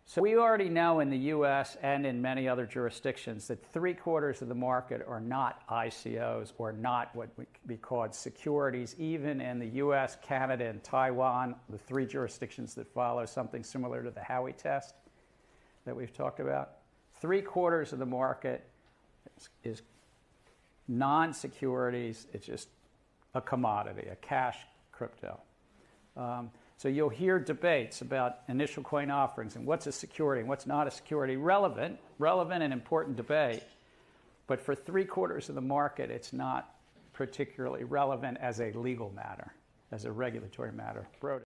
So we already know in the U.S. and in many other jurisdictions that 3/4 of the market are not ICOs or not what would be called securities. Even in the U.S., Canada, and Taiwan, the 3 jurisdictions that follow something similar to the Howey test that we've talked about, 3/4 of the market is non-securities. It's just a commodity, a cash crypto. So you'll hear debates about initial coin offerings and what's a security and what's not a security. Relevant and important debate. But for 3/4 of the market, it's not particularly relevant as a legal matter, as a regulatory matter. Brodie.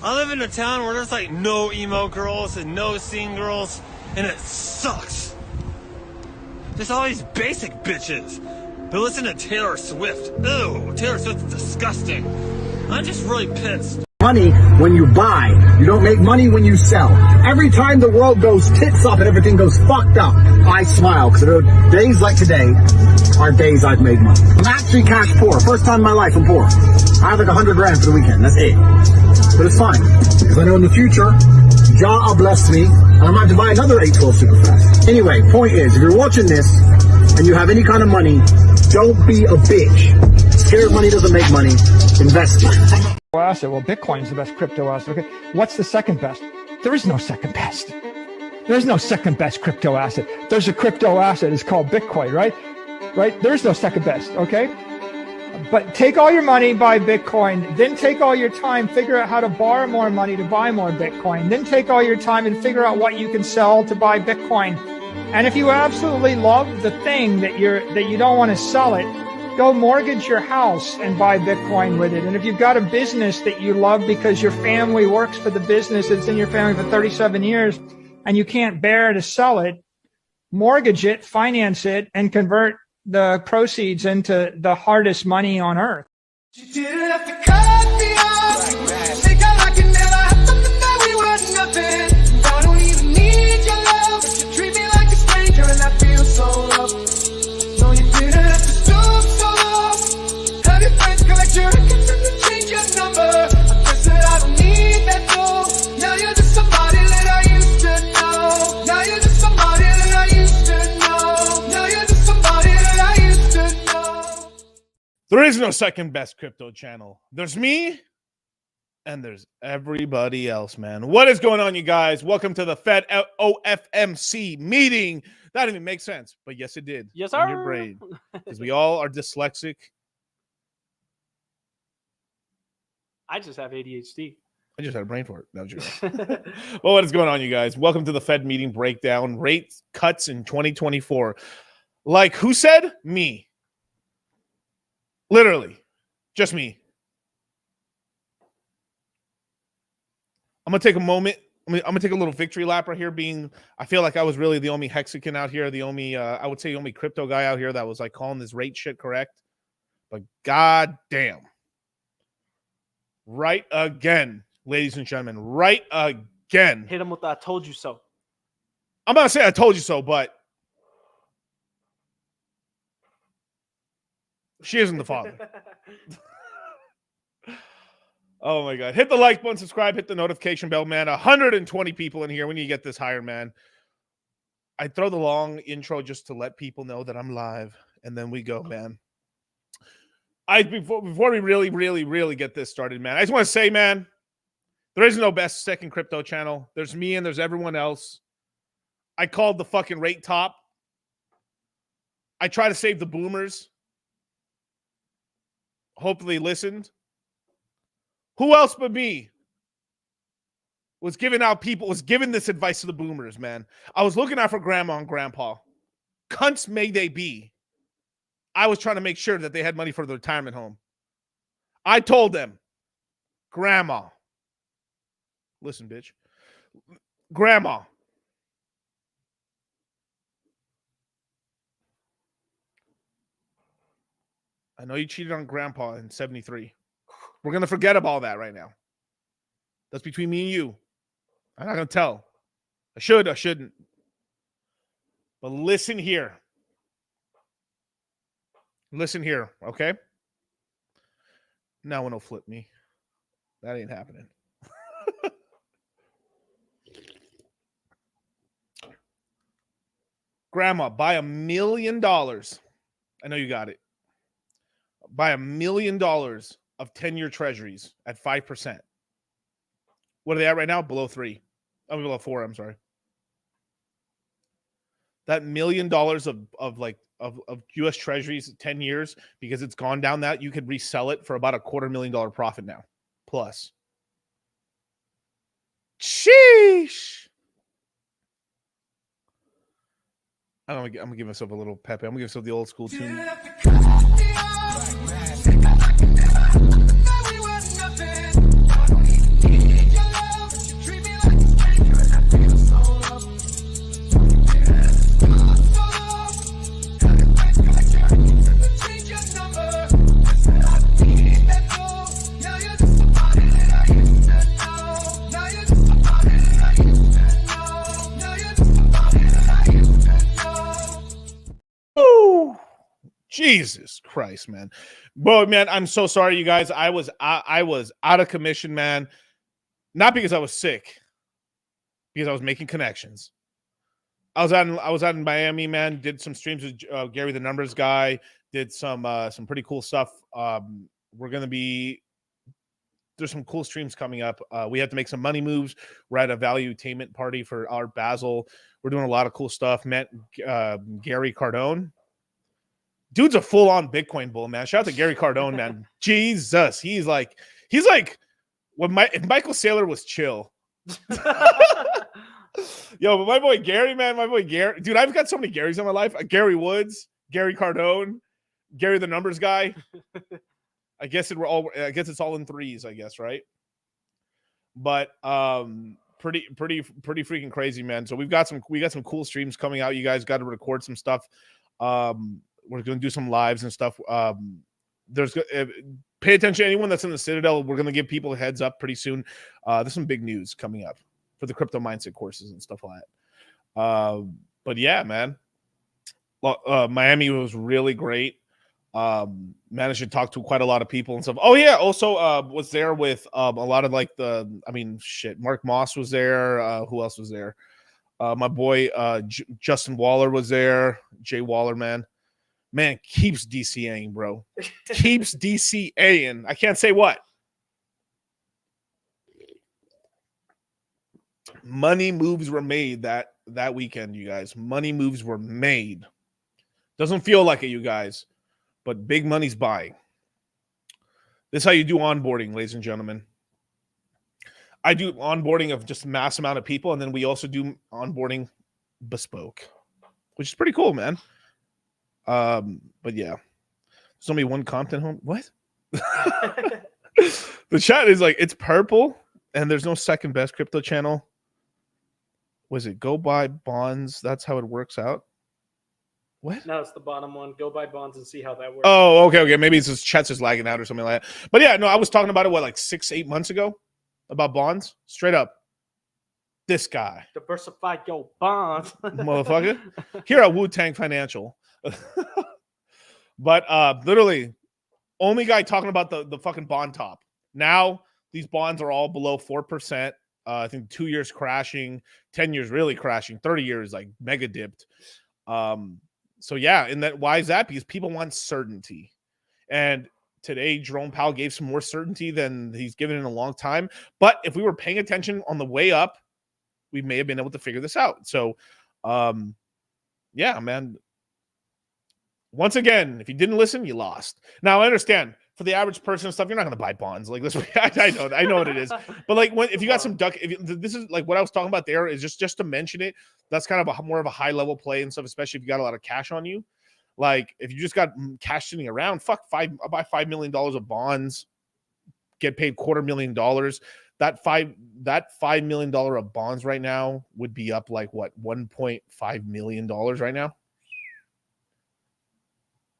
I live in a town where there's like no emo girls and no scene girls, and it sucks. There's all these basic bitches who listen to Taylor Swift. Ew, Taylor Swift's disgusting. I'm just really pissed. money when you buy. You don't make money when you sell. Every time the world goes tits up and everything goes fucked up, I smile because days like today are days I've made money. I'm actually cash poor. First time in my life I'm poor. I have like 100 grand for the weekend. That's it. But it's fine because I know in the future, Jah will bless me and I'm about to buy another 812 Superfast. Anyway, point is, if you're watching this and you have any kind of money, don't be a bitch. Scared money doesn't make money. Invest it. Asset. Well, Bitcoin is the best crypto asset. Okay, what's the second best? There is no second best. There's no second best crypto asset. There's a crypto asset. It's called Bitcoin, right? Right? There's no second best. Okay. But take all your money, buy Bitcoin. Then take all your time, figure out how to borrow more money to buy more Bitcoin. Then take all your time and figure out what you can sell to buy Bitcoin. And if you absolutely love the thing that you don't want to sell it, go mortgage your house and buy Bitcoin with it. And if you've got a business that you love because your family works for the business, it's in your family for 37 years, and you can't bear to sell it, mortgage it, finance it, and convert the proceeds into the hardest money on earth. You didn't have to cut me off. Think I like it never happened, that we were nothing. I don't even need your love, but you treat me like a stranger, and I feel so loved. No, you didn't have to stoop so low. Have your friends collect your records and then change your number. I guess that I don't need that though. Now you're just somebody that I used to know. Now you're just somebody that I used to know. Now you're just somebody that I used to know. There is no second best crypto channel. There's me, and there's everybody else, man. What is going on, you guys? Welcome to the Fed Fomc meeting. That didn't even make sense, but yes, it did. Yes, in sir. your brain, because we all are dyslexic. I just have ADHD. I just had a brain for it. That was your Well, what is going on, you guys? Welcome to the Fed meeting breakdown. Rate cuts in 2024. Like who said? Me. Literally. Just me. I'm going to take a moment. I'm going to take a little victory lap right here being, I feel like I was really the only Hexican out here, the only, I would say the only crypto guy out here that was like calling this rate shit correct. But god damn. Right again, ladies and gentlemen. Right again. Hit him with the I told you so. I'm not saying I told you so, but she isn't the father. Oh my god. Hit the like button, subscribe, hit the notification bell, man. 120 people in here. We need to get this higher, man. I throw the long intro just to let people know that I'm live, and then we go, man. Before we really get this started, man, I just want to say, man, there is no best second crypto channel. There's me and there's everyone else. I called the fucking rate top. I try to save the boomers. Hopefully listened. Who else but me was giving this advice to the boomers, man? I was looking out for grandma and grandpa. Cunts may they be. I was trying to make sure that they had money for the retirement home. I told them, grandma, listen, bitch, grandma, I know you cheated on grandpa in 73. We're going to forget about all that right now. That's between me and you. I'm not going to tell. I shouldn't. But listen here. Listen here, okay? Now one will flip me. That ain't happening. Grandma, buy $1 million. I know you got it. Buy $1 million of 10-year treasuries at 5%. What are they at right now? Below 3. I mean, below 4, I'm sorry. That $1 million of U.S. treasuries 10 years, because it's gone down that, you could resell it for about $250,000 profit now. Plus. Sheesh. I'm gonna give myself a little pep. I'm gonna give myself the old school tune. Jesus Christ, man. Bro, man, I'm so sorry, you guys. I was out of commission, man. Not because I was sick, because I was making connections. I was out in Miami, man. Did some streams with Gary, the numbers guy. Did some pretty cool stuff. We're gonna be there's some cool streams coming up. We have to make some money moves. We're at a valuetainment party for our Basel. We're doing a lot of cool stuff. Met Gary Cardone. Dude's a full-on Bitcoin bull, man. Shout out to Gary Cardone, man. Jesus, he's like when if Michael Saylor was chill. Yo, but my boy Gary, man, dude, I've got so many Garys in my life. Gary Woods, Gary Cardone, Gary the numbers guy. I guess it's all in threes, I guess, right? But pretty freaking crazy, man. So we got some cool streams coming out. You guys got to record some stuff. We're gonna do some lives and stuff. Pay attention, anyone that's in the Citadel. We're gonna give people a heads up pretty soon. There's some big news coming up for the crypto mindset courses and stuff like that. But yeah, man. Miami was really great. Managed to talk to quite a lot of people and stuff. Oh yeah, also was there with a lot of like Mark Moss was there. Who else was there? My boy Justin Waller was there. Jay Waller, man keeps DCAing, bro. Keeps DCAing. I can't say what. Money moves were made that weekend, you guys. Money moves were made. Doesn't feel like it, you guys, but big money's buying. This is how you do onboarding, ladies and gentlemen. I do onboarding of just mass amount of people, and then we also do onboarding bespoke, which is pretty cool, man. But yeah, there's only one Compton home. What? The chat is like, it's purple, and there's no second best crypto channel. Was it go buy bonds? That's how it works out. What? No, it's the bottom one. Go buy bonds and see how that works. Oh, okay. Maybe it's just chat's just lagging out or something like that. But yeah, no, I was talking about it, like 6-8 months ago about bonds. Straight up. This guy. Diversify your bonds. Motherfucker. Here at Wu-Tang Financial. But literally, only guy talking about the fucking bond top. Now, these bonds are all below 4%. I think 2 years crashing, 10 years really crashing, 30 years like mega dipped. So yeah, and why is that? Because people want certainty. And today, Jerome Powell gave some more certainty than he's given in a long time. But if we were paying attention on the way up, we may have been able to figure this out. So, yeah, man. Once again, if you didn't listen, you lost. Now, I understand. For the average person and stuff, you're not going to buy bonds. Like this, I know what it is. But like, if you got some this is like what I was talking about. There is just to mention it. That's kind of more of a high level play and stuff, especially if you got a lot of cash on you. Like if you just got cash sitting around, I'll buy $5 million of bonds, get paid $250,000. That $5 million of bonds right now would be up like what $1.5 million right now.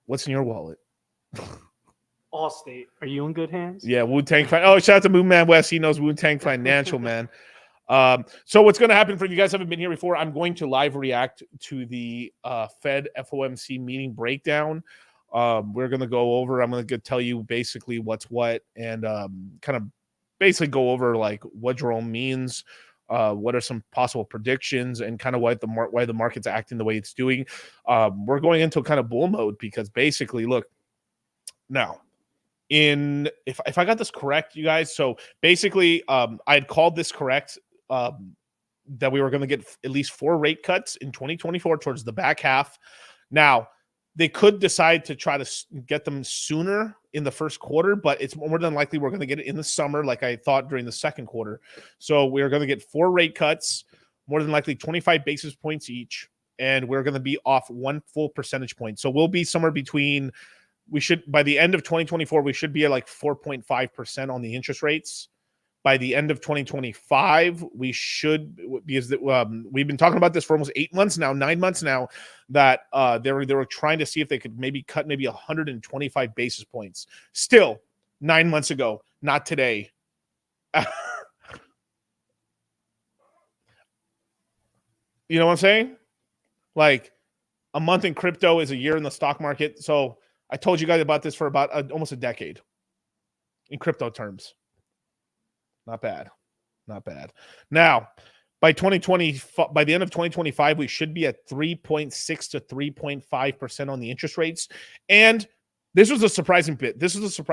What's in your wallet? Allstate. Are you in good hands? Yeah, Wu-Tang. Oh, shout out to Moon Man West. He knows Wu-Tang Financial, man. So what's going to happen for you guys haven't been here before? I'm going to live react to the Fed FOMC meeting breakdown. We're going to go over. I'm going to tell you basically what's what and kind of basically go over like what Jerome means. What are some possible predictions and kind of why the market's acting the way it's doing. We're going into kind of bull mode because basically, look, now. If I got this correct, you guys, so basically I had called this correct that we were going to get at least 4 rate cuts in 2024 towards the back half. Now, they could decide to try to get them sooner in the first quarter, but it's more than likely we're going to get it in the summer like I thought during the second quarter. So we're going to get 4 rate cuts, more than likely 25 basis points each, and we're going to be off 1 full percentage point. So we'll be somewhere between by the end of 2024, we should be at like 4.5% on the interest rates. By the end of 2025, we should, because we've been talking about this for almost 8 months now, 9 months now, that they were trying to see if they could maybe cut 125 basis points. Still, 9 months ago, not today. You know what I'm saying? Like a month in crypto is a year in the stock market. So I told you guys about this for about almost a decade in crypto terms. Not bad. Not bad. Now, by the end of 2025, we should be at 3.6 to 3.5% on the interest rates. And this was a surprising bit. This is the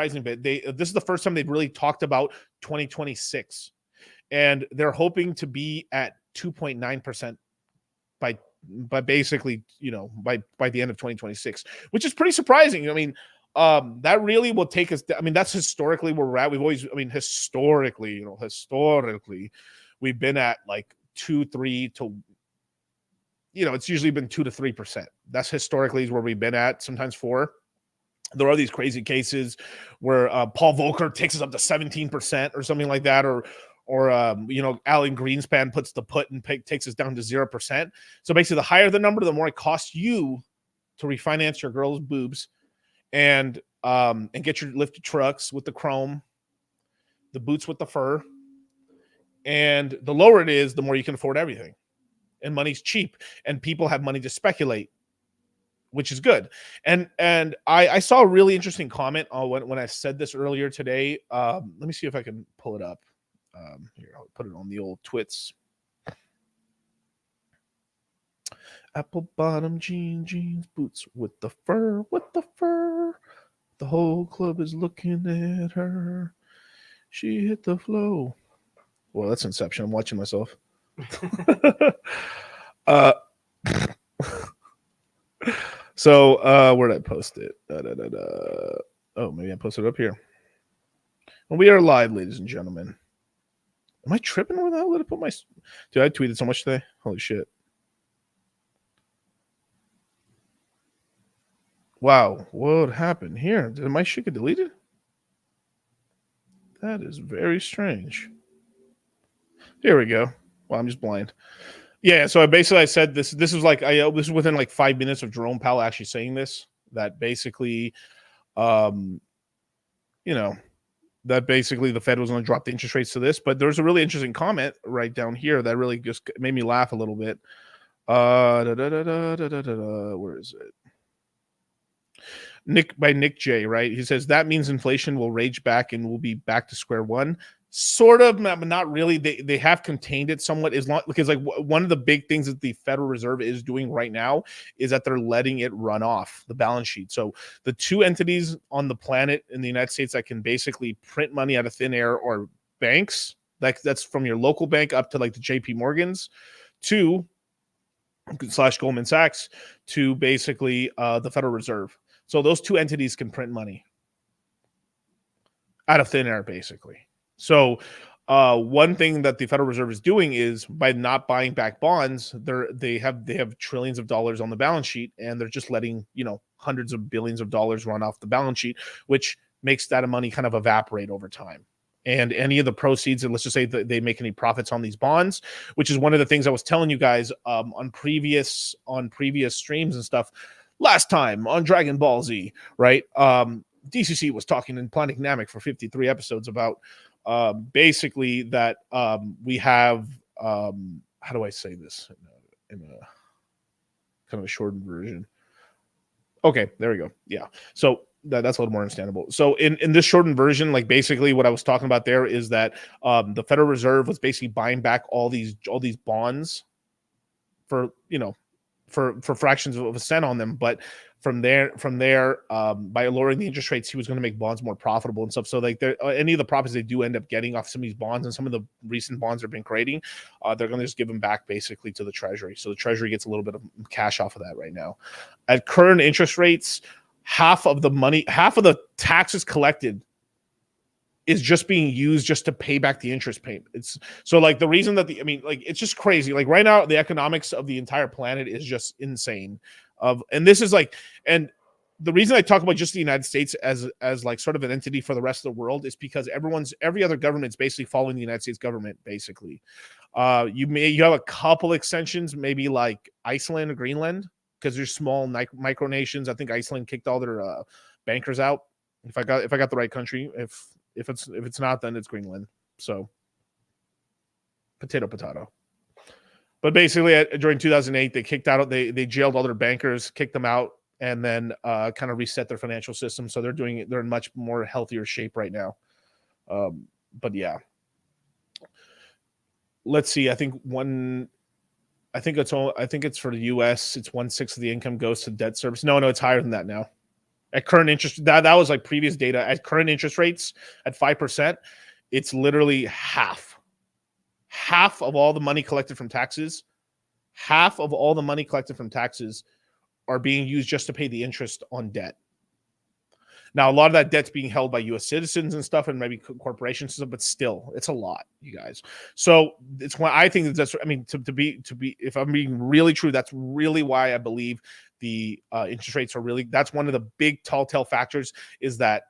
first time they've really talked about 2026. And they're hoping to be at 2.9% by basically, by the end of 2026, which is pretty surprising. I mean, that really will take us. I mean, that's historically where we're at. Historically, we've been at like 2-3 to, it's usually been 2 to 3%. That's historically is where we've been at. Sometimes 4. There are these crazy cases where Paul Volcker takes us up to 17% or something like that, or Alan Greenspan puts the put and takes us down to 0%. So basically, the higher the number, the more it costs you to refinance your girl's boobs and get your lifted trucks with the chrome, the boots with the fur, and the lower it is, the more you can afford everything. And money's cheap, and people have money to speculate, which is good. And I saw a really interesting comment when I said this earlier today. Let me see if I can pull it up. Here, I'll put it on the old twits. Apple bottom jeans, boots with the fur. The whole club is looking at her. She hit the flow. Well, that's Inception. I'm watching myself. So where did I post it? Oh, maybe I posted it up here. Well, we are live, ladies and gentlemen. Am I tripping? Where the hell did I put my... Dude, I tweeted so much today. Holy shit. Wow. What happened here? Did my shit get deleted? That is very strange. Here we go. Well, I'm just blind. Yeah, so I said this. This was like this was within like 5 minutes of Jerome Powell actually saying this. That basically, that basically the Fed was going to drop the interest rates to this. But there's a really interesting comment right down here that really just made me laugh a little bit. Where is it? Nick J, right? He says that means inflation will rage back and we'll be back to square one. Sort of, but not really. They have contained it somewhat, because like one of the big things that the Federal Reserve is doing right now is that they're letting it run off the balance sheet. So the two entities on the planet in the United States that can basically print money out of thin air are banks, that's from your local bank up to like the JP Morgans to / Goldman Sachs to basically the Federal Reserve. So those two entities can print money out of thin air, basically. So one thing that the Federal Reserve is doing is by not buying back bonds, they have trillions of dollars on the balance sheet, and they're just letting hundreds of billions of dollars run off the balance sheet, which makes that money kind of evaporate over time. And any of the proceeds, and let's just say that they make any profits on these bonds, which is one of the things I was telling you guys on previous streams and stuff last time on Dragon Ball Z, right? DCC was talking in Planet Dynamic for 53 episodes about basically that we have how do I say this in a kind of a shortened version? Okay, there we go. Yeah, so that's a little more understandable. So in this shortened version, like basically what I was talking about there is that the Federal Reserve was basically buying back all these bonds for for fractions of a cent on them, but from there, by lowering the interest rates, he was going to make bonds more profitable and stuff. So like any of the profits they do end up getting off some of these bonds and some of the recent bonds they've been creating, they're going to just give them back basically to the Treasury. So the Treasury gets a little bit of cash off of that right now. At current interest rates, half of the taxes collected is just being used just to pay back the interest payment. It's so like the reason that it's just crazy. Like right now, the economics of the entire planet is just insane. And this is like, and the reason I talk about just the United States as like sort of an entity for the rest of the world is because every other government is basically following the United States government. Basically, you have a couple extensions, maybe like Iceland or Greenland, because they're small micronations. I think Iceland kicked all their bankers out. If I got the right country, if it's not, then it's Greenland. So potato. But basically, during 2008, they jailed all their bankers, kicked them out, and then kind of reset their financial system. So they're in much more healthier shape right now. But yeah, let's see. I think it's for the U.S. It's 1/6 of the income goes to debt service. No, it's higher than that now. At current interest, that was like previous data. At current interest rates at 5%, it's literally half of all the money collected from taxes. Half of all the money collected from taxes are being used just to pay the interest on debt. Now, a lot of that debt's being held by U.S. citizens and stuff, and maybe corporations and stuff, but still, it's a lot, you guys. So it's why I think that's. I mean, to be, if I'm being really true, that's really why I believe the interest rates are really. That's one of the big tall tale factors is that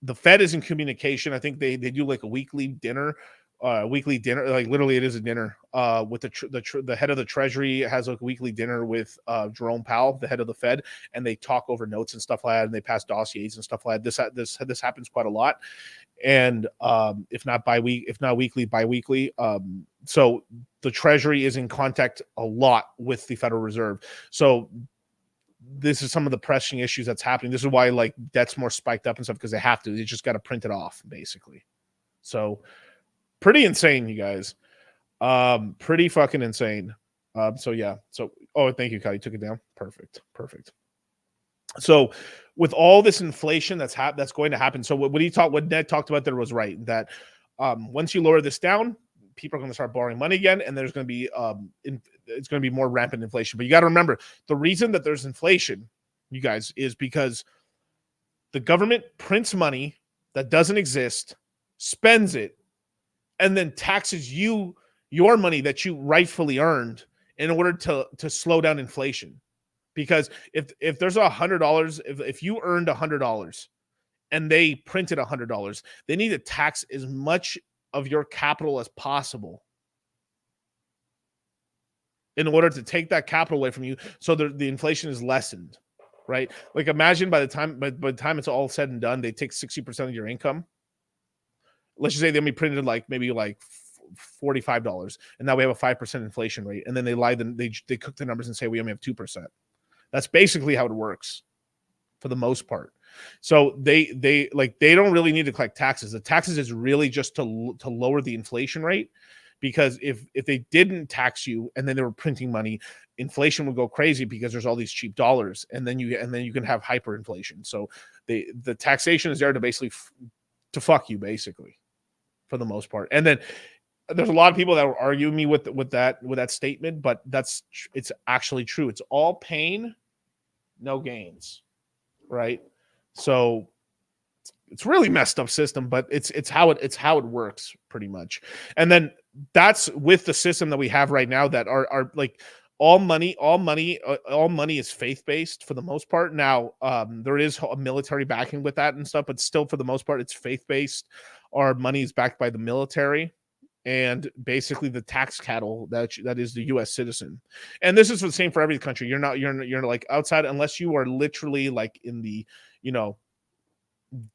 the Fed is in communication. I think they do like a weekly dinner. Like literally, it is a dinner. With the head of the Treasury has a weekly dinner with Jerome Powell, the head of the Fed, and they talk over notes and stuff like that, and they pass dossiers and stuff like that. This happens quite a lot, and if not weekly, biweekly. So the Treasury is in contact a lot with the Federal Reserve. So this is some of the pressing issues that's happening. This is why like debt's more spiked up and stuff because they have to. They just got to print it off basically. So. Pretty insane, you guys. Pretty fucking insane. So yeah. So thank you, Kyle. You took it down. Perfect. So with all this inflation that's going to happen. So what Ned talked about there was right. That once you lower this down, people are going to start borrowing money again, and there's going to be it's going to be more rampant inflation. But you got to remember the reason that there's inflation, you guys, is because the government prints money that doesn't exist, spends it, and then taxes your money that you rightfully earned in order to slow down inflation. Because if there's $100, if you earned $100 and they printed $100, they need to tax as much of your capital as possible in order to take that capital away from you, so the inflation is lessened, right? Like imagine by the time it's all said and done, they take 60% of your income. Let's just say they only printed maybe $45, and now we have a 5% inflation rate, and then they cook the numbers and say we only have 2%. That's basically how it works, for the most part. So they don't really need to collect taxes. The taxes is really just to lower the inflation rate, because if they didn't tax you and then they were printing money, inflation would go crazy because there's all these cheap dollars, and then you can have hyperinflation. So the taxation is there to basically to fuck you, basically, for the most part. And then there's a lot of people that will argue me with that statement, but it's actually true. It's all pain, no gains, right? So it's really messed up system, but it's how it works pretty much. And then that's with the system that we have right now that are like all money is faith-based for the most part. Now, there is a military backing with that and stuff, but still for the most part, it's faith-based. Our money is backed by the military and basically the tax cattle that is the U.S. citizen. And this is the same for every country. You're like outside, unless you are literally like in the,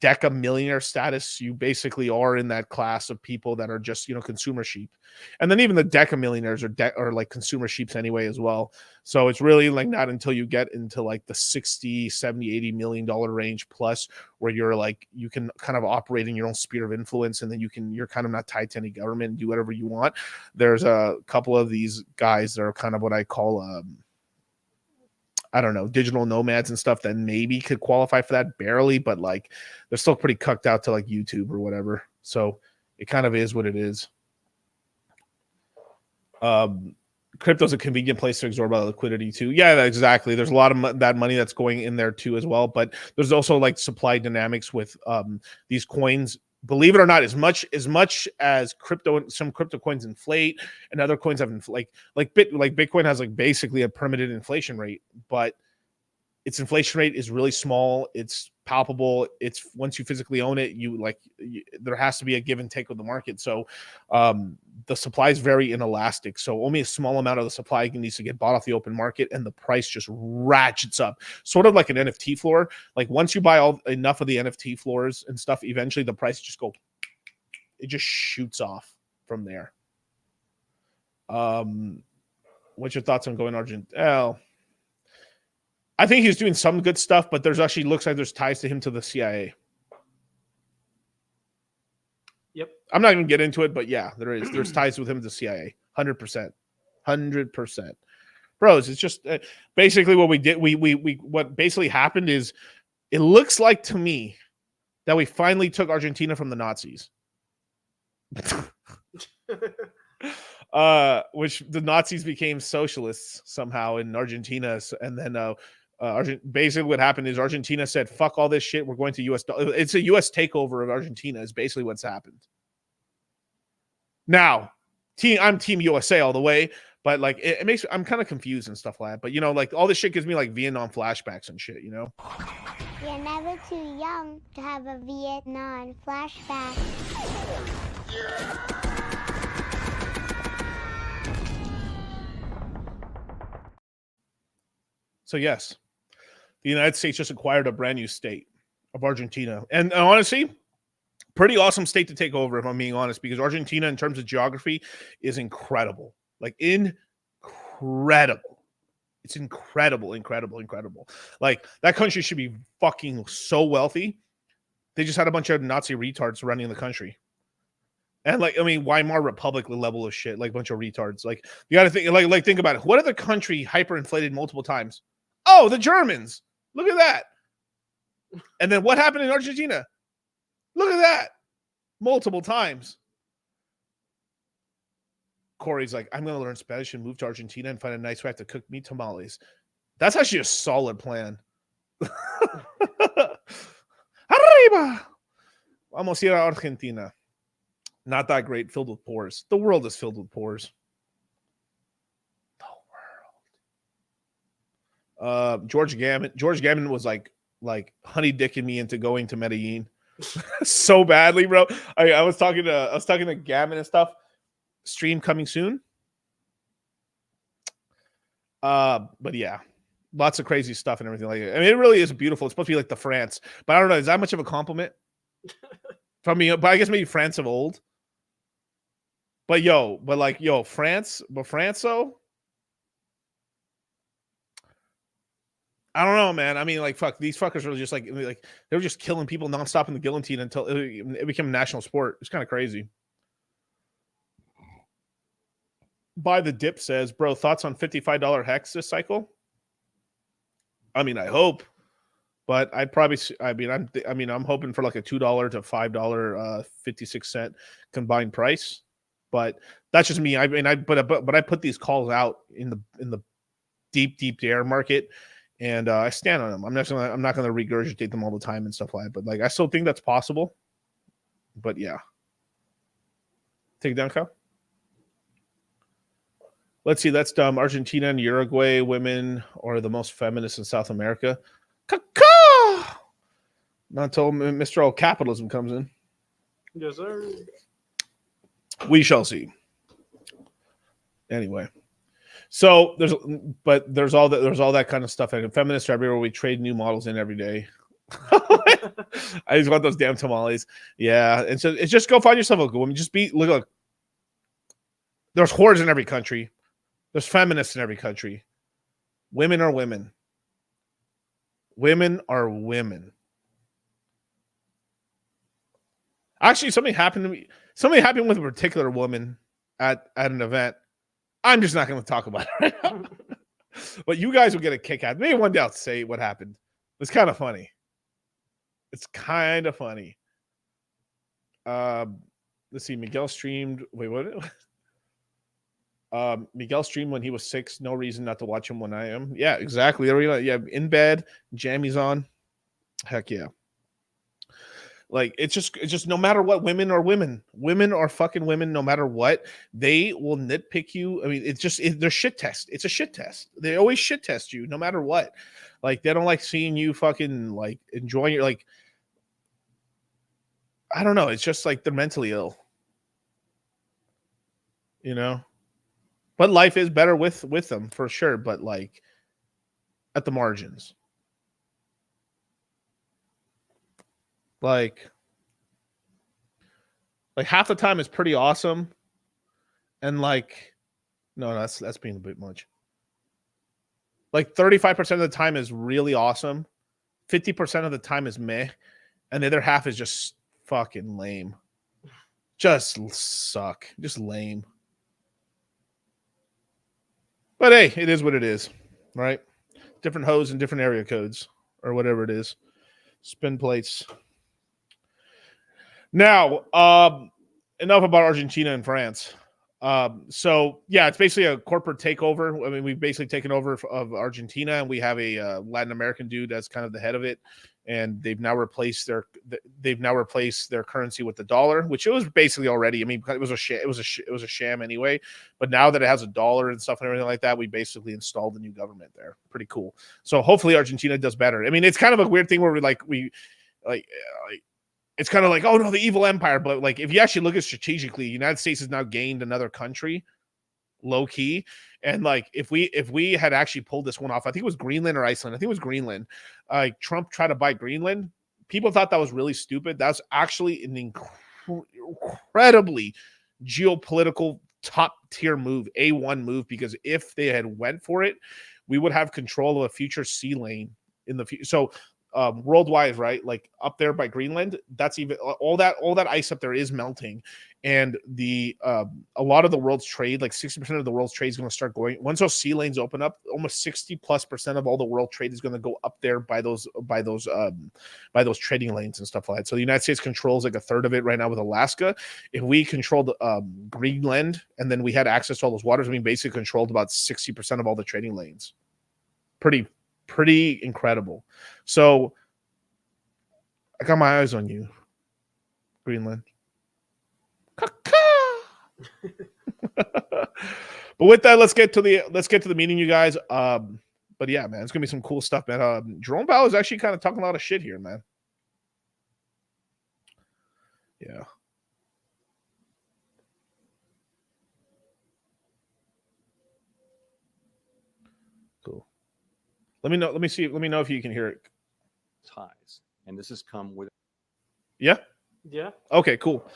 deca millionaire status, you basically are in that class of people that are just consumer sheep. And then even the deca millionaires are like consumer sheeps anyway as well. So it's really like not until you get into like the 60, 70, 80 million dollar range plus, where you're like you can kind of operate in your own sphere of influence, and then you're kind of not tied to any government and do whatever you want. There's a couple of these guys that are kind of what I call I don't know, digital nomads and stuff that maybe could qualify for that, barely, but like they're still pretty cucked out to like YouTube or whatever. So it kind of is what it is. Crypto's a convenient place to absorb liquidity too. Yeah, exactly. There's a lot of that money that's going in there too as well, but there's also like supply dynamics with these coins. Believe it or not, as much as some crypto coins inflate and other coins have like Bitcoin has like basically a permanent inflation rate, but its inflation rate is really small. It's palpable. It's once you physically own it, there has to be a give and take with the market. So the supply is very inelastic. So only a small amount of the supply needs to get bought off the open market, and the price just ratchets up, sort of like an NFT floor. Like once you buy enough of the NFT floors and stuff, eventually the price it just shoots off from there. What's your thoughts on going Argent? I think he's doing some good stuff, but there's actually looks like there's ties to him to the CIA. Yep. I'm not even get into it, but yeah, there is. There's ties with him to the CIA. 100%. 100%. Bros, it's just basically what we did. What basically happened is it looks like to me that we finally took Argentina from the Nazis. Which the Nazis became socialists somehow in Argentina. And then basically what happened is Argentina said, fuck all this shit. We're going to US. It's a US takeover of Argentina is basically what's happened. Now, I'm Team USA all the way. But like it makes I'm kind of confused and stuff like that. But you know, like all this shit gives me like Vietnam flashbacks and shit, you know? You're never too young to have a Vietnam flashback. So yes, the United States just acquired a brand new state of Argentina. And honestly, pretty awesome state to take over, if I'm being honest, because Argentina in terms of geography is incredible. Like incredible. It's incredible. Like that country should be fucking so wealthy. They just had a bunch of Nazi retards running the country. And like, I mean, Weimar Republic level of shit, like a bunch of retards. Like you got to think, like think about it. What other country hyperinflated multiple times? Oh, the Germans. Look at that. And then what happened in Argentina? Look at that. Multiple times. Corey's like, I'm going to learn Spanish and move to Argentina and find a nice wife to cook me tamales. That's actually a solid plan. Arriba! Vamos a ir a Argentina. Not that great, filled with pores. The world is filled with pores. The world. George Gammon was like honey dicking me into going to Medellin so badly, bro. I was talking to Gammon and stuff. Stream coming soon. But yeah, lots of crazy stuff and everything like that. I mean, it really is beautiful. It's supposed to be like the France, but I don't know. Is that much of a compliment from me? But I guess maybe France of old. But France, though. I don't know, man. I mean, like, fuck, these fuckers were just like they were just killing people nonstop in the guillotine until it became a national sport. It's kind of crazy. By the Dip says, bro, thoughts on $55 hex this cycle? I mean, I hope, but I'm hoping for like a $2 to $5 56 combined price. But that's just me. I put these calls out in the deep air market, and I stand on them. I'm not gonna regurgitate them all the time and stuff like that. But like, I still think that's possible. But yeah, take it down, Kyle. Let's see. That's dumb. Argentina and Uruguay women are the most feminist in South America. Caca! Not until Mr. All Capitalism comes in. Yes, sir. We shall see. Anyway, so there's all that kind of stuff. And feminists are everywhere. We trade new models in every day. I just want those damn tamales. Yeah, and so it's just go find yourself a good woman. Just look. There's whores in every country. There's feminists in every country. Women are women. Women are women. Actually, something happened to me. Something happened with a particular woman at an event. I'm just not going to talk about it right now. But you guys will get a kick out. Maybe one day I'll say what happened. It's kind of funny. It's kind of funny. Let's see. Miguel streamed. Wait, what? Miguel streamed when he was 6. No reason not to watch him when I am. Yeah, exactly. Yeah, in bed, jammies on. Heck yeah. Like it's just no matter what, women are women. Women are fucking women. No matter what, they will nitpick you. I mean, they're shit test. It's a shit test. They always shit test you, no matter what. Like they don't like seeing you fucking like enjoying your like. I don't know. It's just like they're mentally ill. You know. But life is better with them for sure. But like at the margins. Like half the time it's pretty awesome. And like, no, that's being a bit much. Like 35% of the time is really awesome. 50% of the time is meh. And the other half is just fucking lame. Just suck. Just lame. But hey, it is what it is, right? Different hoes and different area codes or whatever it is. Spin plates. Now, enough about Argentina and France. So yeah, it's basically a corporate takeover. I mean, we've basically taken over of Argentina, and we have a Latin American dude that's kind of the head of it. And they've now replaced their currency with the dollar, which it was basically already. I mean, it was a sham anyway. But now that it has a dollar and stuff and everything like that, we basically installed a new government there. Pretty cool. So hopefully Argentina does better. I mean, it's kind of a weird thing where it's kind of like, oh no, the evil empire. But like, if you actually look at strategically, the United States has now gained another country, low key. And like, if we had actually pulled this one off, I think it was Greenland or Iceland. I think it was Greenland. Trump tried to buy Greenland. People thought that was really stupid. That's actually an incredibly geopolitical top tier move, A1 move, because if they had went for it, we would have control of a future sea lane in the future. So worldwide, right? Like up there by Greenland, that's even all that ice up there is melting, and the a lot of the world's trade, like 60% of the world's trade, is going to start going once those sea lanes open up. Almost 60+% of all the world trade is going to go up there by those trading lanes and stuff like that. So the United States controls like a third of it right now with Alaska. If we controlled Greenland and then we had access to all those waters, we basically controlled about 60% of all the trading lanes. Pretty incredible. So I got my eyes on you, Greenland. But with that, let's get to the meeting, you guys. But yeah, man, it's gonna be some cool stuff, man. Jerome Powell is actually kind of talking a lot of shit here, man. Yeah. Cool. Let me know if you can hear it. Highs, and this has come with. Yeah. Yeah. Okay. Cool.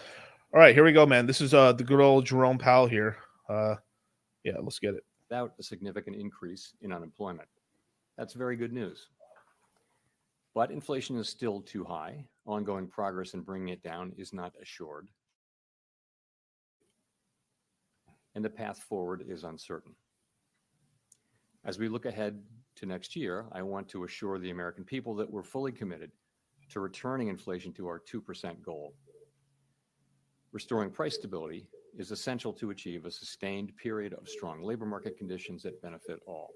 All right, here we go, man. This is the good old Jerome Powell here. Yeah, let's get it. Without a significant increase in unemployment. That's very good news. But inflation is still too high. Ongoing progress in bringing it down is not assured. And the path forward is uncertain. As we look ahead to next year, I want to assure the American people that we're fully committed to returning inflation to our 2% goal. Restoring price stability is essential to achieve a sustained period of strong labor market conditions that benefit all.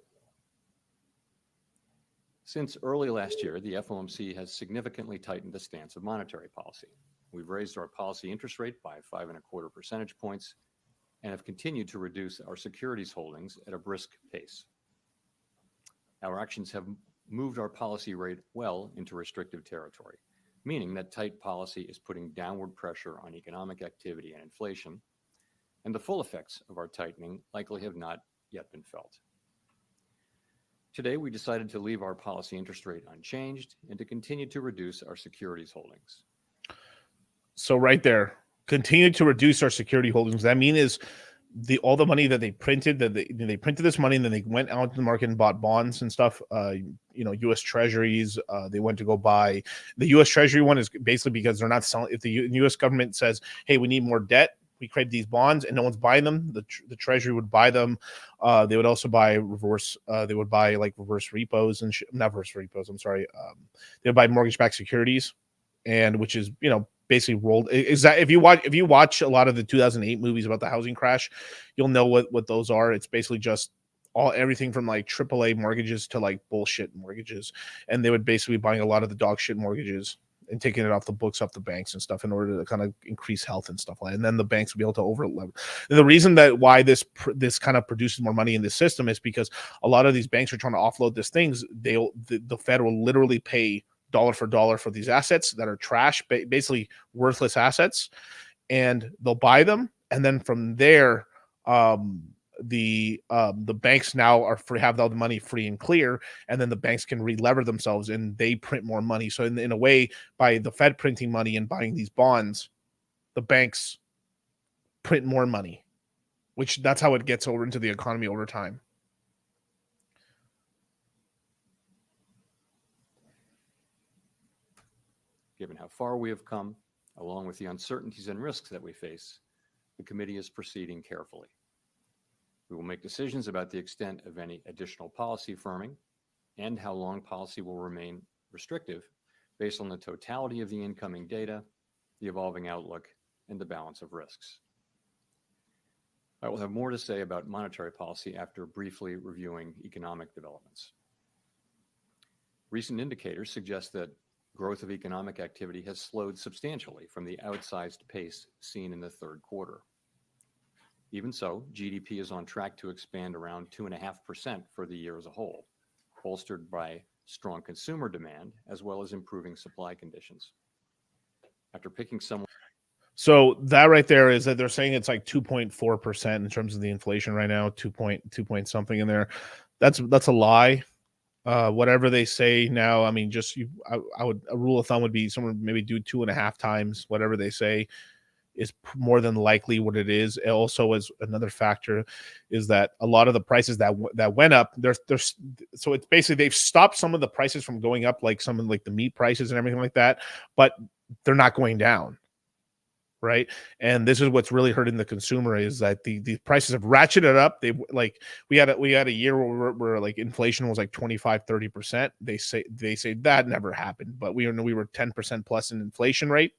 Since early last year, the FOMC has significantly tightened the stance of monetary policy. We've raised our policy interest rate by 5.25 percentage points and have continued to reduce our securities holdings at a brisk pace. Our actions have moved our policy rate well into restrictive territory, meaning that tight policy is putting downward pressure on economic activity and inflation, and the full effects of our tightening likely have not yet been felt. Today, we decided to leave our policy interest rate unchanged and to continue to reduce our securities holdings. So right there, continue to reduce our security holdings. That means all the money that they printed, they printed this money and then they went out to the market and bought bonds and stuff. U.S. Treasuries. They went to go buy the U.S. Treasury one is basically because they're not selling. If the U.S. government says, "Hey, we need more debt," we create these bonds, and no one's buying them. The Treasury would buy them. They would also buy reverse. They would buy like reverse repos and not reverse repos. I'm sorry. They would buy mortgage-backed securities, and which is basically rolled. Is that if you watch a lot of the 2008 movies about the housing crash, you'll know what those are. It's basically just everything from like AAA mortgages to like bullshit mortgages, and they would basically be buying a lot of the dog shit mortgages and taking it off the books, off the banks and stuff in order to kind of increase health and stuff like that. And then the banks will be able to over leverage. The reason that why this kind of produces more money in this system is because a lot of these banks are trying to offload these things. The Fed will literally pay dollar for dollar for these assets that are trash, basically worthless assets, and they'll buy them. And then from there, the banks now have all the money free and clear, and then the banks can re-lever themselves and they print more money. So in a way, by the Fed printing money and buying these bonds, the banks print more money, which that's how it gets over into the economy over time. Given how far we have come, along with the uncertainties and risks that we face, the committee is proceeding carefully. We will make decisions about the extent of any additional policy firming and how long policy will remain restrictive based on the totality of the incoming data, the evolving outlook, and the balance of risks. I will have more to say about monetary policy after briefly reviewing economic developments. Recent indicators suggest that growth of economic activity has slowed substantially from the outsized pace seen in the third quarter. Even so, GDP is on track to expand around 2.5% for the year as a whole, bolstered by strong consumer demand as well as improving supply conditions. After picking some. So that right there is that they're saying it's like 2.4% in terms of the inflation right now, 2 point something in there. That's a lie. Whatever they say now, I mean, I would, a rule of thumb would be someone maybe do 2.5 times whatever they say is more than likely what it is. It also is another factor is that a lot of the prices that went up, so it's basically they've stopped some of the prices from going up, like some of like the meat prices and everything like that, but they're not going down. Right. And this is what's really hurting the consumer is that the prices have ratcheted up. They like we had a year where like inflation was like 25-30%. They say that never happened, but we were 10% plus in inflation rate.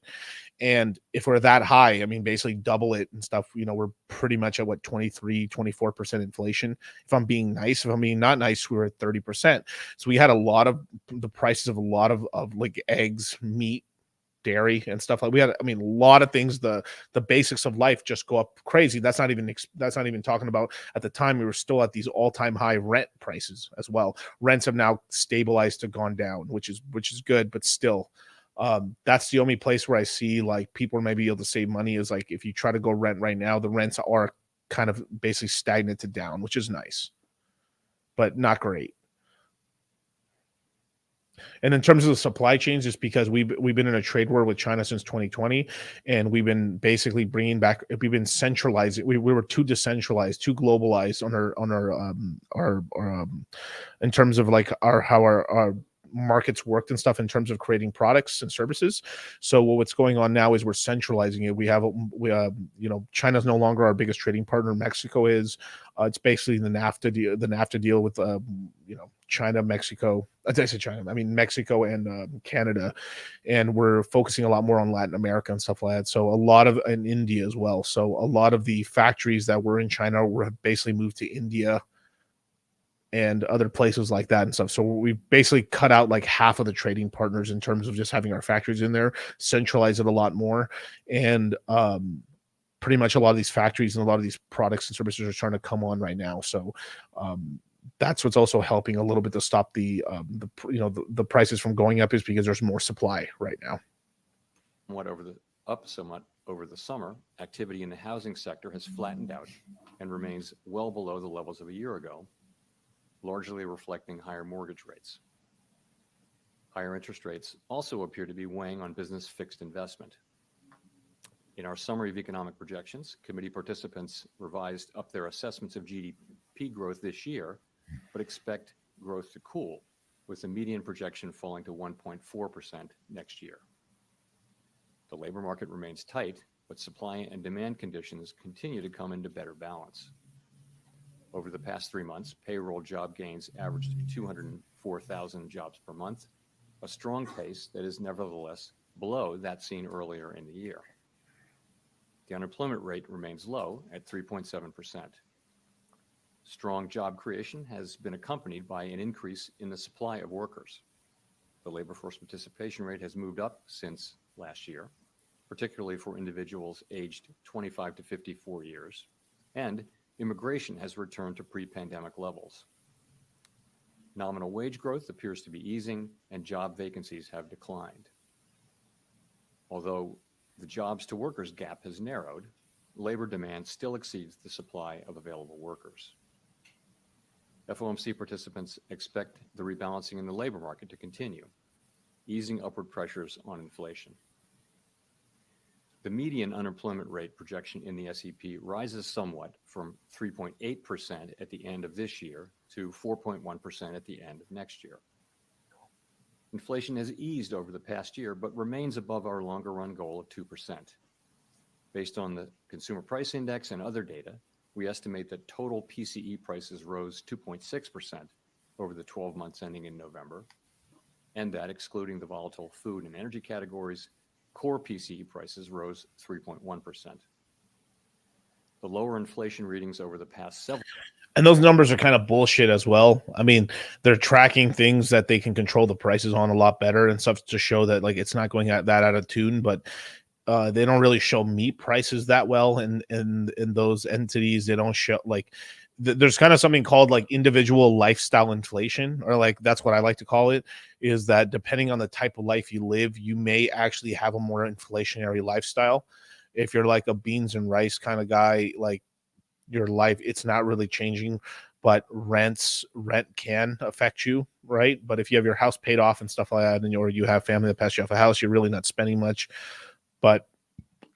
And if we're that high, I mean, basically double it and stuff, we're pretty much at what 23-24% inflation. If I'm being nice, if I'm being not nice, we were at 30%. So we had a lot of the prices of a lot of like eggs, meat, dairy and stuff like a lot of things, the basics of life just go up crazy. That's not even talking about at the time we were still at these all-time high rent prices as well. Rents have now stabilized to gone down, which is good, but still that's the only place where I see like people are maybe able to save money is like if you try to go rent right now, the rents are kind of basically stagnant to down, which is nice, but not great. And in terms of the supply chains, it's because we've been in a trade war with China since 2020, and we've been basically we've been centralizing. We were too decentralized, too globalized on our in terms of like how our markets worked and stuff in terms of creating products and services. So what's going on now is we're centralizing it. We have China's no longer our biggest trading partner. Mexico is. It's basically the NAFTA deal with China, Mexico. I say China. I mean Mexico and Canada, and we're focusing a lot more on Latin America and stuff like that. So a lot of in India as well. So a lot of the factories that were in China were basically moved to India and other places like that and stuff. So we basically cut out like half of the trading partners in terms of just having our factories in there, centralize it a lot more. And pretty much a lot of these factories and a lot of these products and services are starting to come on right now. So that's what's also helping a little bit to stop the prices from going up is because there's more supply right now. Somewhat over the summer, activity in the housing sector has flattened out and remains well below the levels of a year ago, largely reflecting higher mortgage rates. Higher interest rates also appear to be weighing on business fixed investment. In our summary of economic projections, committee participants revised up their assessments of GDP growth this year, but expect growth to cool, with the median projection falling to 1.4% next year. The labor market remains tight, but supply and demand conditions continue to come into better balance. Over the past 3 months, payroll job gains averaged 204,000 jobs per month, a strong pace that is nevertheless below that seen earlier in the year. The unemployment rate remains low at 3.7%. Strong job creation has been accompanied by an increase in the supply of workers. The labor force participation rate has moved up since last year, particularly for individuals aged 25 to 54 years, and immigration has returned to pre-pandemic levels. Nominal wage growth appears to be easing, and job vacancies have declined. Although the jobs to workers gap has narrowed, labor demand still exceeds the supply of available workers. FOMC participants expect the rebalancing in the labor market to continue, easing upward pressures on inflation. The median unemployment rate projection in the SEP rises somewhat from 3.8% at the end of this year to 4.1% at the end of next year. Inflation has eased over the past year, but remains above our longer run goal of 2%. Based on the Consumer Price Index and other data, we estimate that total PCE prices rose 2.6% over the 12 months ending in November, and that excluding the volatile food and energy categories, core PCE prices rose 3.1%. The lower inflation readings over the past several. And those numbers are kind of bullshit as well. I mean, they're tracking things that they can control the prices on a lot better and stuff to show that like it's not going out of tune, but they don't really show meat prices that well in those entities. They don't show like there's kind of something called like individual lifestyle inflation, or like that's what I like to call it, is that depending on the type of life you live, you may actually have a more inflationary lifestyle. If you're like a beans and rice kind of guy, like your life, it's not really changing, but rent can affect you, right? But if you have your house paid off and stuff like that, and or you have family that passed you off a house, you're really not spending much. But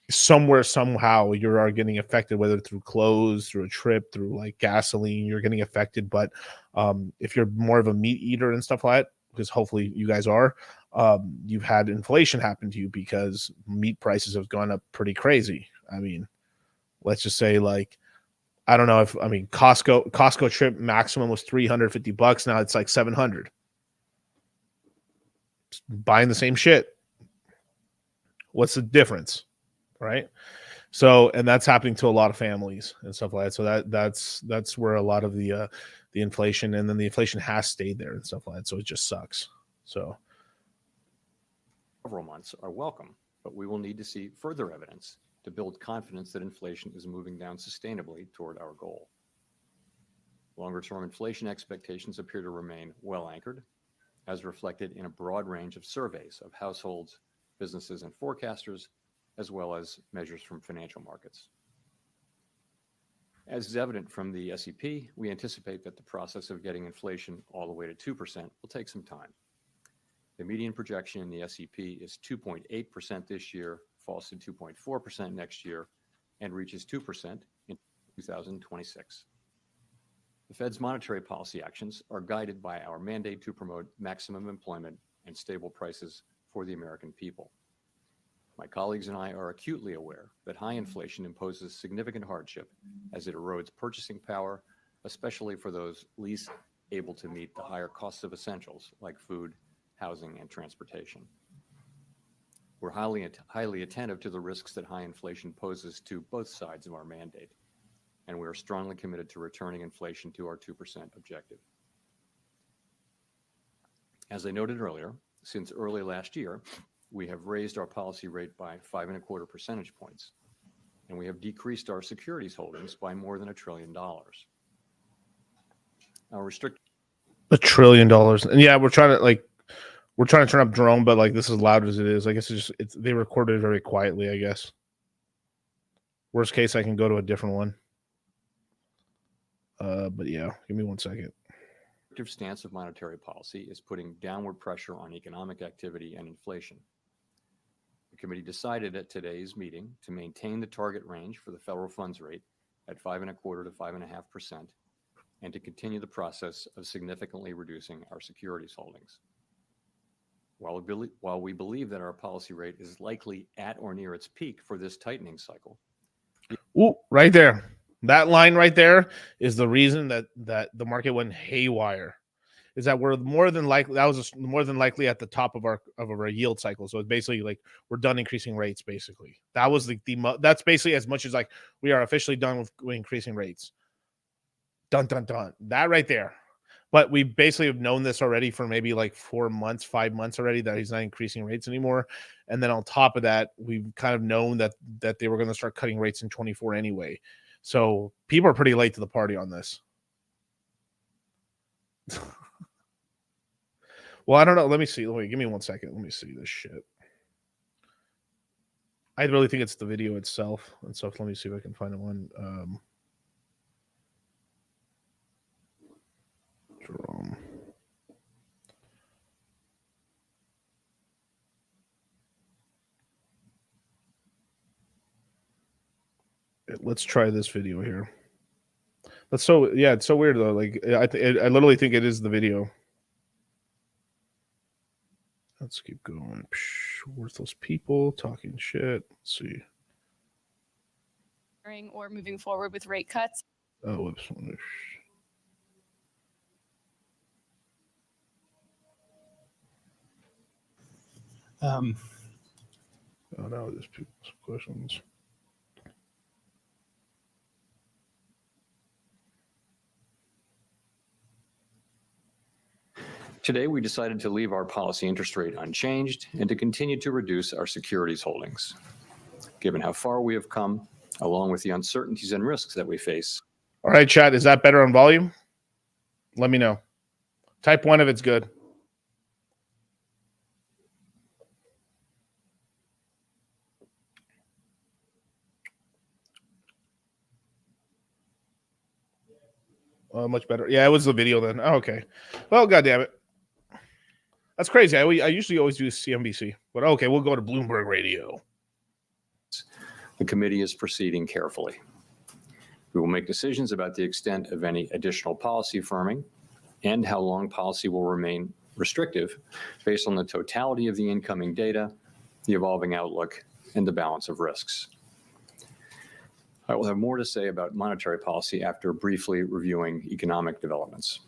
somehow you are getting affected, whether through clothes, through a trip, through like gasoline, you're getting affected. But if you're more of a meat eater and stuff like that, because hopefully you guys are, you've had inflation happen to you because meat prices have gone up pretty crazy. I mean, let's just say like, I don't know if, I mean, Costco trip maximum was $350. Now it's like $700. Buying the same shit. What's the difference? Right. So, and that's happening to a lot of families and stuff like that. So that's where a lot of the inflation, and then the inflation has stayed there and stuff like that. So it just sucks. So several months are welcome, but we will need to see further evidence to build confidence that inflation is moving down sustainably toward our goal. Longer-term inflation expectations appear to remain well anchored, as reflected in a broad range of surveys of households, businesses, and forecasters, as well as measures from financial markets. As is evident from the SEP, we anticipate that the process of getting inflation all the way to 2% will take some time. The median projection in the SEP is 2.8% this year, falls to 2.4% next year, and reaches 2% in 2026. The Fed's monetary policy actions are guided by our mandate to promote maximum employment and stable prices for the American people. My colleagues and I are acutely aware that high inflation imposes significant hardship as it erodes purchasing power, especially for those least able to meet the higher costs of essentials like food, housing, and transportation. We're highly attentive to the risks that high inflation poses to both sides of our mandate, and we are strongly committed to returning inflation to our 2% objective. As I noted earlier, since early last year, we have raised our policy rate by 5.25 percentage points, and we have decreased our securities holdings by more than $1 trillion. Our restrict $1 trillion, and yeah, we're trying to turn up Jerome, but like this is as loud as it is. I guess they recorded it very quietly. I guess. Worst case, I can go to a different one. But yeah, give me 1 second. The stance of monetary policy is putting downward pressure on economic activity and inflation. The committee decided at today's meeting to maintain the target range for the federal funds rate at 5.25% to 5.5%, and to continue the process of significantly reducing our securities holdings. While we believe that our policy rate is likely at or near its peak for this tightening cycle. Ooh, right there. That line right there is the reason that the market went haywire. Is that we're more than likely at the top of our yield cycle. So it's basically like we're done increasing rates. Basically, that was that's basically as much as like we are officially done with increasing rates. Dun dun dun. That right there. But we basically have known this already for maybe like 4 months, 5 months already, that he's not increasing rates anymore. And then on top of that, we've kind of known that they were going to start cutting rates in 24 anyway. So people are pretty late to the party on this. Well, I don't know. Let me see. Wait, give me 1 second. Let me see this shit. I really think it's the video itself and stuff. Let me see if I can find one. Jerome. Let's try this video here. It's so weird though. Like I literally think it is the video. Let's keep going. Worthless people talking shit. Let's see. Or moving forward with rate cuts. Oh, whoops. Oh, no, there's people's questions. Today, we decided to leave our policy interest rate unchanged and to continue to reduce our securities holdings. Given how far we have come, along with the uncertainties and risks that we face. All right, chat, is that better on volume? Let me know. Type 1 if it's good. Much better. Yeah, it was the video then. Oh, okay. Well, goddamn it. That's crazy. I usually always do CNBC, but okay, we'll go to Bloomberg Radio. The committee is proceeding carefully. We will make decisions about the extent of any additional policy firming and how long policy will remain restrictive based on the totality of the incoming data, the evolving outlook, and the balance of risks. I will have more to say about monetary policy after briefly reviewing economic developments.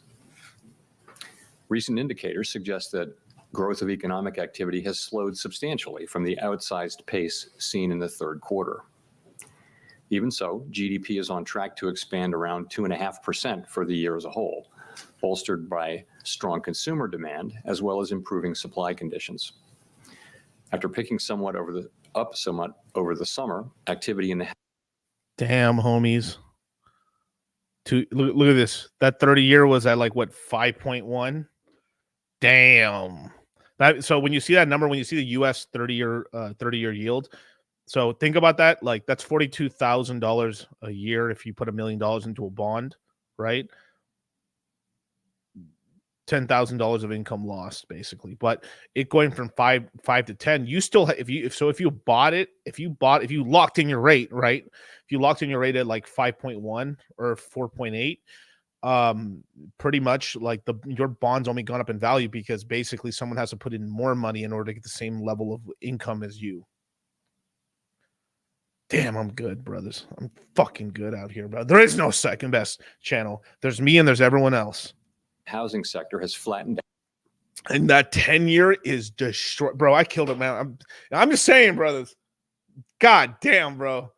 Recent indicators suggest that growth of economic activity has slowed substantially from the outsized pace seen in the third quarter. Even so, GDP is on track to expand around 2.5% for the year as a whole, bolstered by strong consumer demand as well as improving supply conditions. After picking somewhat over the summer, activity in the damn homies. Look at this. That 30-year was at like what 5.1. Damn. So when you see that number, when you see the U.S. 30-year yield, so think about that. Like that's $42,000 a year if you put $1 million into a bond, right? $10,000 of income lost basically, but it going from 5 to 10, you still if you locked in your rate, right? If you locked in your rate at like 5.1 or 4.8, pretty much like your bond's only gone up in value because basically someone has to put in more money in order to get the same level of income as you. Damn, I'm good, brothers. I'm fucking good out here, bro. There is no second best channel. There's me and there's everyone else. housing sector has flattened out. And that 10-year is destroyed. Bro, I killed it, man. I'm just saying, brothers. God damn, bro.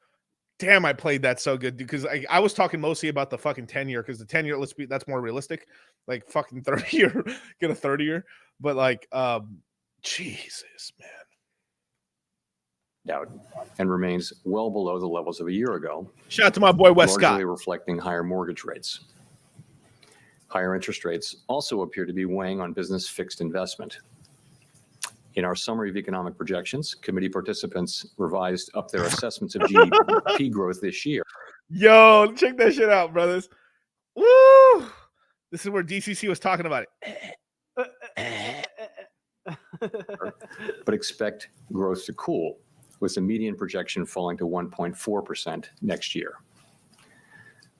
Damn, I played that so good because I was talking mostly about the fucking 10-year because the 10-year, that's more realistic. Like fucking 30-year, get a 30-year. But like, Jesus, man. Out and remains well below the levels of a year ago. Shout out to my boy Wes Scott. Largely reflecting higher mortgage rates. Higher interest rates also appear to be weighing on business fixed investment. In our summary of economic projections, committee participants revised up their assessments of GDP growth this year. Yo, check that shit out, brothers. Woo! This is where DCC was talking about it. But expect growth to cool, with the median projection falling to 1.4% next year.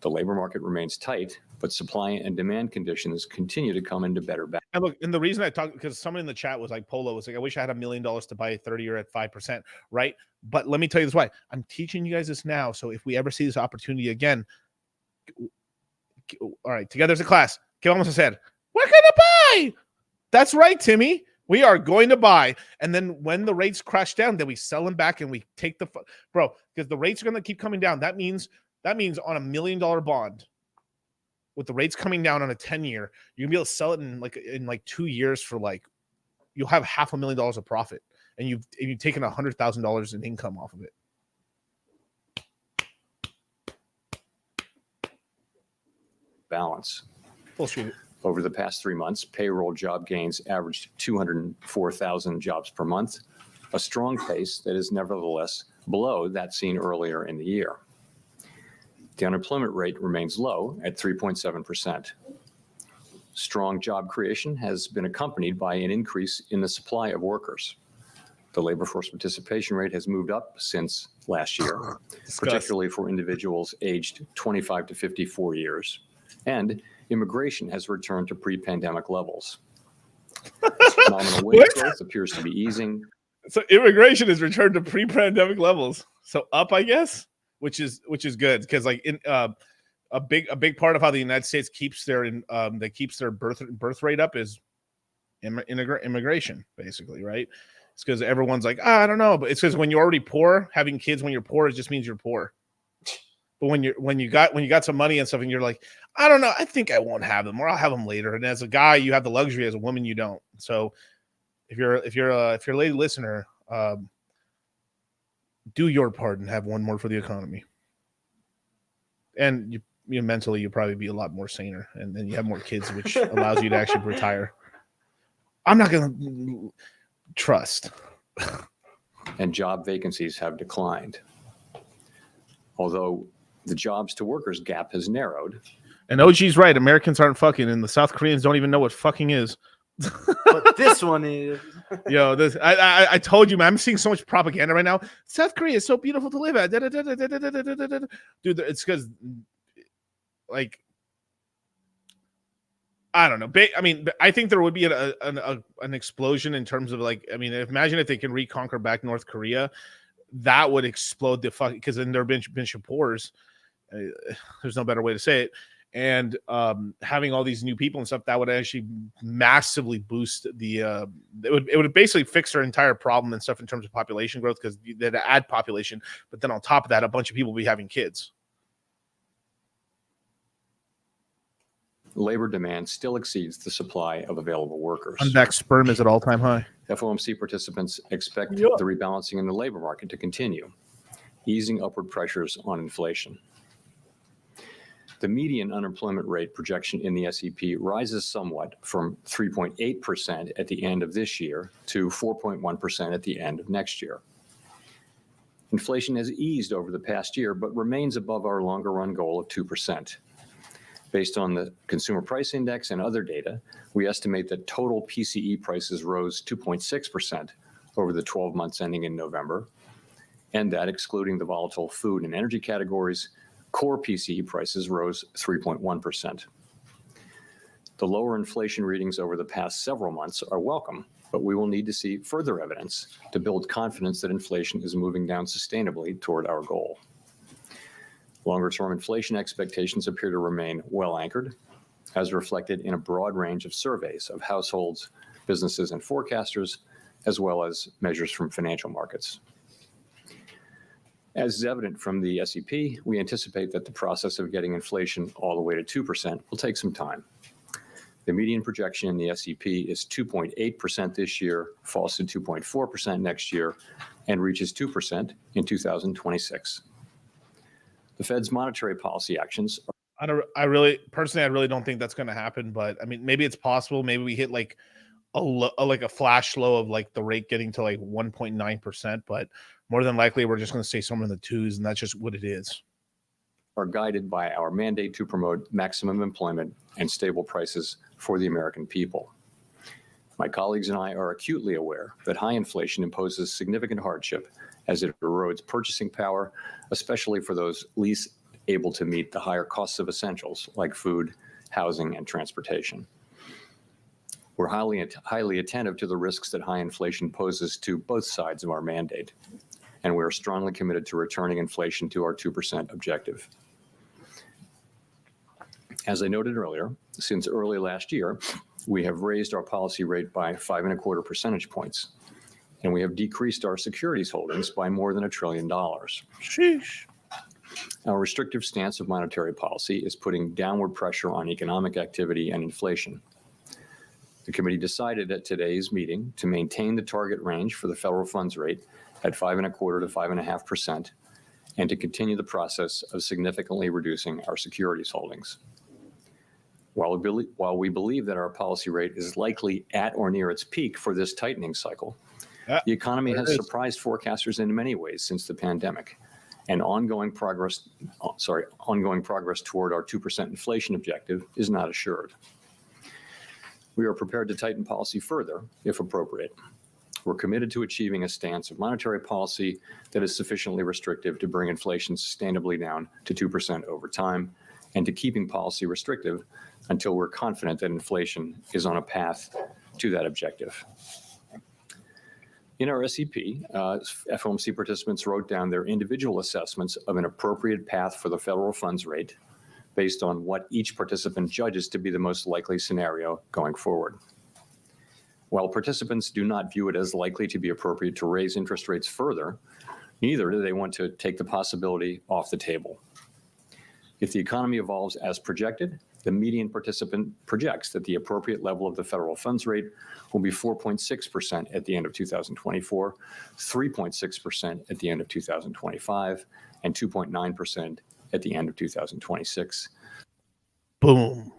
The labor market remains tight, but supply and demand conditions continue to come into better balance. And look, and the reason I talked, because someone in the chat was like, Polo was like, I wish I had $1 million to buy a 30-year at 5%, right? But let me tell you this why. I'm teaching you guys this now, so if we ever see this opportunity again, all right, together as a class, ¿Qué vamos a hacer? We're going to buy! That's right, Timmy. We are going to buy. And then when the rates crash down, then we sell them back and we take the bro, because the rates are going to keep coming down. That means on $1 million bond, with the rates coming down on a 10-year, you're gonna be able to sell it in like 2 years for like, you'll have $500,000 of profit, and you've taken $100,000 in income off of it. Balance. Bullshit. Over the past 3 months, payroll job gains averaged 204,000 jobs per month, a strong pace that is nevertheless below that seen earlier in the year. The unemployment rate remains low at 3.7%. Strong job creation has been accompanied by an increase in the supply of workers. The labor force participation rate has moved up since last year, particularly for individuals aged 25 to 54 years, and immigration has returned to pre-pandemic levels. Nominal wage growth appears to be easing. So immigration has returned to pre-pandemic levels. So up, I guess, which is good because like in a big part of how the United States keeps their birth rate up is immigration, basically, right? It's because everyone's like, I don't know, but it's because when you're already poor, having kids when you're poor, it just means you're poor. But when you got some money and stuff, and you're like, I don't know, I think I won't have them, or I'll have them later. And as a guy, you have the luxury. As a woman, you don't. So if you're a lady listener, do your part and have one more for the economy. And you mentally, you'll probably be a lot more saner, and then you have more kids, which allows you to actually retire. I'm not gonna trust. And job vacancies have declined. Although the jobs to workers gap has narrowed. And OG's right. Americans aren't fucking, and the South Koreans don't even know what fucking is. But this one is. Yo, I told you, man. I'm seeing so much propaganda right now. South Korea is so beautiful to live at. Dude, it's because, like, I don't know. I mean, I think there would be an explosion in terms of, like, I mean, imagine if they can reconquer back North Korea. That would explode the fuck, because then there have been Shapors. There's no better way to say it. And having all these new people and stuff, that would actually massively boost the it would basically fix their entire problem and stuff in terms of population growth, because they'd add population, but then on top of that, a bunch of people will be having kids. Labor demand still exceeds the supply of available workers. Unbacked sperm is at all-time high. FOMC participants expect the rebalancing in the labor market to continue, easing upward pressures on inflation. The median unemployment rate projection in the SEP rises somewhat from 3.8% at the end of this year to 4.1% at the end of next year. Inflation has eased over the past year, but remains above our longer run goal of 2%. Based on the Consumer Price Index and other data, we estimate that total PCE prices rose 2.6% over the 12 months ending in November, and that excluding the volatile food and energy categories, core PCE prices rose 3.1%. The lower inflation readings over the past several months are welcome, but we will need to see further evidence to build confidence that inflation is moving down sustainably toward our goal. Longer-term inflation expectations appear to remain well anchored, as reflected in a broad range of surveys of households, businesses, and forecasters, as well as measures from financial markets. As is evident from the SEP, we anticipate that the process of getting inflation all the way to 2% will take some time. The median projection in the SEP is 2.8% this year, falls to 2.4% next year, and reaches 2% in 2026. The Fed's monetary policy actions. I really don't think that's going to happen, but I mean, maybe it's possible. Maybe we hit like a flash low of like the rate getting to like 1.9%, but more than likely we're just going to stay somewhere in the twos, and that's just what it is. Are guided by our mandate to promote maximum employment and stable prices for the American people. My colleagues and I are acutely aware that high inflation imposes significant hardship as it erodes purchasing power, especially for those least able to meet the higher costs of essentials like food, housing, and transportation. We're highly attentive to the risks that high inflation poses to both sides of our mandate, and we are strongly committed to returning inflation to our 2% objective. As I noted earlier, since early last year, we have raised our policy rate by 5.25 percentage points, and we have decreased our securities holdings by more than $1 trillion. Sheesh. Our restrictive stance of monetary policy is putting downward pressure on economic activity and inflation. The committee decided at today's meeting to maintain the target range for the federal funds rate at 5.25 to 5.5%, and to continue the process of significantly reducing our securities holdings. While we believe that our policy rate is likely at or near its peak for this tightening cycle, the economy has surprised forecasters in many ways since the pandemic, and ongoing progress toward our 2% inflation objective is not assured. We are prepared to tighten policy further if appropriate. We're committed to achieving a stance of monetary policy that is sufficiently restrictive to bring inflation sustainably down to 2% over time, and to keeping policy restrictive until we're confident that inflation is on a path to that objective. In our SEP, FOMC participants wrote down their individual assessments of an appropriate path for the federal funds rate based on what each participant judges to be the most likely scenario going forward. While participants do not view it as likely to be appropriate to raise interest rates further, neither do they want to take the possibility off the table. If the economy evolves as projected, the median participant projects that the appropriate level of the federal funds rate will be 4.6% at the end of 2024, 3.6% at the end of 2025, and 2.9% at the end of 2026. Boom.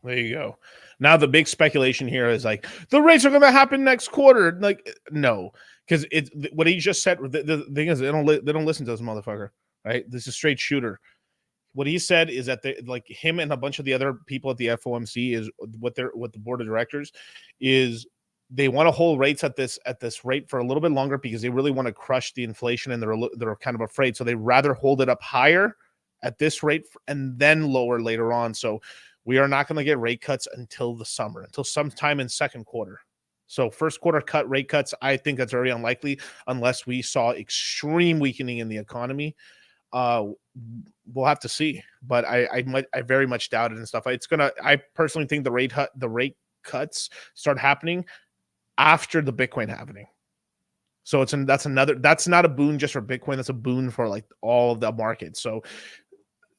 There you go. Now the big speculation here is like the rates are going to happen next quarter. Like, no, because it's what he just said. The thing is, they don't listen to this motherfucker, right? This is straight shooter. What he said is that like him and a bunch of the other people at the FOMC is what the board of directors is. They want to hold rates at this rate for a little bit longer because they really want to crush the inflation, and they're kind of afraid. So they rather hold it up higher at this rate and then lower later on. So we are not going to get rate cuts until the summer, until sometime in second quarter. So first quarter rate cuts, I think that's very unlikely unless we saw extreme weakening in the economy. We'll have to see, but I very much doubt it and stuff. I personally think the rate cuts start happening after the Bitcoin happening. So that's not a boon just for Bitcoin. That's a boon for like all of the markets. So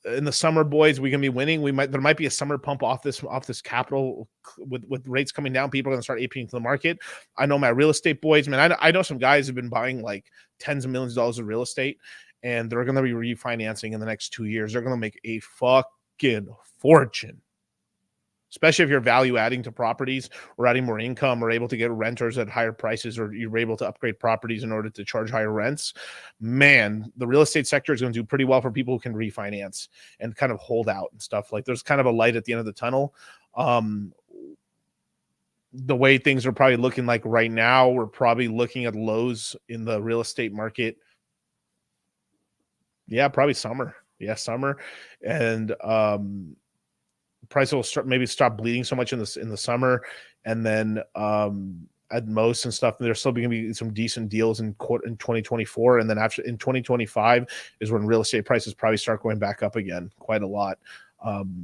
in the summer, boys, we're gonna be winning. There might be a summer pump off this capital with rates coming down. People are gonna start aping to the market. I know my real estate boys, man. I know some guys have been buying like tens of millions of dollars of real estate, and they're gonna be refinancing in the next 2 years. They're gonna make a fucking fortune. Especially if you're value adding to properties or adding more income or able to get renters at higher prices, or you're able to upgrade properties in order to charge higher rents. Man, the real estate sector is going to do pretty well for people who can refinance and kind of hold out and stuff. Like there's kind of a light at the end of the tunnel. The way things are probably looking like right now, we're probably looking at lows in the real estate market. Yeah, probably summer. Yeah, summer. And, price will stop bleeding so much in the summer, and then at most and stuff, there's still going to be some decent deals in 2024, and then after in 2025 is when real estate prices probably start going back up again quite a lot.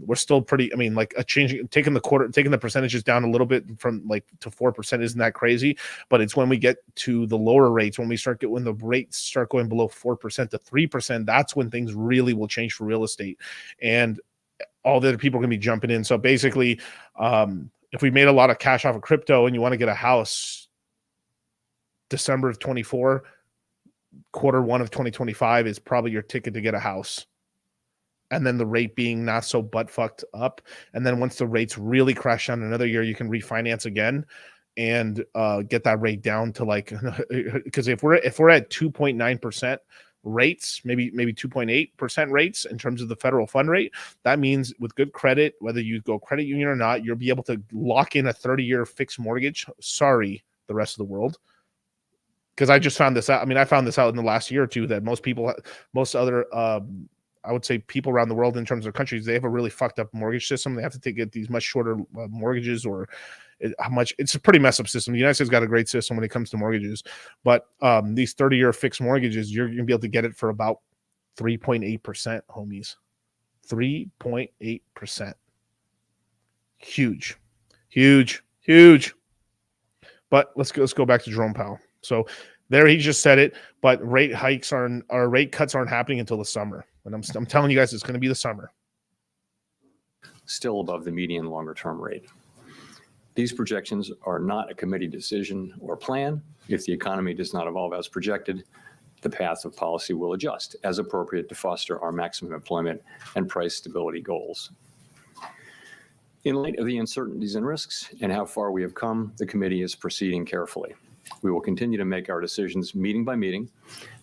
We're still pretty. I mean, like taking the percentages down a little bit from like to 4% isn't that crazy, but it's when we get to the lower rates, when the rates start going below 4% to 3%, that's when things really will change for real estate, and all the other people are going to be jumping in. So basically, if we made a lot of cash off of crypto and you want to get a house, December of 24, quarter one of 2025 is probably your ticket to get a house. And then the rate being not so butt fucked up. And then once the rates really crash down another year, you can refinance again and get that rate down to like, because if we're at 2.9%, rates, maybe 2.8% rates in terms of the federal fund rate, that means with good credit, whether you go credit union or not, you'll be able to lock in a 30-year fixed mortgage. Sorry, the rest of the world. Because I just found this out. I mean, I found this out in the last year or two that most other I would say people around the world in terms of countries, they have a really fucked up mortgage system. They have to get these much shorter mortgages, or it's a pretty messed up system. The United States got a great system when it comes to mortgages, but these 30-year fixed mortgages, you're going to be able to get it for about 3.8%, homies. 3.8%. Huge. But let's go back to Jerome Powell. So there, he just said it, but rate cuts aren't happening until the summer. And I'm telling you guys, it's going to be the summer. Still above the median longer-term rate. These projections are not a committee decision or plan. If the economy does not evolve as projected, the path of policy will adjust as appropriate to foster our maximum employment and price stability goals. In light of the uncertainties and risks and how far we have come, the committee is proceeding carefully. We will continue to make our decisions meeting by meeting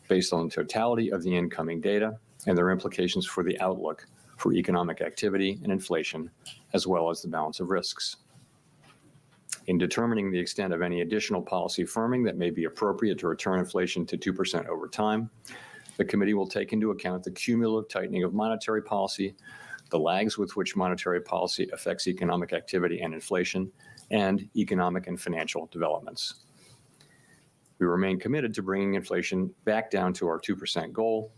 based on the totality of the incoming data and their implications for the outlook for economic activity and inflation, as well as the balance of risks. In determining the extent of any additional policy firming that may be appropriate to return inflation to 2% over time, the committee will take into account the cumulative tightening of monetary policy, the lags with which monetary policy affects economic activity and inflation, and economic and financial developments. We remain committed to bringing inflation back down to our 2% goal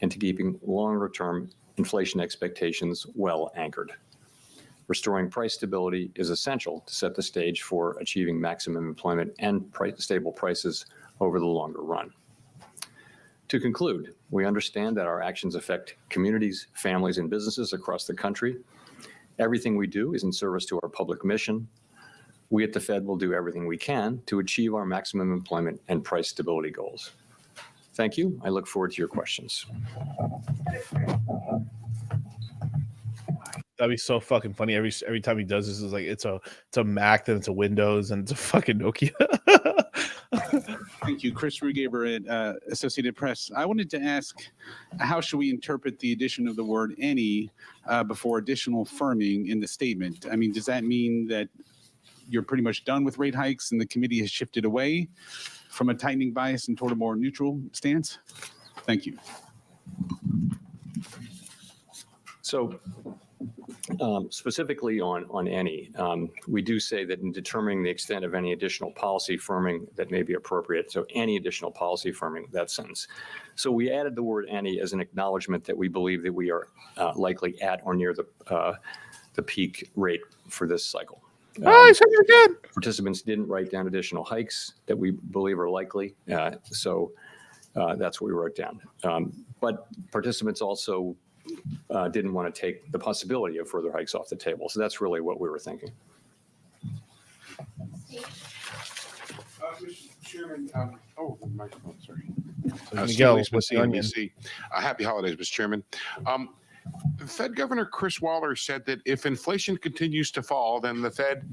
and to keeping longer-term inflation expectations well anchored. Restoring price stability is essential to set the stage for achieving maximum employment and stable prices over the longer run. To conclude, we understand that our actions affect communities, families, and businesses across the country. Everything we do is in service to our public mission. We at the Fed will do everything we can to achieve our maximum employment and price stability goals. Thank you. I look forward to your questions. That'd be so fucking funny. Every time he does this, is like it's a Mac, then it's a Windows, and it's a fucking Nokia. Thank you, Chris Rugaber at Associated Press. I wanted to ask, how should we interpret the addition of the word "any" before additional firming in the statement? I mean, does that mean that you're pretty much done with rate hikes and the committee has shifted away from a tightening bias and toward a more neutral stance? Thank you. So specifically on any, we do say that in determining the extent of any additional policy firming that may be appropriate, so any additional policy firming, that sentence. So we added the word any as an acknowledgement that we believe that we are likely at or near the peak rate for this cycle. I said you're good. Participants didn't write down additional hikes that we believe are likely, so that's what we wrote down. But participants also didn't want to take the possibility of further hikes off the table. So that's really what we were thinking. Mr. Chairman, the microphone, sorry. Miguel, with CNBC. Happy holidays, Mr. Chairman. Fed Governor Chris Waller said that if inflation continues to fall, then the Fed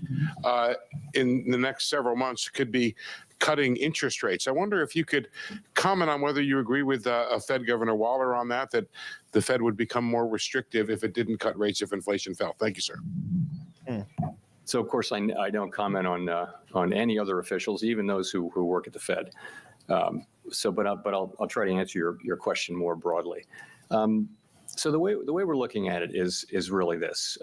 in the next several months could be cutting interest rates. I wonder if you could comment on whether you agree with Fed Governor Waller on that the Fed would become more restrictive if it didn't cut rates if inflation fell. Thank you, sir. So, of course, I don't comment on any other officials, even those who work at the Fed. But I'll try to answer your question more broadly. So the way we're looking at it is really this.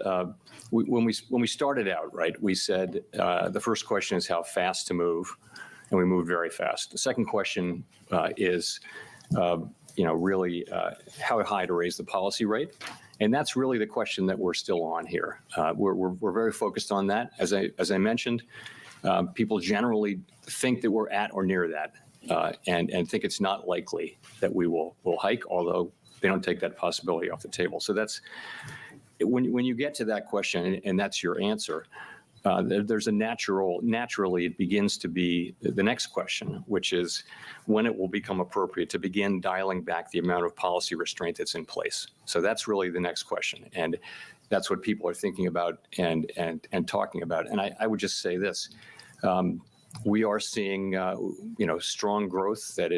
When we started out, right, we said the first question is how fast to move, and we moved very fast. The second question is really how high to raise the policy rate, and that's really the question that we're still on here. We're very focused on that. As I mentioned, people generally think that we're at or near that, and think it's not likely that we will hike, although they don't take that possibility off the table. So that's when you get to that question, and that's your answer. There's a naturally it begins to be the next question, which is when it will become appropriate to begin dialing back the amount of policy restraint that's in place. So that's really the next question, and that's what people are thinking about and talking about. And I would just say this: we are seeing strong growth that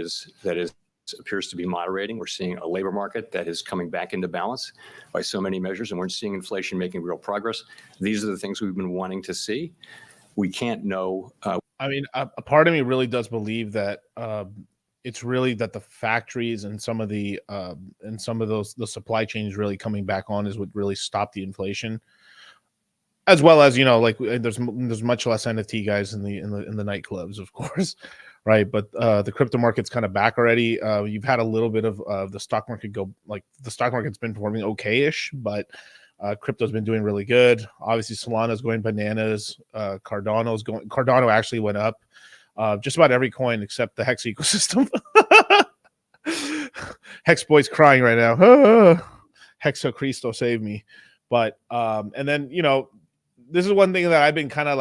appears to be moderating. We're seeing a labor market that is coming back into balance by so many measures, and we're seeing inflation making real progress. These are the things we've been wanting to see. We can't know. I mean, a part of me really does believe that it's really that the factories and some of the the supply chains really coming back on is what really stopped the inflation, as well as there's much less NFT guys in the nightclubs, of course. Right, but the crypto market's kind of back already. You've had a little bit of the stock market go, the stock market's been performing okay-ish, but crypto's been doing really good. Obviously, Solana's going bananas. Cardano actually went up. Just about every coin except the Hex ecosystem. Hex boy's crying right now. Hexo Cristo save me. But and then this is one thing that I've been kind of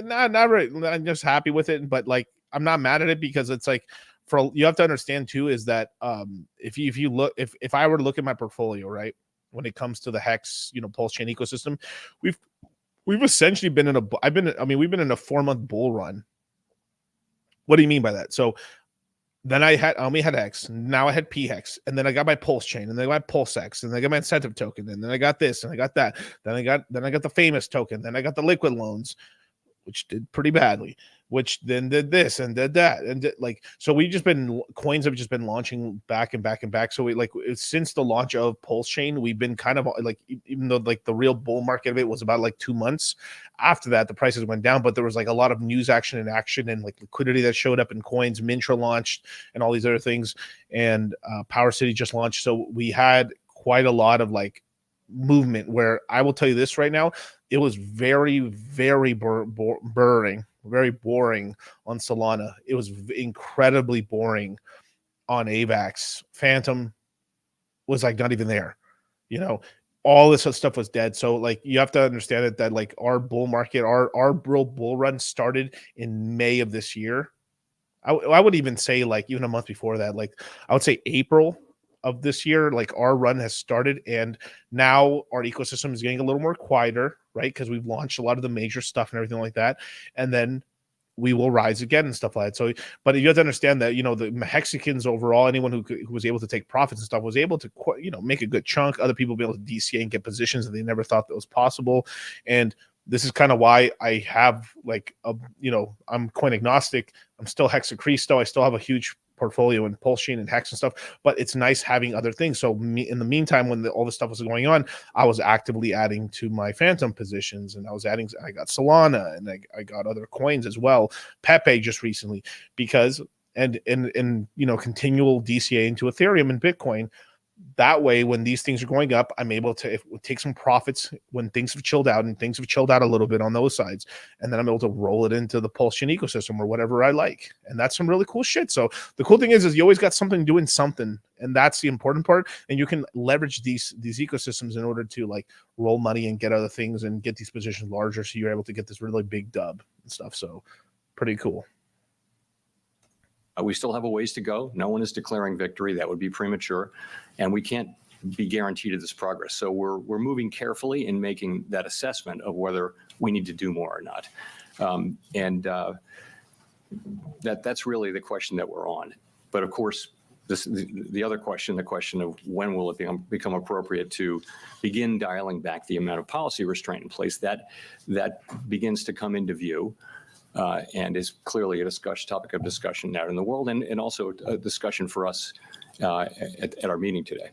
not really. I'm just happy with it, but I'm not mad at it because it's you have to understand too is that if I were to look at my portfolio, right, when it comes to the Hex, Pulse Chain ecosystem, we've essentially been we've been in a 4-month bull run. What do you mean by that? So then I only had X, now I had PHEX, and then I got my Pulse Chain, and then I got my Pulse X, and then I got my incentive token, and then I got this, and I got that, then I got the famous token, then I got the liquid loans. which did pretty badly, which then did this and did that. And so coins have just been launching back and back and back. So since the launch of Pulse Chain, we've been kind of like, even though like the real bull market of it was about like 2 months after that, the prices went down, but there was like a lot of news action and like liquidity that showed up in coins. Mintra launched and all these other things. And Power City just launched. So we had quite a lot of like movement, where I will tell you this right now, it was very, very boring on Solana. It was incredibly boring on AVAX. Phantom was like not even there. All this stuff was dead. So like you have to understand that like our bull market, our real bull run started in May of this year. I would even say like even a month before that, like I would say April of this year, like our run has started, and now our ecosystem is getting a little more quieter, right? Because we've launched a lot of the major stuff and everything like that, and then we will rise again and stuff like that. So, but you have to understand that the Mexicans overall, anyone who was able to take profits and stuff was able to make a good chunk. Other people be able to DCA and get positions that they never thought that was possible, and this is kind of why I have like I'm coin agnostic. I'm still Hexacristo. I still have a huge portfolio in Pulse Chain and Hex and stuff, but it's nice having other things. So in the meantime, when all this stuff was going on, I was actively adding to my Phantom positions, and I got Solana, and I got other coins as well. Pepe just recently, because and continual DCA into Ethereum and Bitcoin. That way, when these things are going up, I'm able to take some profits when things have chilled out, and things have chilled out a little bit on those sides. And then I'm able to roll it into the Pulse Chain ecosystem or whatever I like. And that's some really cool shit. So the cool thing is you always got something doing something. And that's the important part. And you can leverage these ecosystems in order to like roll money and get other things and get these positions larger. So you're able to get this really big dub and stuff. So pretty cool. We still have a ways to go. No one is declaring victory. That would be premature. And we can't be guaranteed of this progress. So we're moving carefully in making that assessment of whether we need to do more or not. That's really the question that we're on. But of course, the other question, the question of when will it become appropriate to begin dialing back the amount of policy restraint in place, that begins to come into view. And is clearly a topic of discussion out in the world, and also a discussion for us at our meeting today.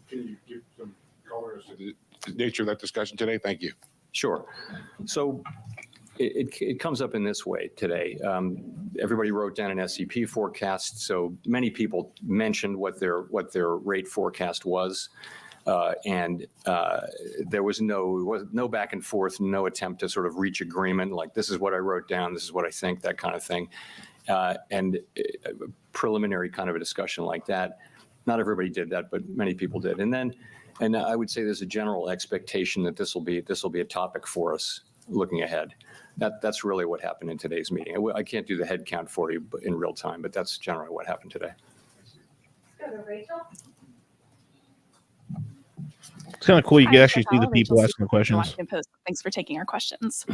Can you give some color as to the nature of that discussion today? Thank you. Sure. So it comes up in this way today. Everybody wrote down an SEP forecast. So many people mentioned what their rate forecast was. There was no back and forth, no attempt to sort of reach agreement, like this is what I wrote down, this is what I think, that kind of thing. And a preliminary kind of a discussion like that. Not everybody did that, but many people did. And I would say there's a general expectation that this will be a topic for us looking ahead. That's really what happened in today's meeting. I can't do the head count for you in real time, but that's generally what happened today. Let's go to Rachel. It's kind of cool. You can actually see the people asking the questions. Thanks for taking our questions.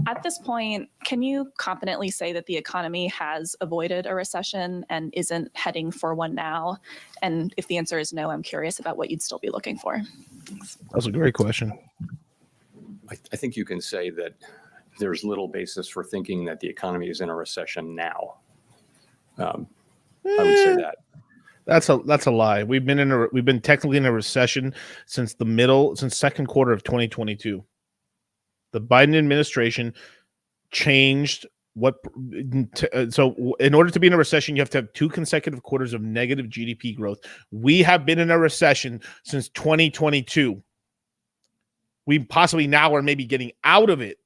At this point, can you confidently say that the economy has avoided a recession and isn't heading for one now? And if the answer is no, I'm curious about what you'd still be looking for. That's a great question. I think you can say that there's little basis for thinking that the economy is in a recession now. I would say that. That's a lie. We've been technically in a recession since second quarter of 2022. The Biden administration changed so in order to be in a recession, you have to have 2 consecutive quarters of negative GDP growth. We have been in a recession since 2022. We possibly now are maybe getting out of it,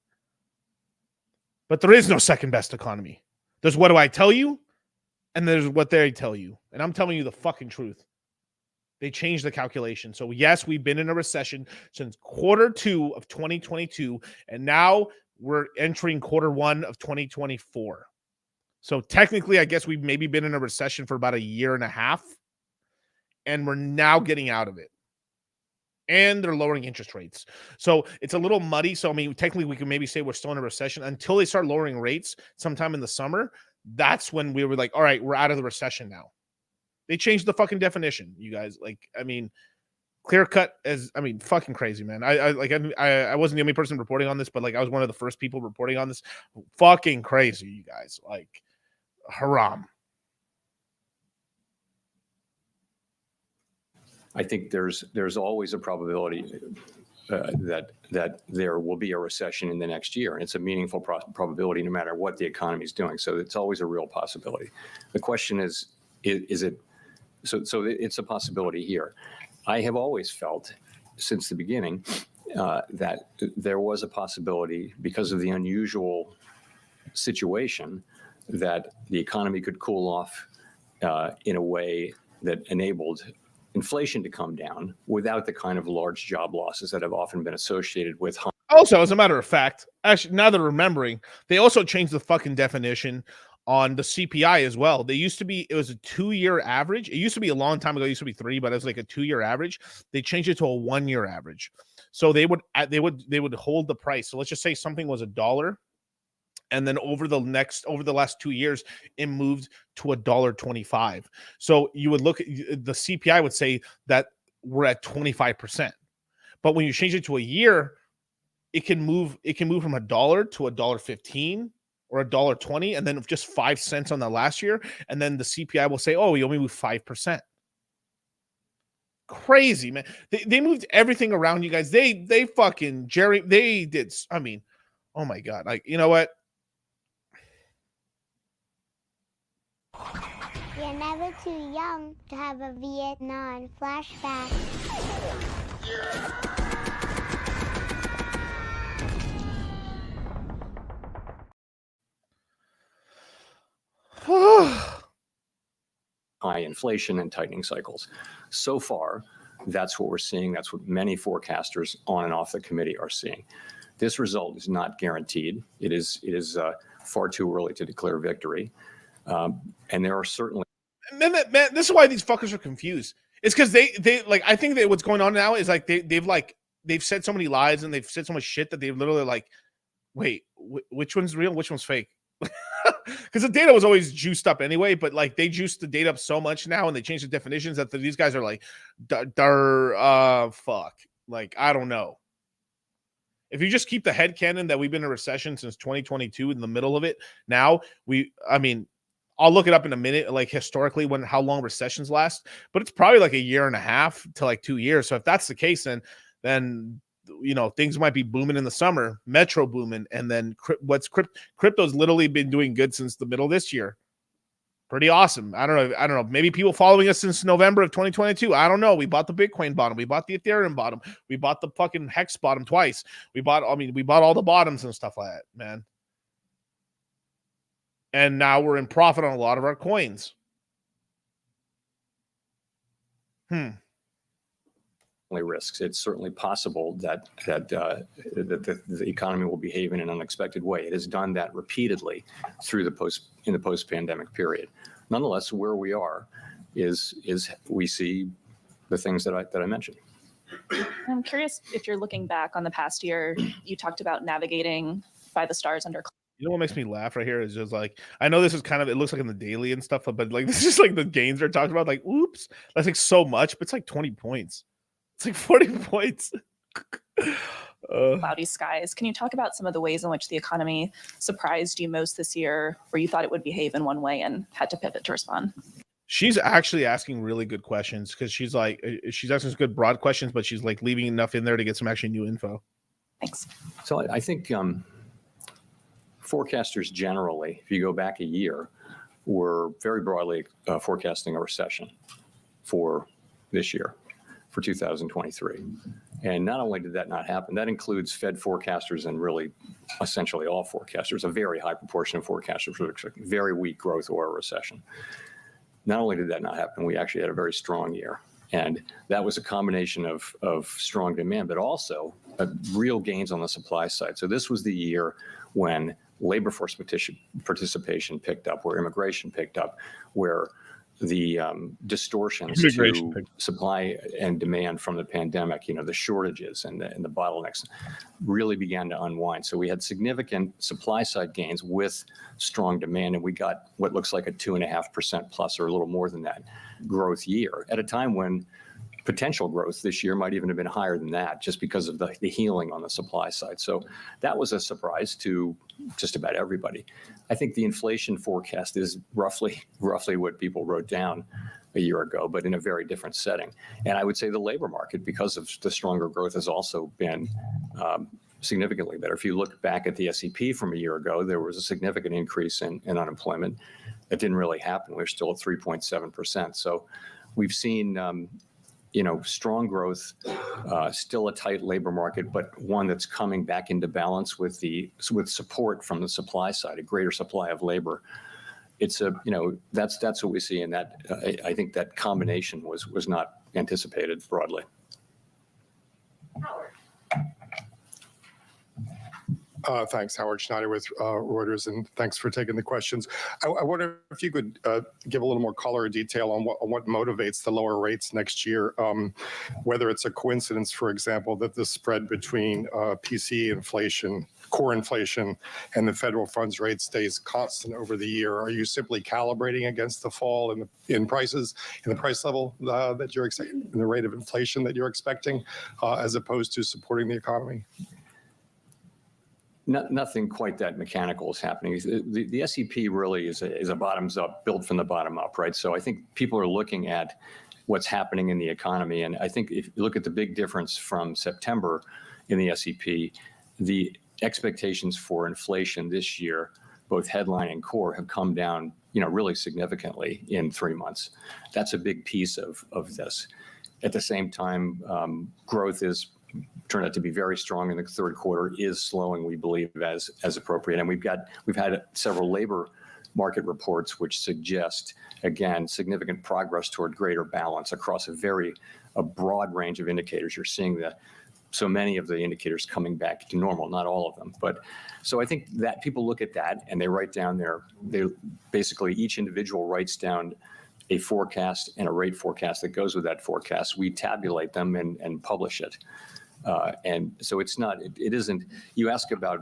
but there is no second best economy. There's what do I tell you? And there's what they tell you. And I'm telling you the fucking truth. They changed the calculation. So yes, we've been in a recession since quarter 2 of 2022. And now we're entering quarter 1 of 2024. So technically, I guess we've maybe been in a recession for about a year and a half. And we're now getting out of it. And they're lowering interest rates. So it's a little muddy. So, I mean, technically we can maybe say we're still in a recession until they start lowering rates sometime in the summer. That's when we were like, all right, we're out of the recession now. They changed the fucking definition, you guys. Like, I mean, Clear cut as, I mean, fucking crazy, man. I wasn't the only person reporting on this, but like I was one of the first people reporting on this. Fucking crazy, you guys. Like, haram. I think there's always a probability that there will be a recession in the next year, and it's a meaningful probability no matter what the economy is doing. So it's always a real possibility. The question is it? So it's a possibility here. I have always felt since the beginning that there was a possibility, because of the unusual situation, that the economy could cool off in a way that enabled inflation to come down without the kind of large job losses that have often been associated with. Also, as a matter of fact, actually, now that I'm remembering, they also changed the fucking definition on the CPI as well. They used to be, it was a 2-year average. It used to be a long time ago. It used to be 3, but it was like a 2-year average. They changed it to a 1-year average. So they would hold the price. So let's just say something was $1. And then over the last 2 years, it moved to $1.25. So you would look at the CPI would say that we're at 25%. But when you change it to a year, it can move from $1 to $1.15 or $1.20, and then just 5 cents on the last year. And then the CPI will say, oh, we only moved 5%. Crazy, man. They moved everything around, you guys. They fucking they did. I mean, oh my God. Like, you know what? You're never too young to have a Vietnam flashback. High inflation and tightening cycles. So far, that's what we're seeing. That's what many forecasters on and off the committee are seeing. This result is not guaranteed. It is far too early to declare victory. And there are certainly. Man, this is why these fuckers are confused. It's because they like, I think that what's going on now is like they've said so many lies and they've said so much shit that they've literally like, wait, which one's real? Which one's fake? Because the data was always juiced up anyway, but like they juiced the data up so much now and they changed the definitions that these guys are like, fuck. Like, I don't know. If you just keep the headcanon that we've been in a recession since 2022 in the middle of it, now I'll look it up in a minute, like historically how long recessions last, but it's probably like 1.5 to like 2 years. So if that's the case, then you know, things might be booming in the summer, metro booming, and then crypto's literally been doing good since the middle of this year. Pretty awesome. I don't know. Maybe people following us since November of 2022. I don't know. We bought the Bitcoin bottom. We bought the Ethereum bottom. We bought the fucking Hex bottom twice. We bought all the bottoms and stuff like that, man. And now we're in profit on a lot of our coins. Risks. It's certainly possible that the economy will behave in an unexpected way. It has done that repeatedly through in the post-pandemic period. Nonetheless, where we are is we see the things that I mentioned. I'm curious if you're looking back on the past year. You talked about navigating by the stars under. You know what makes me laugh right here is just like, I know this is kind of, it looks like in the daily and stuff, but like this is just like the gains they're talking about. Like, oops, that's like so much, but it's like 20 points. It's like 40 points. Cloudy skies. Can you talk about some of the ways in which the economy surprised you most this year, where you thought it would behave in one way and had to pivot to respond? She's actually asking really good questions because she's asking some good broad questions, but she's like leaving enough in there to get some actually new info. Thanks. So I think forecasters generally, if you go back a year, were very broadly forecasting a recession for this year, for 2023. And not only did that not happen, that includes Fed forecasters and really essentially all forecasters. A very high proportion of forecasters were expecting very weak growth or a recession. Not only did that not happen, we actually had a very strong year. And that was a combination of strong demand, but also real gains on the supply side. So this was the year when labor force participation picked up, where immigration picked up, where the distortions to supply and demand from the pandemic, you know, the shortages and the bottlenecks really began to unwind. So we had significant supply side gains with strong demand, and we got what looks like a 2.5% plus or a little more than that growth year at a time when potential growth this year might even have been higher than that, just because of the healing on the supply side. So that was a surprise to just about everybody. I think the inflation forecast is roughly what people wrote down a year ago, but in a very different setting. And I would say the labor market, because of the stronger growth, has also been significantly better. If you look back at the SEP from a year ago, there was a significant increase in unemployment. That didn't really happen. We're still at 3.7%. So we've seen strong growth, still a tight labor market, but one that's coming back into balance with support from the supply side, a greater supply of labor. It's that's what we see, and that I think that combination was not anticipated broadly. Thanks, Howard Schneider with Reuters, and thanks for taking the questions. I wonder if you could give a little more color or detail on what motivates the lower rates next year, whether it's a coincidence, for example, that the spread between PCE inflation, core inflation, and the federal funds rate stays constant over the year. Are you simply calibrating against the fall in prices, in the price level that you're expecting, in the rate of inflation that you're expecting, as opposed to supporting the economy? Nothing quite that mechanical is happening. The SEP really is a bottoms up, built from the bottom up, right? So I think people are looking at what's happening in the economy. And I think if you look at the big difference from September in the SEP, the expectations for inflation this year, both headline and core, have come down, really significantly in 3 months. That's a big piece of this. At the same time, growth is turned out to be very strong in the third quarter, is slowing, we believe, as appropriate. And we've had several labor market reports which suggest, again, significant progress toward greater balance across a broad range of indicators. You're seeing so many of the indicators coming back to normal, not all of them. But so I think that people look at that and they write down basically each individual writes down a forecast and a rate forecast that goes with that forecast. We tabulate them and publish it. And so it isn't, you ask about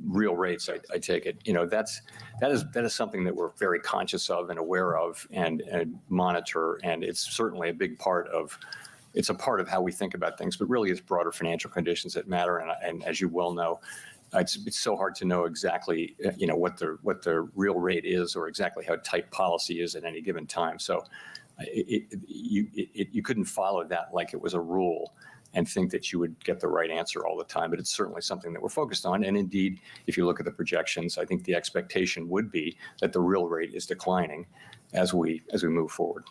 real rates, I take it, that is something that we're very conscious of and aware of and monitor. And it's certainly a big part of, it's a part of how we think about things, but really it's broader financial conditions that matter. And as you well know, it's so hard to know exactly, what the real rate is or exactly how tight policy is at any given time. So you couldn't follow that like it was a rule and think that you would get the right answer all the time. But it's certainly something that we're focused on. And indeed, if you look at the projections, I think the expectation would be that the real rate is declining as we move forward.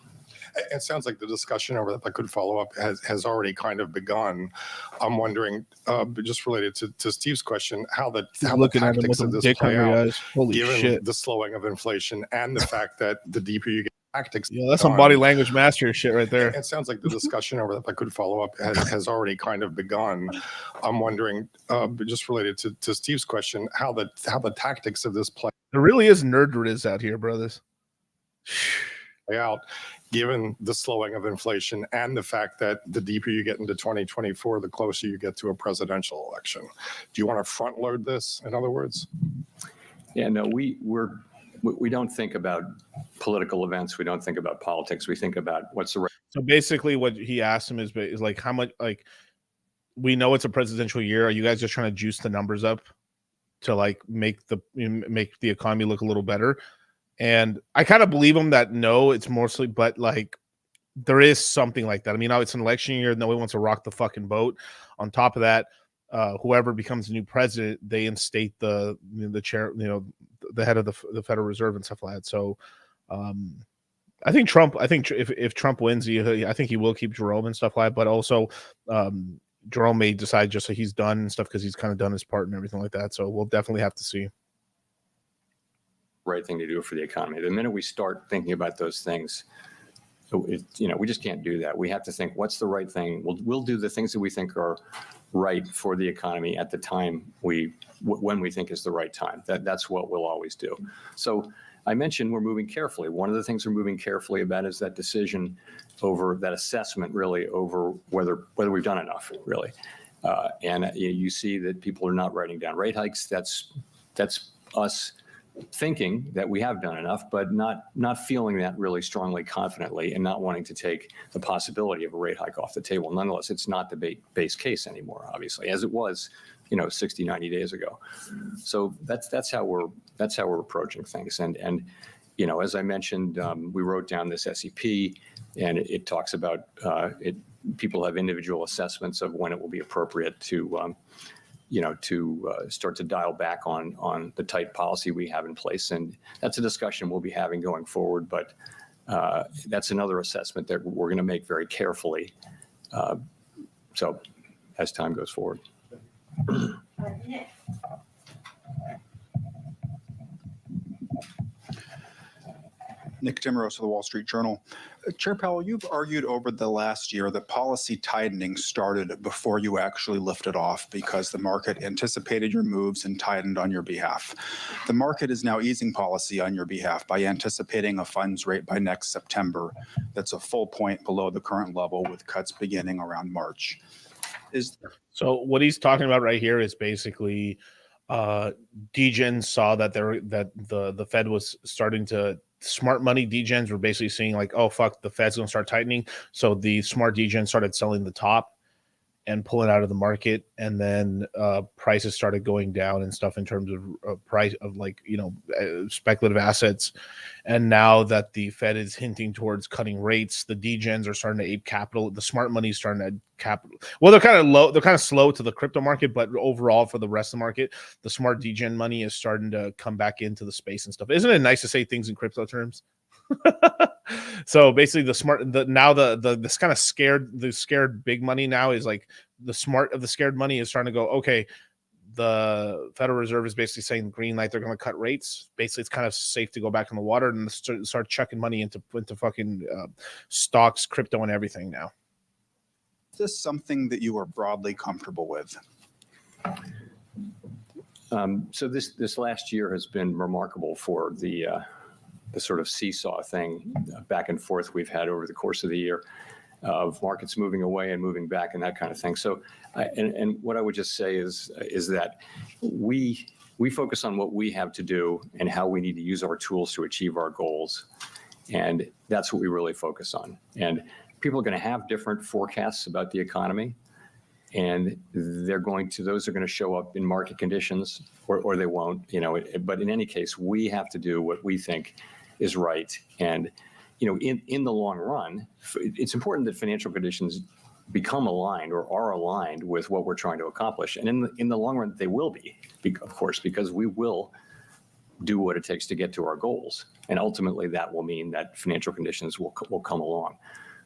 It sounds like the discussion over, if I could follow up, has already kind of begun. I'm wondering, just related to Steve's question, how the tactics of this play out, given the slowing of inflation and the fact that the deeper you get tactics. Yeah, that's some body language master shit right there. It sounds like the discussion over, if I could follow up, has already kind of begun. I'm wondering, just related to Steve's question, how the tactics of this play. There really is nerdriz out here, brothers. Out, given the slowing of inflation and the fact that the deeper you get into 2024, the closer you get to a presidential election. Do you want to front load this, in other words? Yeah, no, we don't think about political events. We don't think about politics. We think about what's the right. So basically what he asked him is like, how much, like, we know it's a presidential year. Are you guys just trying to juice the numbers up to like make the economy look a little better? And I kind of believe him that no, it's mostly, but like there is something like that. I mean, now it's an election year. No one wants to rock the fucking boat. On top of that, whoever becomes the new president, they instate the chair, the head of the Federal Reserve and stuff like that. So I think if Trump wins, I think he will keep Jerome and stuff like that. But also Jerome may decide just that he's done and stuff because he's kind of done his part and everything like that. So we'll definitely have to see. Right thing to do for the economy. The minute we start thinking about those things, we just can't do that. We have to think, what's the right thing? We'll do the things that we think are right for the economy at the time when we think is the right time. That's what we'll always do. So I mentioned we're moving carefully. One of the things we're moving carefully about is that decision over that assessment, really, over whether we've done enough, really. And you see that people are not writing down rate hikes. That's us thinking that we have done enough, but not feeling that really strongly confidently and not wanting to take the possibility of a rate hike off the table. Nonetheless, it's not the base case anymore, obviously, as it was, 60, 90 days ago. So that's how we're approaching things. And as I mentioned, we wrote down this SEP, and it talks about people have individual assessments of when it will be appropriate to start to dial back on the tight policy we have in place. And that's a discussion we'll be having going forward, but that's another assessment that we're going to make very carefully. So as time goes forward. Nick Timmeros of the Wall Street Journal. Chair Powell, you've argued over the last year that policy tightening started before you actually lifted off because the market anticipated your moves and tightened on your behalf. The market is now easing policy on your behalf by anticipating a funds rate by next September that's a full point below the current level, with cuts beginning around March. So what he's talking about right here is basically DGens saw that the Fed was starting to smart money. DGens were basically seeing like, oh fuck, the Fed's gonna start tightening. So the smart DGens started selling the top and pulling out of the market, and then prices started going down and stuff in terms of price of speculative assets. And now that the Fed is hinting towards cutting rates, the DGens are starting to ape capital. The smart money is starting to capital. Well, they're kind of low. They're kind of slow to the crypto market, but overall for the rest of the market, the smart DGen money is starting to come back into the space and stuff. Isn't it nice to say things in crypto terms? So basically this kind of scared big money now is like the smart of the scared money is starting to go, okay, the Federal Reserve is basically saying the green light, they're going to cut rates. Basically, it's kind of safe to go back in the water and start chucking money into fucking stocks, crypto, and everything now. Is this something that you are broadly comfortable with? So this last year has been remarkable for the sort of seesaw thing back and forth we've had over the course of the year, of markets moving away and moving back and that kind of thing. So, and what I would just say is that we focus on what we have to do and how we need to use our tools to achieve our goals. And that's what we really focus on. And people are going to have different forecasts about the economy, and those are going to show up in market conditions or they won't, but in any case, we have to do what we think is right. And, in the long run, it's important that financial conditions become aligned or are aligned with what we're trying to accomplish. And in the long run, they will be, of course, because we will do what it takes to get to our goals. And ultimately, that will mean that financial conditions will come along.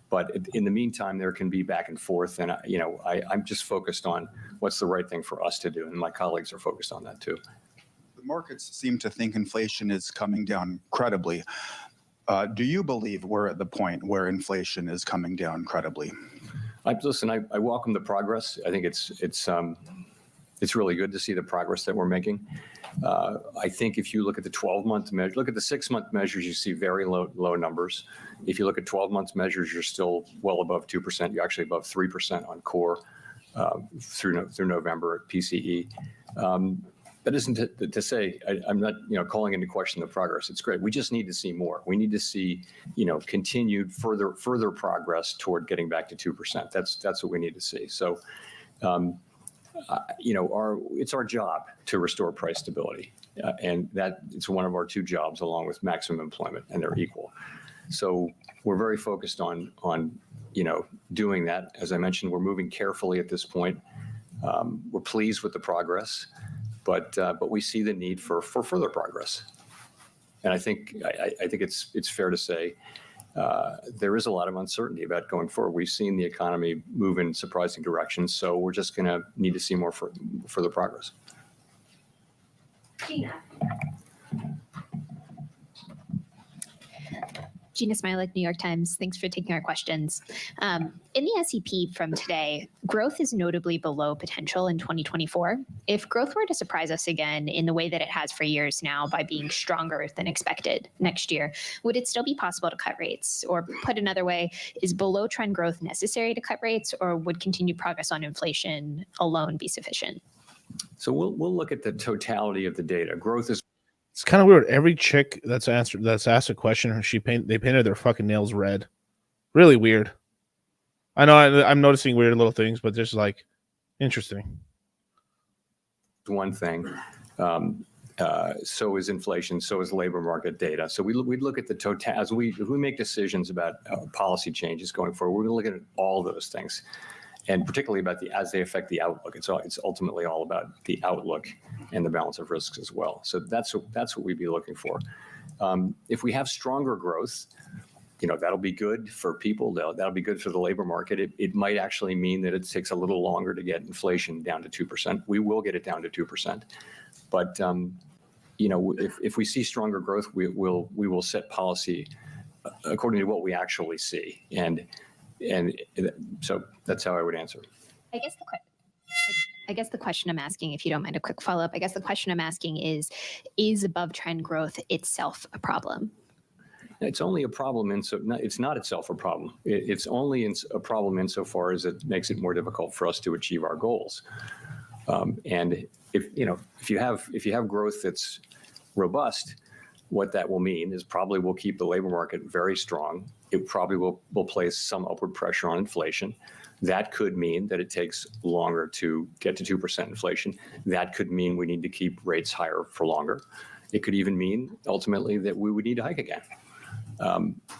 But in the meantime, there can be back and forth. And, I'm just focused on what's the right thing for us to do. And my colleagues are focused on that, too. The markets seem to think inflation is coming down credibly. Do you believe we're at the point where inflation is coming down credibly? I welcome the progress. I think it's really good to see the progress that we're making. I think if you look at the 12-month measure, look at the 6-month measures, you see very low numbers. If you look at 12-month measures, you're still well above 2%. You're actually above 3% on core through November at PCE. That isn't to say I'm not calling into question the progress. It's great. We just need to see more. We need to see continued further progress toward getting back to 2%. That's what we need to see. So it's our job to restore price stability, and that it's one of our two jobs along with maximum employment, and they're equal. So we're very focused on doing that. As I mentioned, we're moving carefully at this point. We're pleased with the progress. But we see the need for further progress, and I think it's fair to say there is a lot of uncertainty about going forward. We've seen the economy move in surprising directions, so we're just going to need to see more further progress. Gina Smilik, New York Times. Thanks for taking our questions. In the SEP from today, growth is notably below potential in 2024. If growth were to surprise us again in the way that it has for years now by being stronger than expected next year, would it still be possible to cut rates? Or put another way, is below trend growth necessary to cut rates, or would continued progress on inflation alone be sufficient? So we'll look at the totality of the data. Growth is It's kind of weird. Every chick that's asked a question, they painted their fucking nails red. Really weird. I know I'm noticing weird little things, but just like interesting. One thing. So is inflation, so is labor market data. So we look at the total as we make decisions about policy changes going forward. We're going to look at all those things, and particularly about as they affect the outlook. It's ultimately all about the outlook and the balance of risks as well. So that's what we'd be looking for. If we have stronger growth, that'll be good for people. That'll be good for the labor market. It might actually mean that it takes a little longer to get inflation down to 2%. We will get it down to 2%. But if we see stronger growth, we will set policy according to what we actually see, and so that's how I would answer. I guess the question I'm asking, if you don't mind a quick follow-up, I guess the question I'm asking is above trend growth itself a problem? It's only a problem it's not itself a problem. It's only a problem insofar as it makes it more difficult for us to achieve our goals. And if you have growth that's robust, what that will mean is probably will keep the labor market very strong. It probably will place some upward pressure on inflation. That could mean that it takes longer to get to 2% inflation. That could mean we need to keep rates higher for longer. It could even mean ultimately that we would need to hike again.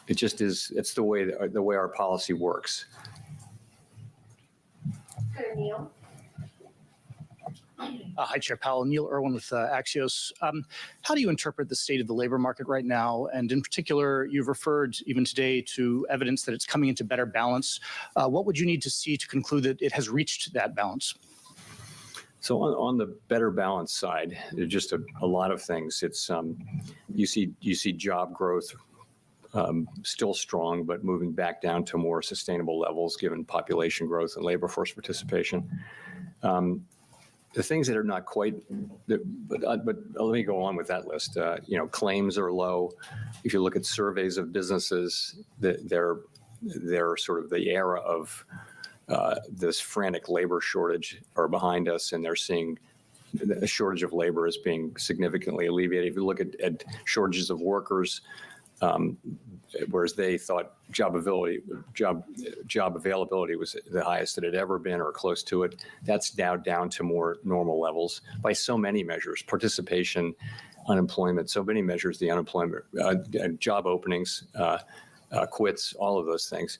It just is. It's the way our policy works. Neil. Hi, Chair Powell. Neil Irwin with Axios. How do you interpret the state of the labor market right now? And in particular, you've referred even today to evidence that it's coming into better balance. What would you need to see to conclude that it has reached that balance? So on the better balance side, there's just a lot of things. It's you see job growth still strong, but moving back down to more sustainable levels given population growth and labor force participation. The things that are not quite, but let me go on with that list. Claims are low. If you look at surveys of businesses, they're sort of the era of this frantic labor shortage are behind us, and they're seeing a shortage of labor as being significantly alleviated. If you look at shortages of workers, whereas they thought job availability was the highest it had ever been or close to it, that's now down to more normal levels by so many measures: participation, unemployment, so many measures, the unemployment, job openings, quits, all of those things.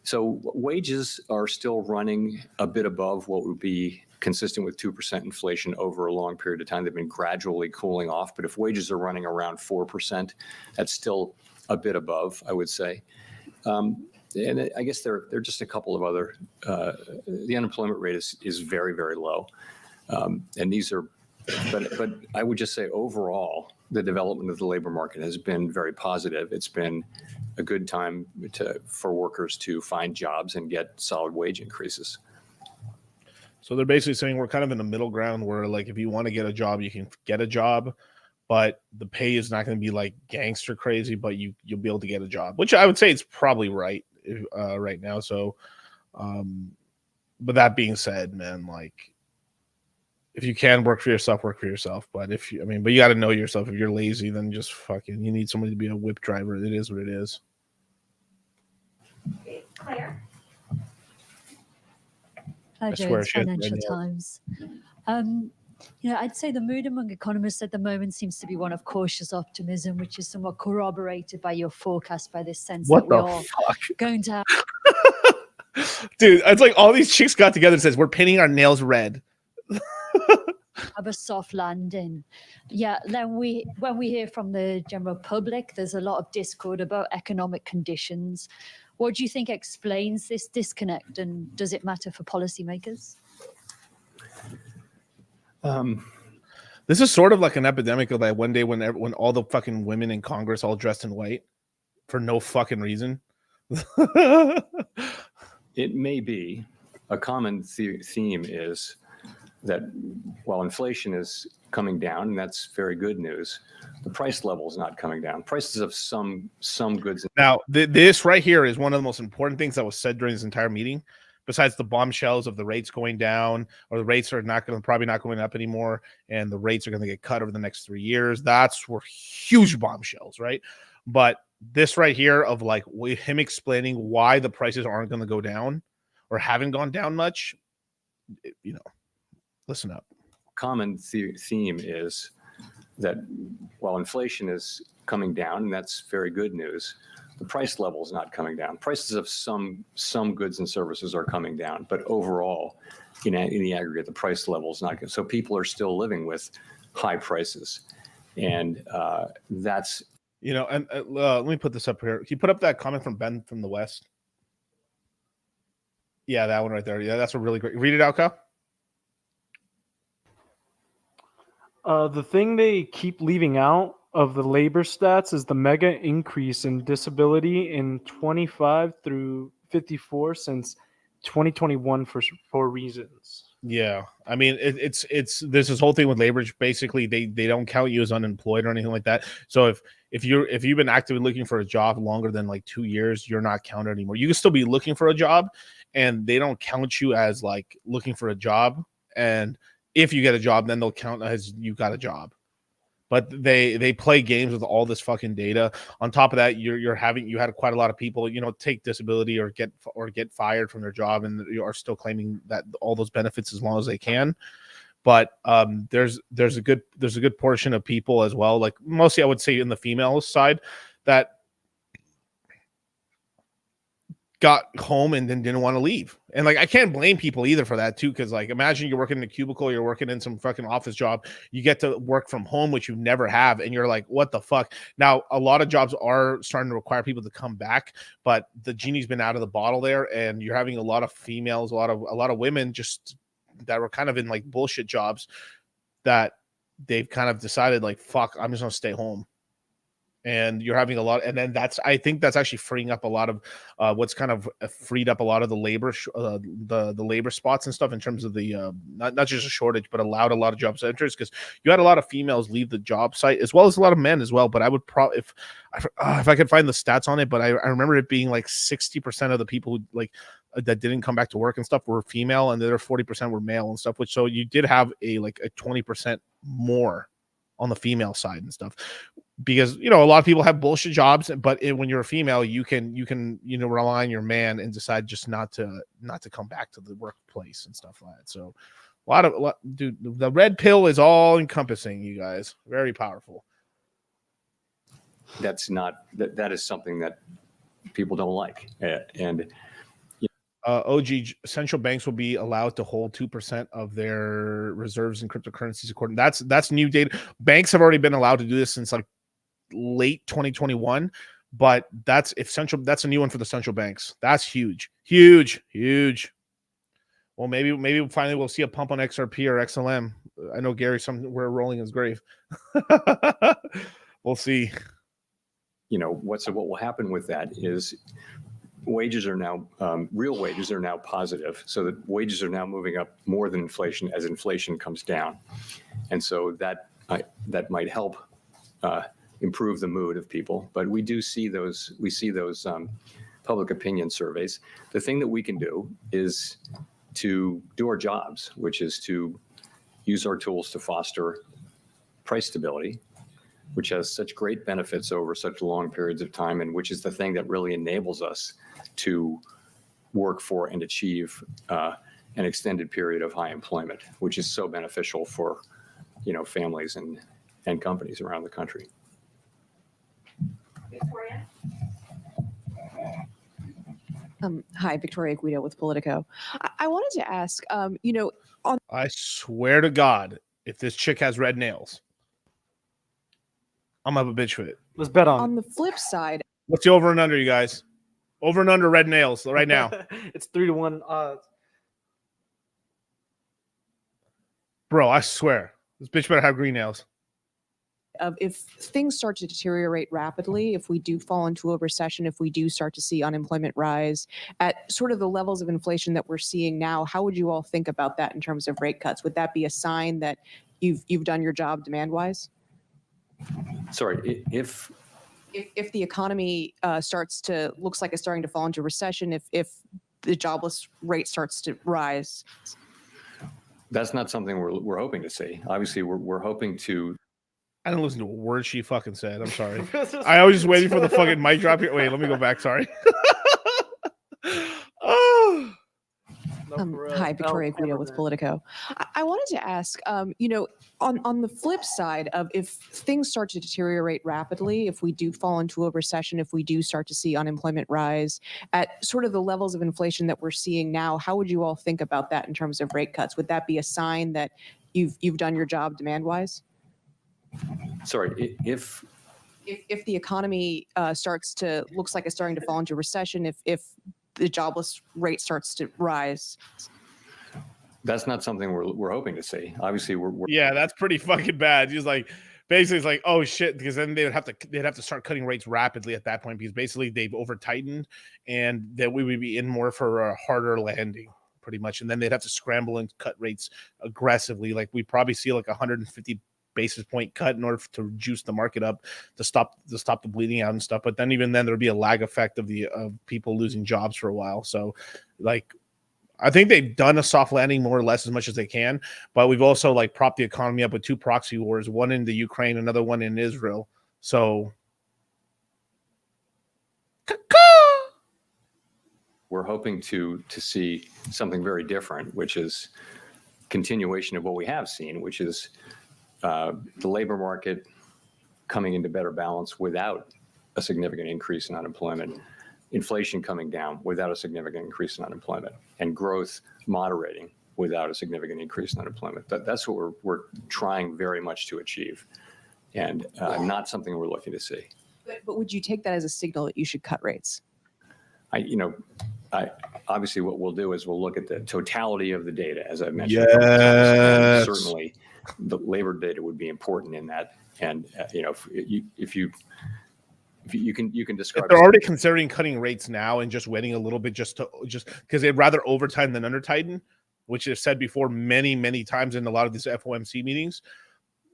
So wages are still running a bit above what would be consistent with 2% inflation over a long period of time. They've been gradually cooling off, but if wages are running around 4%, that's still a bit above, I would say. And I guess there are just a couple of other, the unemployment rate is very, very low. And these are, but I would just say overall, the development of the labor market has been very positive. It's been a good time for workers to find jobs and get solid wage increases. So they're basically saying we're kind of in the middle ground where, like, if you want to get a job, you can get a job, but the pay is not going to be like gangster crazy, but you'll be able to get a job, which I would say is probably right right now. So, but that being said, man, like, if you can work for yourself, work for yourself. But but you got to know yourself. If you're lazy, then just fucking, you need somebody to be a whip driver. It is what it is. Claire. I swear Jones, Financial Times. I'd say the mood among economists at the moment seems to be one of cautious optimism, which is somewhat corroborated by your forecast, by this sense What that the we're fuck? going to have. Dude, it's like all these chicks got together and says, we're painting our nails red. Have a soft landing. Yeah, then when we hear from the general public, there's a lot of discord about economic conditions. What do you think explains this disconnect, and does it matter for policymakers? This is sort of like an epidemic of that one day when all the fucking women in Congress all dressed in white for no fucking reason. It may be. A common theme is that while inflation is coming down, and that's very good news, the price level is not coming down. Prices of some goods. Now, this right here is one of the most important things that was said during this entire meeting, besides the bombshells of the rates going down, or the rates are probably not going up anymore, and the rates are going to get cut over the next 3 years. That's were huge bombshells, right? But this right here of like him explaining why the prices aren't going to go down or haven't gone down much, listen up. Common theme is that while inflation is coming down, and that's very good news, the price level is not coming down. Prices of some goods and services are coming down, but overall, in the aggregate, the price level is not good. So people are still living with high prices, and that's and let me put this up here. Can you put up that comment from Ben from the West? Yeah, that one right there. Yeah, that's a really great. Read it out, Kyle. The thing they keep leaving out of the labor stats is the mega increase in disability in 25 through 54 since 2021 for reasons. Yeah, I mean it's there's this whole thing with labor. Basically, they don't count you as unemployed or anything like that. So if you've been actively looking for a job longer than like 2 years, you're not counted anymore. You can still be looking for a job, and they don't count you as like looking for a job. And if you get a job, then they'll count as you got a job. But they play games with all this fucking data. On top of that, you had quite a lot of people, take disability or get fired from their job, and you are still claiming that all those benefits as long as they can. But there's a good portion of people as well, like mostly I would say in the female side, that got home and then didn't want to leave. And like I can't blame people either for that too, because like imagine you're working in a cubicle, you're working in some fucking office job, you get to work from home, which you never have, and you're like, what the fuck? Now a lot of jobs are starting to require people to come back, but the genie's been out of the bottle there, and you're having a lot of females, a lot of women just that were kind of in like bullshit jobs that they've kind of decided like, fuck, I'm just gonna stay home. And you're having a lot, and then I think that's actually freeing up a lot of what's kind of freed up a lot of the labor the labor spots and stuff in terms of the not just a shortage, but allowed a lot of job centers, because you had a lot of females leave the job site as well as a lot of men as well. But I would probably if I could find the stats on it, but I remember it being like 60% of the people who like that didn't come back to work and stuff were female, and the other 40% were male and stuff. Which so you did have a 20% more on the female side and stuff. Because a lot of people have bullshit jobs, but when you're a female, you can rely on your man and decide just not to come back to the workplace and stuff like that. So dude, the red pill is all encompassing, you guys. Very powerful. that is something that people don't like, and OG, central banks will be allowed to hold 2% of their reserves in cryptocurrencies. According that's new data. Banks have already been allowed to do this since like late 2021, but that's a new one for the central banks. That's huge. Well, maybe finally we'll see a pump on XRP or XLM. I know Gary, we're rolling his grave. We'll see. What will happen with that is wages are now real wages are now positive, so that wages are now moving up more than inflation as inflation comes down, and so that might help improve the mood of people. But we see those public opinion surveys. The thing that we can do is to do our jobs, which is to use our tools to foster price stability, which has such great benefits over such long periods of time, and which is the thing that really enables us to work for and achieve an extended period of high employment, which is so beneficial for families and companies around the country. Victoria. Hi, Victoria Guido with Politico. I wanted to ask, I swear to God, if this chick has red nails, I'm gonna have a bitch with it. Let's bet on the flip side. What's the over and under, you guys? Over and under red nails right now. It's 3-1 odds. Bro, I swear, this bitch better have green nails. If things start to deteriorate rapidly, if we do fall into a recession, if we do start to see unemployment rise at sort of the levels of inflation that we're seeing now, how would you all think about that in terms of rate cuts? Would that be a sign that you've done your job demand-wise? Sorry, if the economy looks like it's starting to fall into recession, if the jobless rate starts to rise? That's not something we're hoping to see. Obviously, we're hoping to. I didn't listen to a word she fucking said. I'm sorry. I was just waiting for the fucking mic drop here. Wait, let me go back. Sorry. Oh. Hi, Victoria Guido with Politico. I wanted to ask, you know, on the flip side of if things start to deteriorate rapidly, if we do fall into a recession, if we do start to see unemployment rise at sort of the levels of inflation that we're seeing now, how would you all think about that in terms of rate cuts? Would that be a sign that you've done your job demand-wise? Sorry, if the economy looks like it's starting to fall into recession, if the jobless rate starts to rise. That's not something we're hoping to see. Obviously, we're yeah, that's pretty fucking bad. He's like, basically, it's like, oh shit, because then they'd have to start cutting rates rapidly at that point because basically they've over tightened, and that we would be in more for a harder landing, pretty much. And then they'd have to scramble and cut rates aggressively. Like we probably see like 150 basis point cut in order to juice the market up to stop the bleeding out and stuff. But then even then there'll be a lag effect of people losing jobs for a while. So like I think they've done a soft landing more or less as much as they can, but we've also like propped the economy up with 2 proxy wars, one in the Ukraine, another one in Israel. So we're hoping to see something very different, which is continuation of what we have seen, which is the labor market coming into better balance without a significant increase in unemployment, inflation coming down without a significant increase in unemployment, and growth moderating without a significant increase in unemployment. That's what we're trying very much to achieve, and not something we're looking to see. But would you take that as a signal that you should cut rates? Obviously what we'll do is we'll look at the totality of the data, as I've mentioned. Yes. Certainly the labor data would be important in that. And, if you can describe. If they're already considering cutting rates now and just waiting a little bit just because they'd rather over tighten than under tighten, which they've said before many, many times in a lot of these FOMC meetings.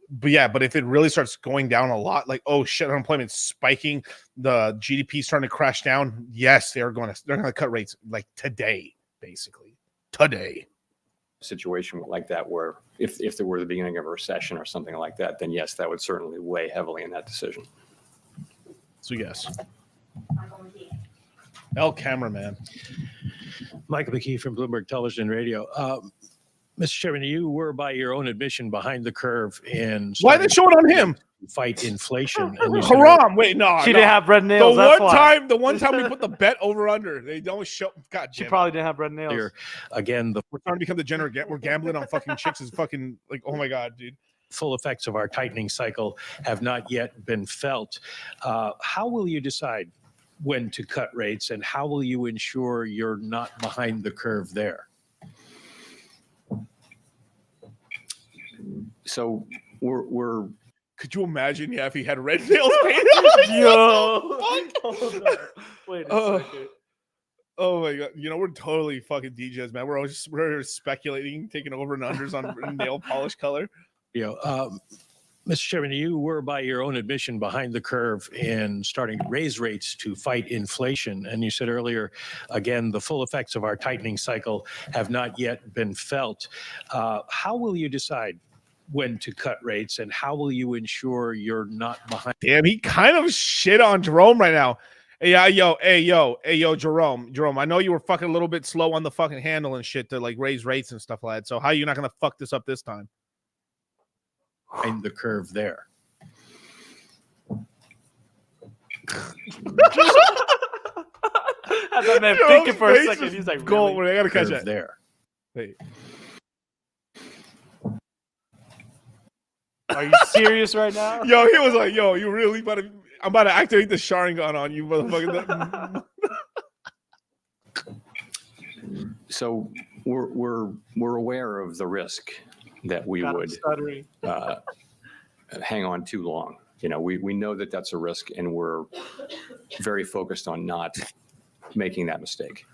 But if it really starts going down a lot, like, oh shit, unemployment's spiking, the GDP starting to crash down, yes, they're going to cut rates like today, basically. Today. Situation like that where if there were the beginning of a recession or something like that, then yes, that would certainly weigh heavily in that decision. So yes. El cameraman. Michael McKee from Bloomberg Television and Radio. Mr. Chairman, you were, by your own admission, behind the curve in. Why are they showing on him? Fight inflation. Haram. Wait, no. She didn't have red nails. The one time we put the bet over under, they don't show. God, she probably didn't have red nails. Again, we're trying to become the degenerate. We're gambling on fucking chicks. Is fucking like, oh my god, dude. Full effects of our tightening cycle have not yet been felt. How will you decide when to cut rates, and how will you ensure you're not behind the curve there? So we're. Could you imagine if he had red nails painted? Yo. Wait a second. Oh my god! We're totally fucking DJs, man. We're speculating, taking over and unders on nail polish color. Mr. Chairman, you were, by your own admission, behind the curve in starting to raise rates to fight inflation. And you said earlier, again, the full effects of our tightening cycle have not yet been felt. How will you decide when to cut rates, and how will you ensure you're not behind? Damn, he kind of shit on Jerome right now. Hey, yo, Jerome, I know you were fucking a little bit slow on the fucking handle and shit to like raise rates and stuff like that. So how are you not gonna fuck this up this time? In the curve there. Had that man thinking for a second. He's like, gold. Really? I gotta catch that. There. Wait. Are you serious right now? Yo, he was like, yo, you really about to... I'm about to activate the Sharingan on you, motherfucker. So we're aware of the risk that we would hang on too long. We know that that's a risk, and we're very focused on not making that mistake.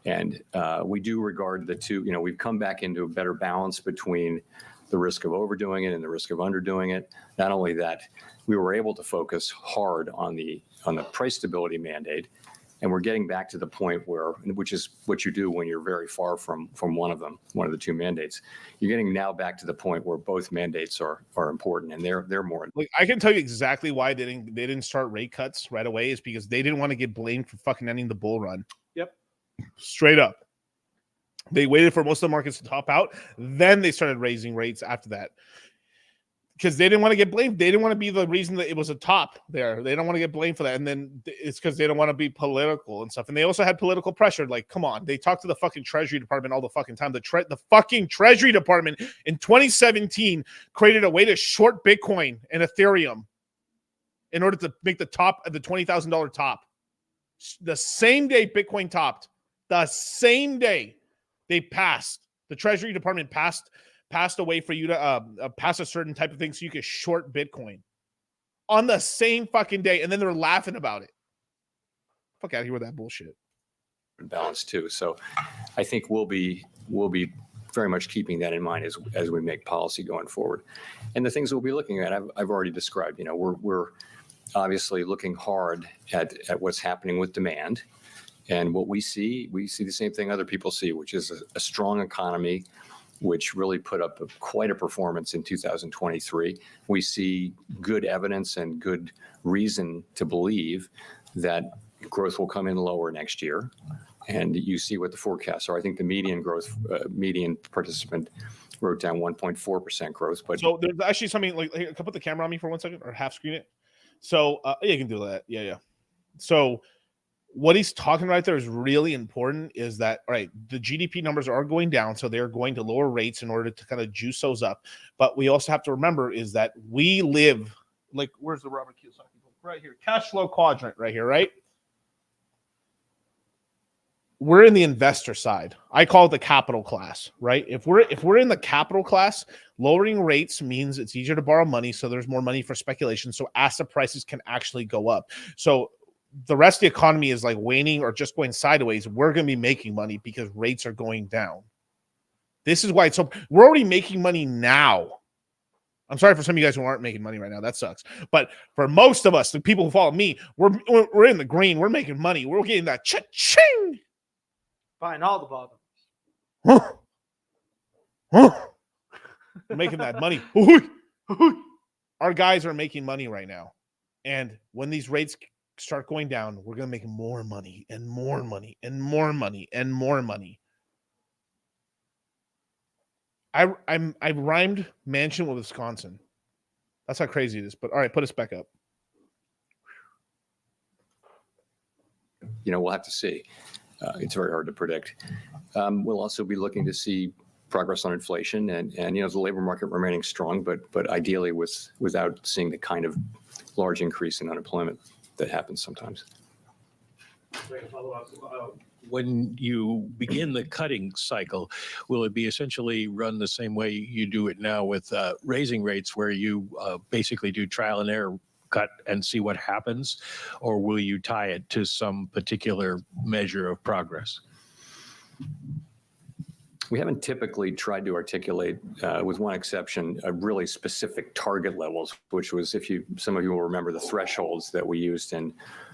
And we do regard the two. We've come back into a better balance between the risk of overdoing it and the risk of underdoing it. Not only that, we were able to focus hard on the price stability mandate, And we're getting back to the point where, which is what you do when you're very far from one of them, one of the two mandates. You're getting now back to the point where both mandates are important, and they're more. Like, I can tell you exactly why they didn't start rate cuts right away, is because they didn't want to get blamed for fucking ending the bull run. Yep. Straight up. They waited for most of the markets to top out, then they started raising rates after that. Because they didn't want to get blamed. They didn't want to be the reason that it was a top there. They don't want to get blamed for that. And then it's because they don't want to be political and stuff. And they also had political pressure. Like, come on. They talked to the fucking Treasury Department all the fucking time. The fucking Treasury Department in 2017 created a way to short Bitcoin and Ethereum in order to make the top of the $20,000 top. The same day Bitcoin topped, the same day they passed, the Treasury Department passed a way for you to pass a certain type of thing so you could short Bitcoin on the same fucking day, and then they're laughing about it. Fuck out of here with that bullshit. Balance too. So I think we'll be very much keeping that in mind as we make policy going forward. And the things we'll be looking at, I've already described. You know, we're obviously looking hard at what's happening with demand. And what we see the same thing other people see, which is a strong economy, which really put up quite a performance in 2023. We see good evidence and good reason to believe that growth will come in lower next year. And you see what the forecasts are. I think the median participant wrote down 1.4% growth. But so there's actually something like, here, can I put the camera on me for 1 second or half screen it? So yeah, you can do that. Yeah. So what he's talking right there is really important, is that, all right, the GDP numbers are going down, so they're going to lower rates in order to kind of juice those up. But we also have to remember is that we live, like, where's the Robert Kiyosaki? Right here, cash flow quadrant right here, right? We're in the investor side. I call it the capital class, right? If we're in the capital class, lowering rates means it's easier to borrow money, so there's more money for speculation, so asset prices can actually go up. So the rest of the economy is like waning or just going sideways. We're going to be making money because rates are going down. This is why it's so, we're already making money now. I'm sorry for some of you guys who aren't making money right now. That sucks. But for most of us, the people who follow me, we're in the green. We're making money. We're getting that cha-ching. Buying all the bottoms. We're making that money. Our guys are making money right now. And when these rates start going down, we're going to make more money and more money and more money and more money. I rhymed mansion with Wisconsin. That's how crazy it is. But all right, put us back up. You know, we'll have to see. It's very hard to predict. We'll also be looking to see progress on inflation and you know, the labor market remaining strong, but ideally without seeing the kind of large increase in unemployment that happens sometimes. When you begin the cutting cycle, will it be essentially run the same way you do it now with raising rates, where you basically do trial and error cut and see what happens, or will you tie it to some particular measure of progress? We haven't typically tried to articulate, with one exception, a really specific target levels, which was, some of you will remember the thresholds that we used in,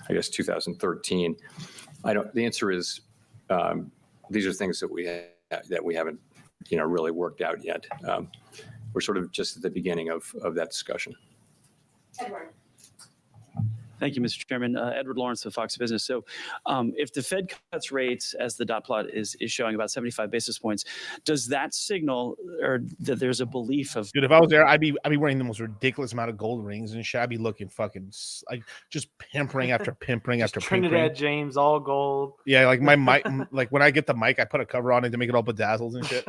I guess, 2013. The answer is, these are things that we haven't, you know, really worked out yet. We're sort of just at the beginning of that discussion. Edward. Thank you, Mr. Chairman. Edward Lawrence of Fox Business. So if the Fed cuts rates, as the dot plot is showing, about 75 basis points, does that signal or that there's a belief of... Dude, if I was there, I'd be wearing the most ridiculous amount of gold rings and shit. I'd be looking fucking like just pimpering after pimpering after Trinidad pimpering. James, all gold. Yeah, like my mic, like when I get the mic, I put a cover on it to make it all bedazzled and shit.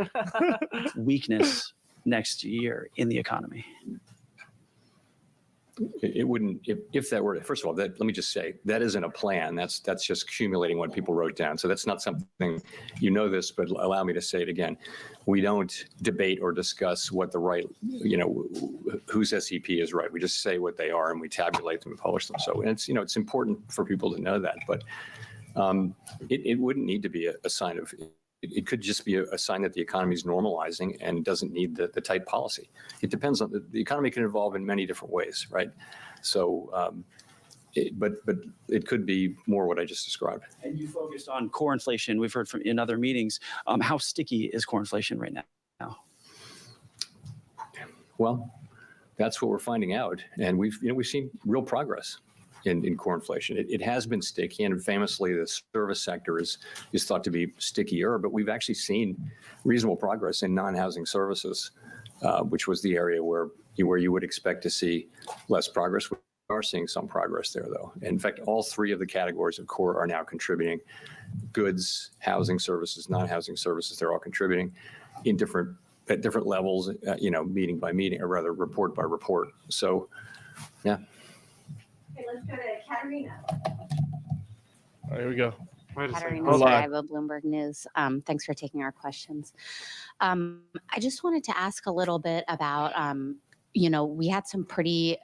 weakness next year in the economy? It wouldn't, if that were, first of all, let me just say, that isn't a plan. That's just accumulating what people wrote down. So that's not something, you know this, but allow me to say it again. We don't debate or discuss what the right, you know, whose SEP is right. We just say what they are and we tabulate them and publish them. So it's, you know, it's important for people to know that, but it wouldn't need to be a sign of, it could just be a sign that the economy is normalizing and doesn't need the tight policy. It depends on the economy can evolve in many different ways, right? So But it could be more what I just described. And you focused on core inflation. We've heard from in other meetings. How sticky is core inflation right now? Well, that's what we're finding out, and we've seen real progress in core inflation. It has been sticky, and famously, the service sector is thought to be stickier. But we've actually seen reasonable progress in non-housing services, which was the area where you would expect to see less progress. We are seeing some progress there, though. In fact, all three of the categories of core are now contributing. Goods, housing services, non-housing services, they're all contributing at different levels, meeting by meeting, or rather report by report. So, yeah. Okay, let's go to Katerina. All right, here we go. Katerina Sarajevo, Bloomberg News. Thanks for taking our questions. I just wanted to ask a little bit about, we had some pretty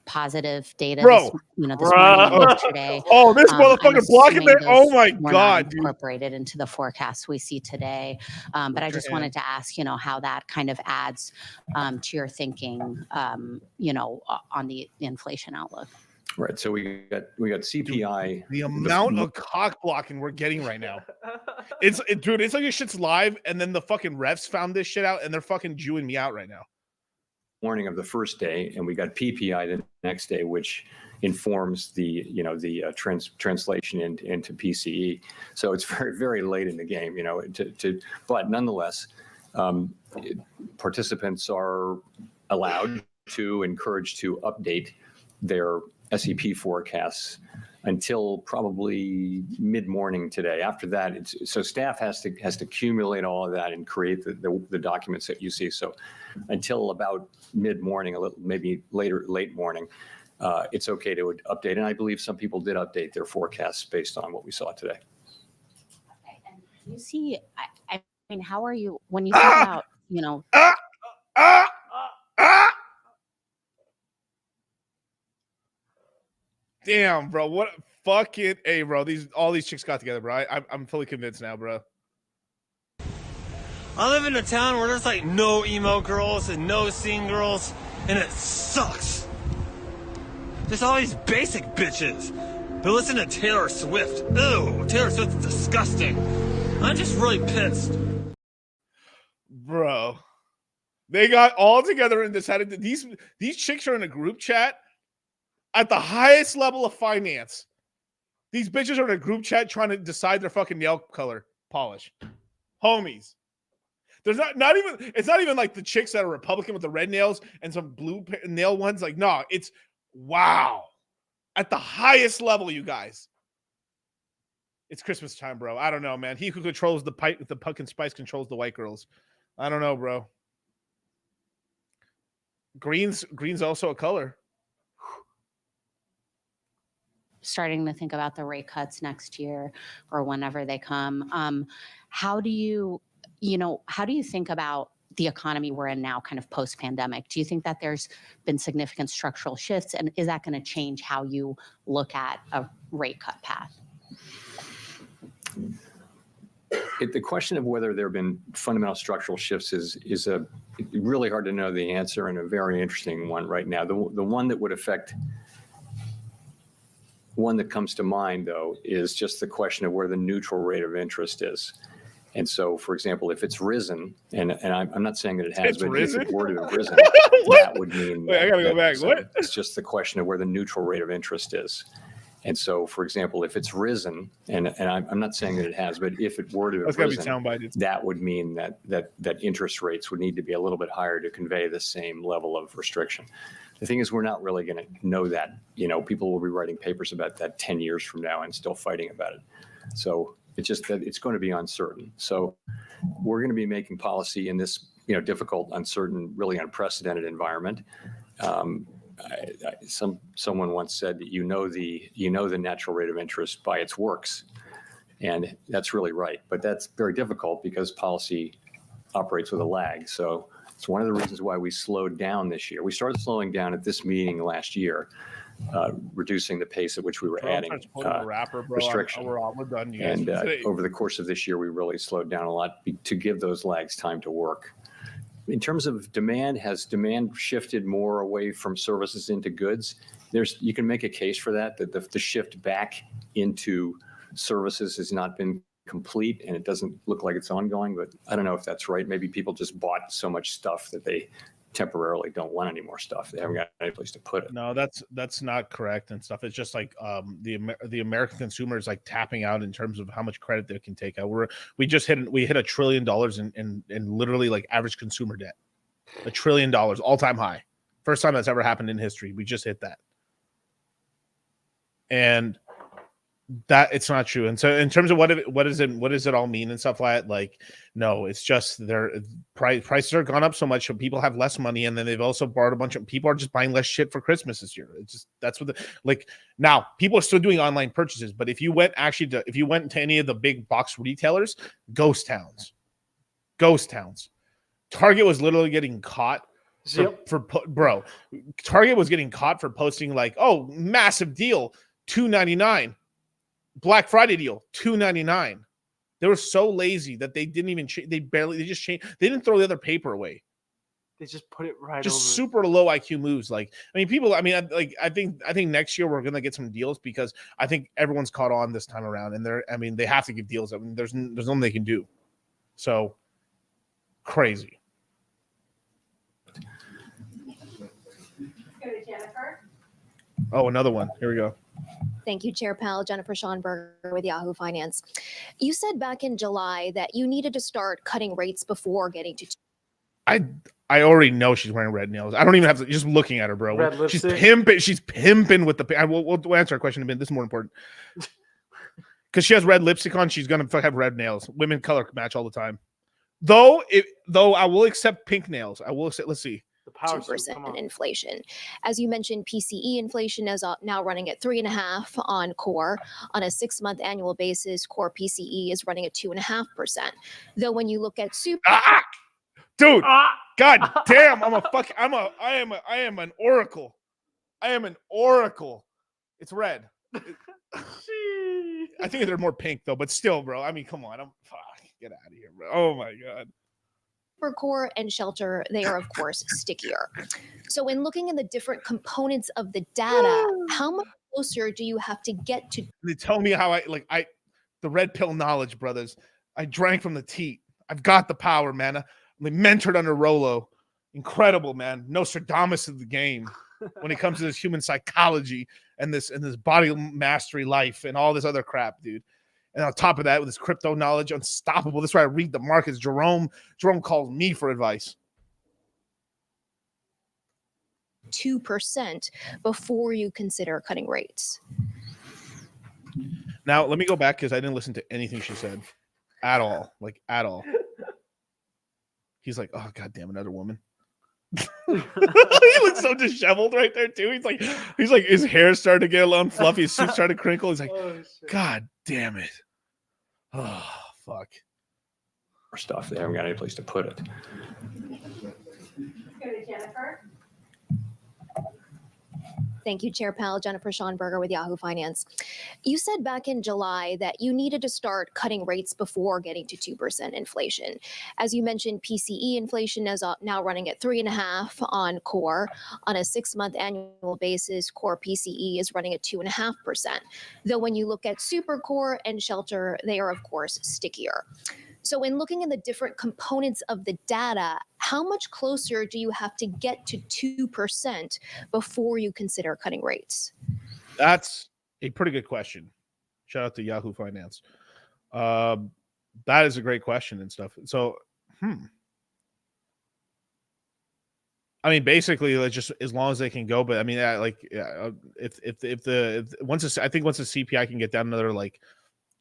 positive data this morning and yesterday. Oh, this motherfucker blocking that. Oh my God, dude. Incorporated into the forecast we see today. But I just wanted to ask, how that kind of adds to your thinking, on the inflation outlook. Right. So we got CPI. The amount of cock blocking we're getting right now. It's like your shit's live, and then the fucking refs found this shit out, and they're fucking Jewing me out right now. Morning of the first day, and we got PPI the next day, which informs the translation into PCE. So it's very, very late in the game, but nonetheless, participants are encouraged to update their SEP forecasts until probably mid-morning today. After that, so staff has to accumulate all of that and create the documents that you see. So until about mid-morning, maybe late morning, it's okay to update. And I believe some people did update their forecasts based on what we saw today. Okay, and you see, I mean, how are you when you think about, Damn, bro. What fucking A, bro. All these chicks got together, bro. I'm fully convinced now, bro. I live in a town where there's like no emo girls and no scene girls, and it sucks. There's all these basic bitches who listen to Taylor Swift. Ew, Taylor Swift's disgusting. I'm just really pissed. Bro. They got all together and decided that these chicks are in a group chat at the highest level of finance. These bitches are in a group chat trying to decide their fucking nail color polish. Homies. There's it's not even like the chicks that are Republican with the red nails and some blue nail ones. Like, no, it's wow. At the highest level, you guys. It's Christmas time, bro. I don't know, man. He who controls the pumpkin spice controls the white girls. I don't know, bro. Green's also a color. starting to think about the rate cuts next year or whenever they come. How do you think about the economy we're in now, kind of post-pandemic? Do you think that there's been significant structural shifts, and is that going to change how you look at a rate cut path? The question of whether there have been fundamental structural shifts is a really hard to know the answer, and a very interesting one right now. The one that would affect, one that comes to mind, though, is just the question of where the neutral rate of interest is. And so, for example, if it's risen, and I'm not saying that it has, but if it were to have risen, that would mean. Wait, I gotta go back. What? It's just the question of where the neutral rate of interest is. And so, for example, if it's risen, and I'm not saying that it has, but if it were to have risen, that would mean that interest rates would need to be a little bit higher to convey the same level of restriction. The thing is, we're not really going to know that. People will be writing papers about that 10 years from now and still fighting about it. So it's just that it's going to be uncertain. So we're going to be making policy in this, difficult, uncertain, really unprecedented environment. Someone once said that you know the natural rate of interest by its works, and that's really right. But that's very difficult because policy operates with a lag. So it's one of the reasons why we slowed down this year. We started slowing down at this meeting last year, reducing the pace at which we were adding restriction. We're done. And over the course of this year, we really slowed down a lot to give those lags time to work. In terms of demand, has demand shifted more away from services into goods? You can make a case for that the shift back into services has not been complete, and it doesn't look like it's ongoing, but I don't know if that's right. Maybe people just bought so much stuff that they temporarily don't want any more stuff. They haven't got any place to put it. No, that's not correct and stuff. It's just like the American consumer is like tapping out in terms of how much credit they can take out. We hit $1 trillion in literally like average consumer debt. $1 trillion, all-time high. First time that's ever happened in history. We just hit that. And that it's not true. And so in terms of what does it all mean and stuff like that, like, no, it's just their prices are gone up so much, so people have less money, and then they've also borrowed a bunch of people are just buying less shit for Christmas this year. It's just that's what now people are still doing online purchases, but if you went to any of the big box retailers, ghost towns. Target was literally getting caught bro. Target was getting caught for posting like, oh, massive deal, $2.99. Black Friday deal, $2.99. They were so lazy that they didn't even they just changed. They didn't throw the other paper away. They just put it right just over. Super low IQ moves. Like, I mean, I think next year we're gonna get some deals because I think everyone's caught on this time around, and they have to give deals. I mean, there's nothing they can do. So crazy. Go to Jennifer. Oh, another one. Here we go. Thank you, Chair Powell. Jennifer Schonberger with Yahoo Finance. You said back in July that you needed to start cutting rates before getting to. I already know she's wearing red nails. I don't even have to just looking at her, bro. Red She's lipstick. pimping. She's pimping with the. We'll answer her question in a minute. This is more important because she has red lipstick on. She's gonna have red nails. Women color match all the time. Though I will accept pink nails. I will accept. Let's see. 2% inflation. As you mentioned, PCE inflation is now running at 3.5% on core. On a 6-month annual basis, core PCE is running at 2.5%. Though when you look at Dude, god damn, I am an oracle. I am an oracle. It's red. I think they're more pink though, but still, bro. I mean, come on. Get out of here, bro. Oh my god. For core and shelter, they are, of course, stickier. So in looking at the different components of the data, how much closer do you have to get to? They tell me how the red pill knowledge, brothers. I drank from the teat. I've got the power, man. I'm mentored under Rolo. Incredible, man. Nostradamus of the game when it comes to this human psychology and this body mastery life and all this other crap, dude. And on top of that, with his crypto knowledge, unstoppable. That's why I read the markets. Jerome calls me for advice. 2% before you consider cutting rates. Now, let me go back because I didn't listen to anything she said at all. Like, at all. He's like, oh, goddamn, another woman. He looks so disheveled right there, too. He's like, his hair started to get a little fluffy. His suit started to crinkle. He's like, God damn it. Oh, fuck. Stuff. They haven't got any place to put it. Go to Jennifer. Thank you, Chair Powell. Jennifer Schonberger with Yahoo Finance. You said back in July that you needed to start cutting rates before getting to 2% inflation. As you mentioned, PCE inflation is now running at 3.5% on core. On a 6-month annual basis, core PCE is running at 2.5%. Though when you look at super core and shelter, they are, of course, stickier. So in looking at the different components of the data, how much closer do you have to get to 2% before you consider cutting rates? That's a pretty good question. Shout out to Yahoo Finance. That is a great question and stuff. So, I mean, basically, like, just as long as they can go. But I mean, once the CPI can get down another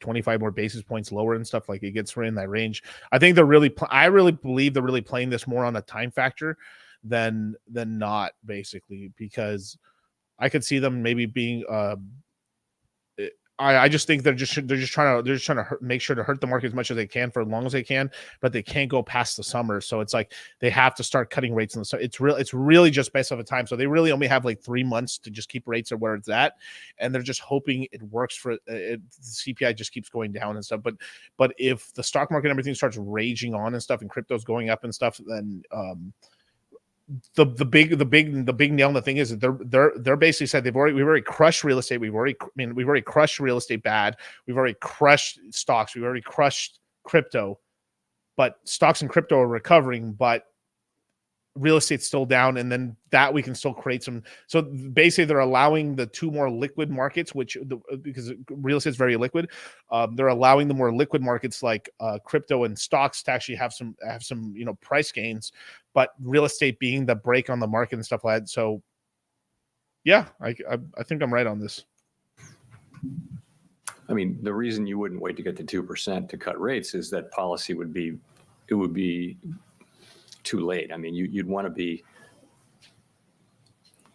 25 more basis points lower and stuff, like it gets right in that range. I think I really believe they're really playing this more on a time factor than not, basically, because I could see them maybe being I just think they're just trying to make sure to hurt the market as much as they can for as long as they can, but they can't go past the summer. So it's like they have to start cutting rates in the summer. It's really just based off of time. So they really only have 3 months to just keep rates at where it's at, and they're just hoping it works for it. The CPI just keeps going down and stuff. But if the stock market and everything starts raging on and stuff, and crypto's going up and stuff, then the big nail in the thing is that they're basically said we've already crushed real estate. We've already crushed real estate bad. We've already crushed stocks. We've already crushed crypto, but stocks and crypto are recovering, but real estate's still down, and then that we can still create some. So basically they're allowing the two more liquid markets, because real estate's very liquid, they're allowing the more liquid markets like crypto and stocks to actually have some price gains, but real estate being the break on the market and stuff like that. So yeah, I think I'm right on this. I mean, the reason you wouldn't wait to get to 2% to cut rates is that policy would be too late. I mean, you'd want to be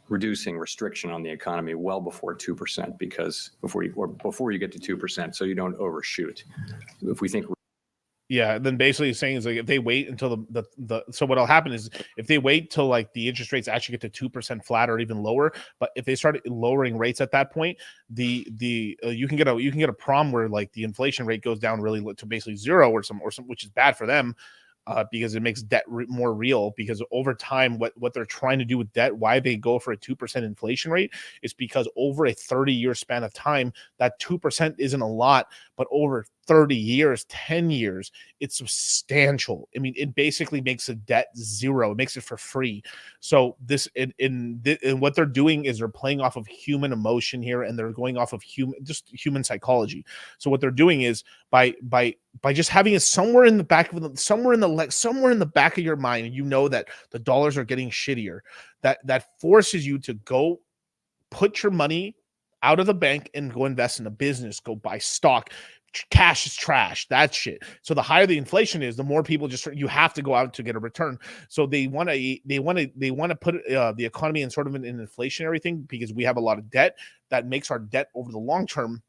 reducing restriction on the economy well before 2%, because before you get to 2%, so you don't overshoot. If we think, yeah, then basically saying is like if they wait until so what'll happen is if they wait till like the interest rates actually get to 2% flat or even lower, but if they start lowering rates at that point, you can get a problem where like the inflation rate goes down really to basically zero or some, which is bad for them. Because it makes debt more real, because over time, what they're trying to do with debt, why they go for a 2% inflation rate is because over a 30-year span of time, that 2% isn't a lot, but over 30 years, 10 years, it's substantial. I mean, it basically makes the debt zero. It makes it for free. So this, and what they're doing is they're playing off of human emotion here, and they're going off of human psychology. So what they're doing is by just having it somewhere in the back of somewhere in the back of your mind, you know that the dollars are getting shittier. That forces you to go put your money out of the bank and go invest in a business, go buy stock. Cash is trash. That shit. So the higher the inflation is, the more people you have to go out to get a return. So they want to put the economy in sort of an inflationary thing, because we have a lot of debt that makes our debt over the long term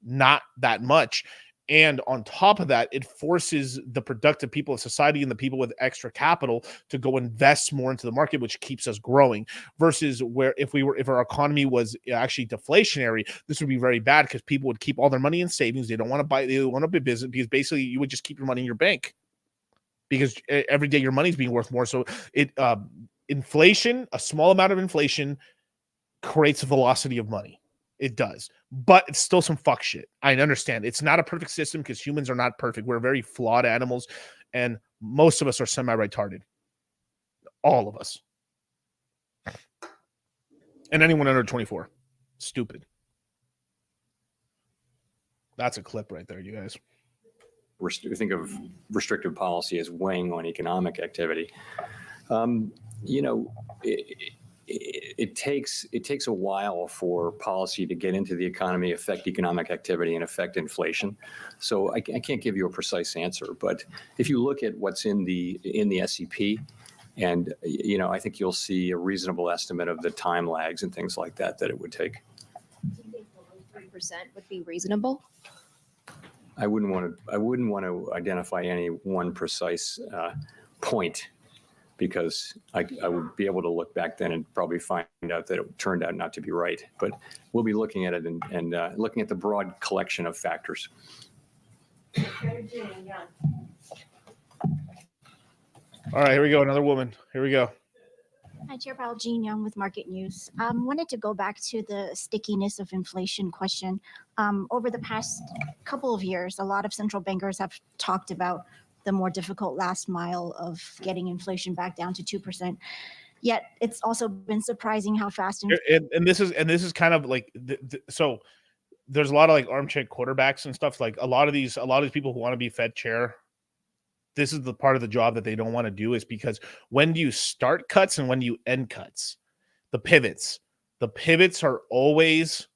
not that much. And on top of that, it forces the productive people of society and the people with extra capital to go invest more into the market, which keeps us growing. Versus where if our economy was actually deflationary, this would be very bad, because people would keep all their money in savings. They don't want to buy. They want to be business, because basically you would just keep your money in your bank, because every day your money's being worth more. So inflation, a small amount of inflation, creates a velocity of money. It does, but it's still some fuck shit. I understand it's not a perfect system, because humans are not perfect. We're very flawed animals, and most of us are semi-retarded. All of us. And anyone under 24. Stupid. That's a clip right there, you guys. think of restrictive policy as weighing on economic activity. It takes a while for policy to get into the economy, affect economic activity, and affect inflation. So I can't give you a precise answer, but if you look at what's in the SEP, and I think you'll see a reasonable estimate of the time lags and things like that it would take. Do you think below 3% would be reasonable? I wouldn't want to identify any one precise point, because I would be able to look back then and probably find out that it turned out not to be right. But we'll be looking at it and looking at the broad collection of factors. All right, here we go. Another woman. Here we go. Hi, Chair Powell, Jean Young with Market News. Wanted to go back to the stickiness of inflation question. Over the past couple of years, a lot of central bankers have talked about the more difficult last mile of getting inflation back down to 2%. Yet it's also been surprising how fast. And this is kind of like so. There's a lot of like armchair quarterbacks and stuff. Like a lot of these people who want to be Fed chair, this is the part of the job that they don't want to do, is because when do you start cuts and when do you end cuts? The pivots are always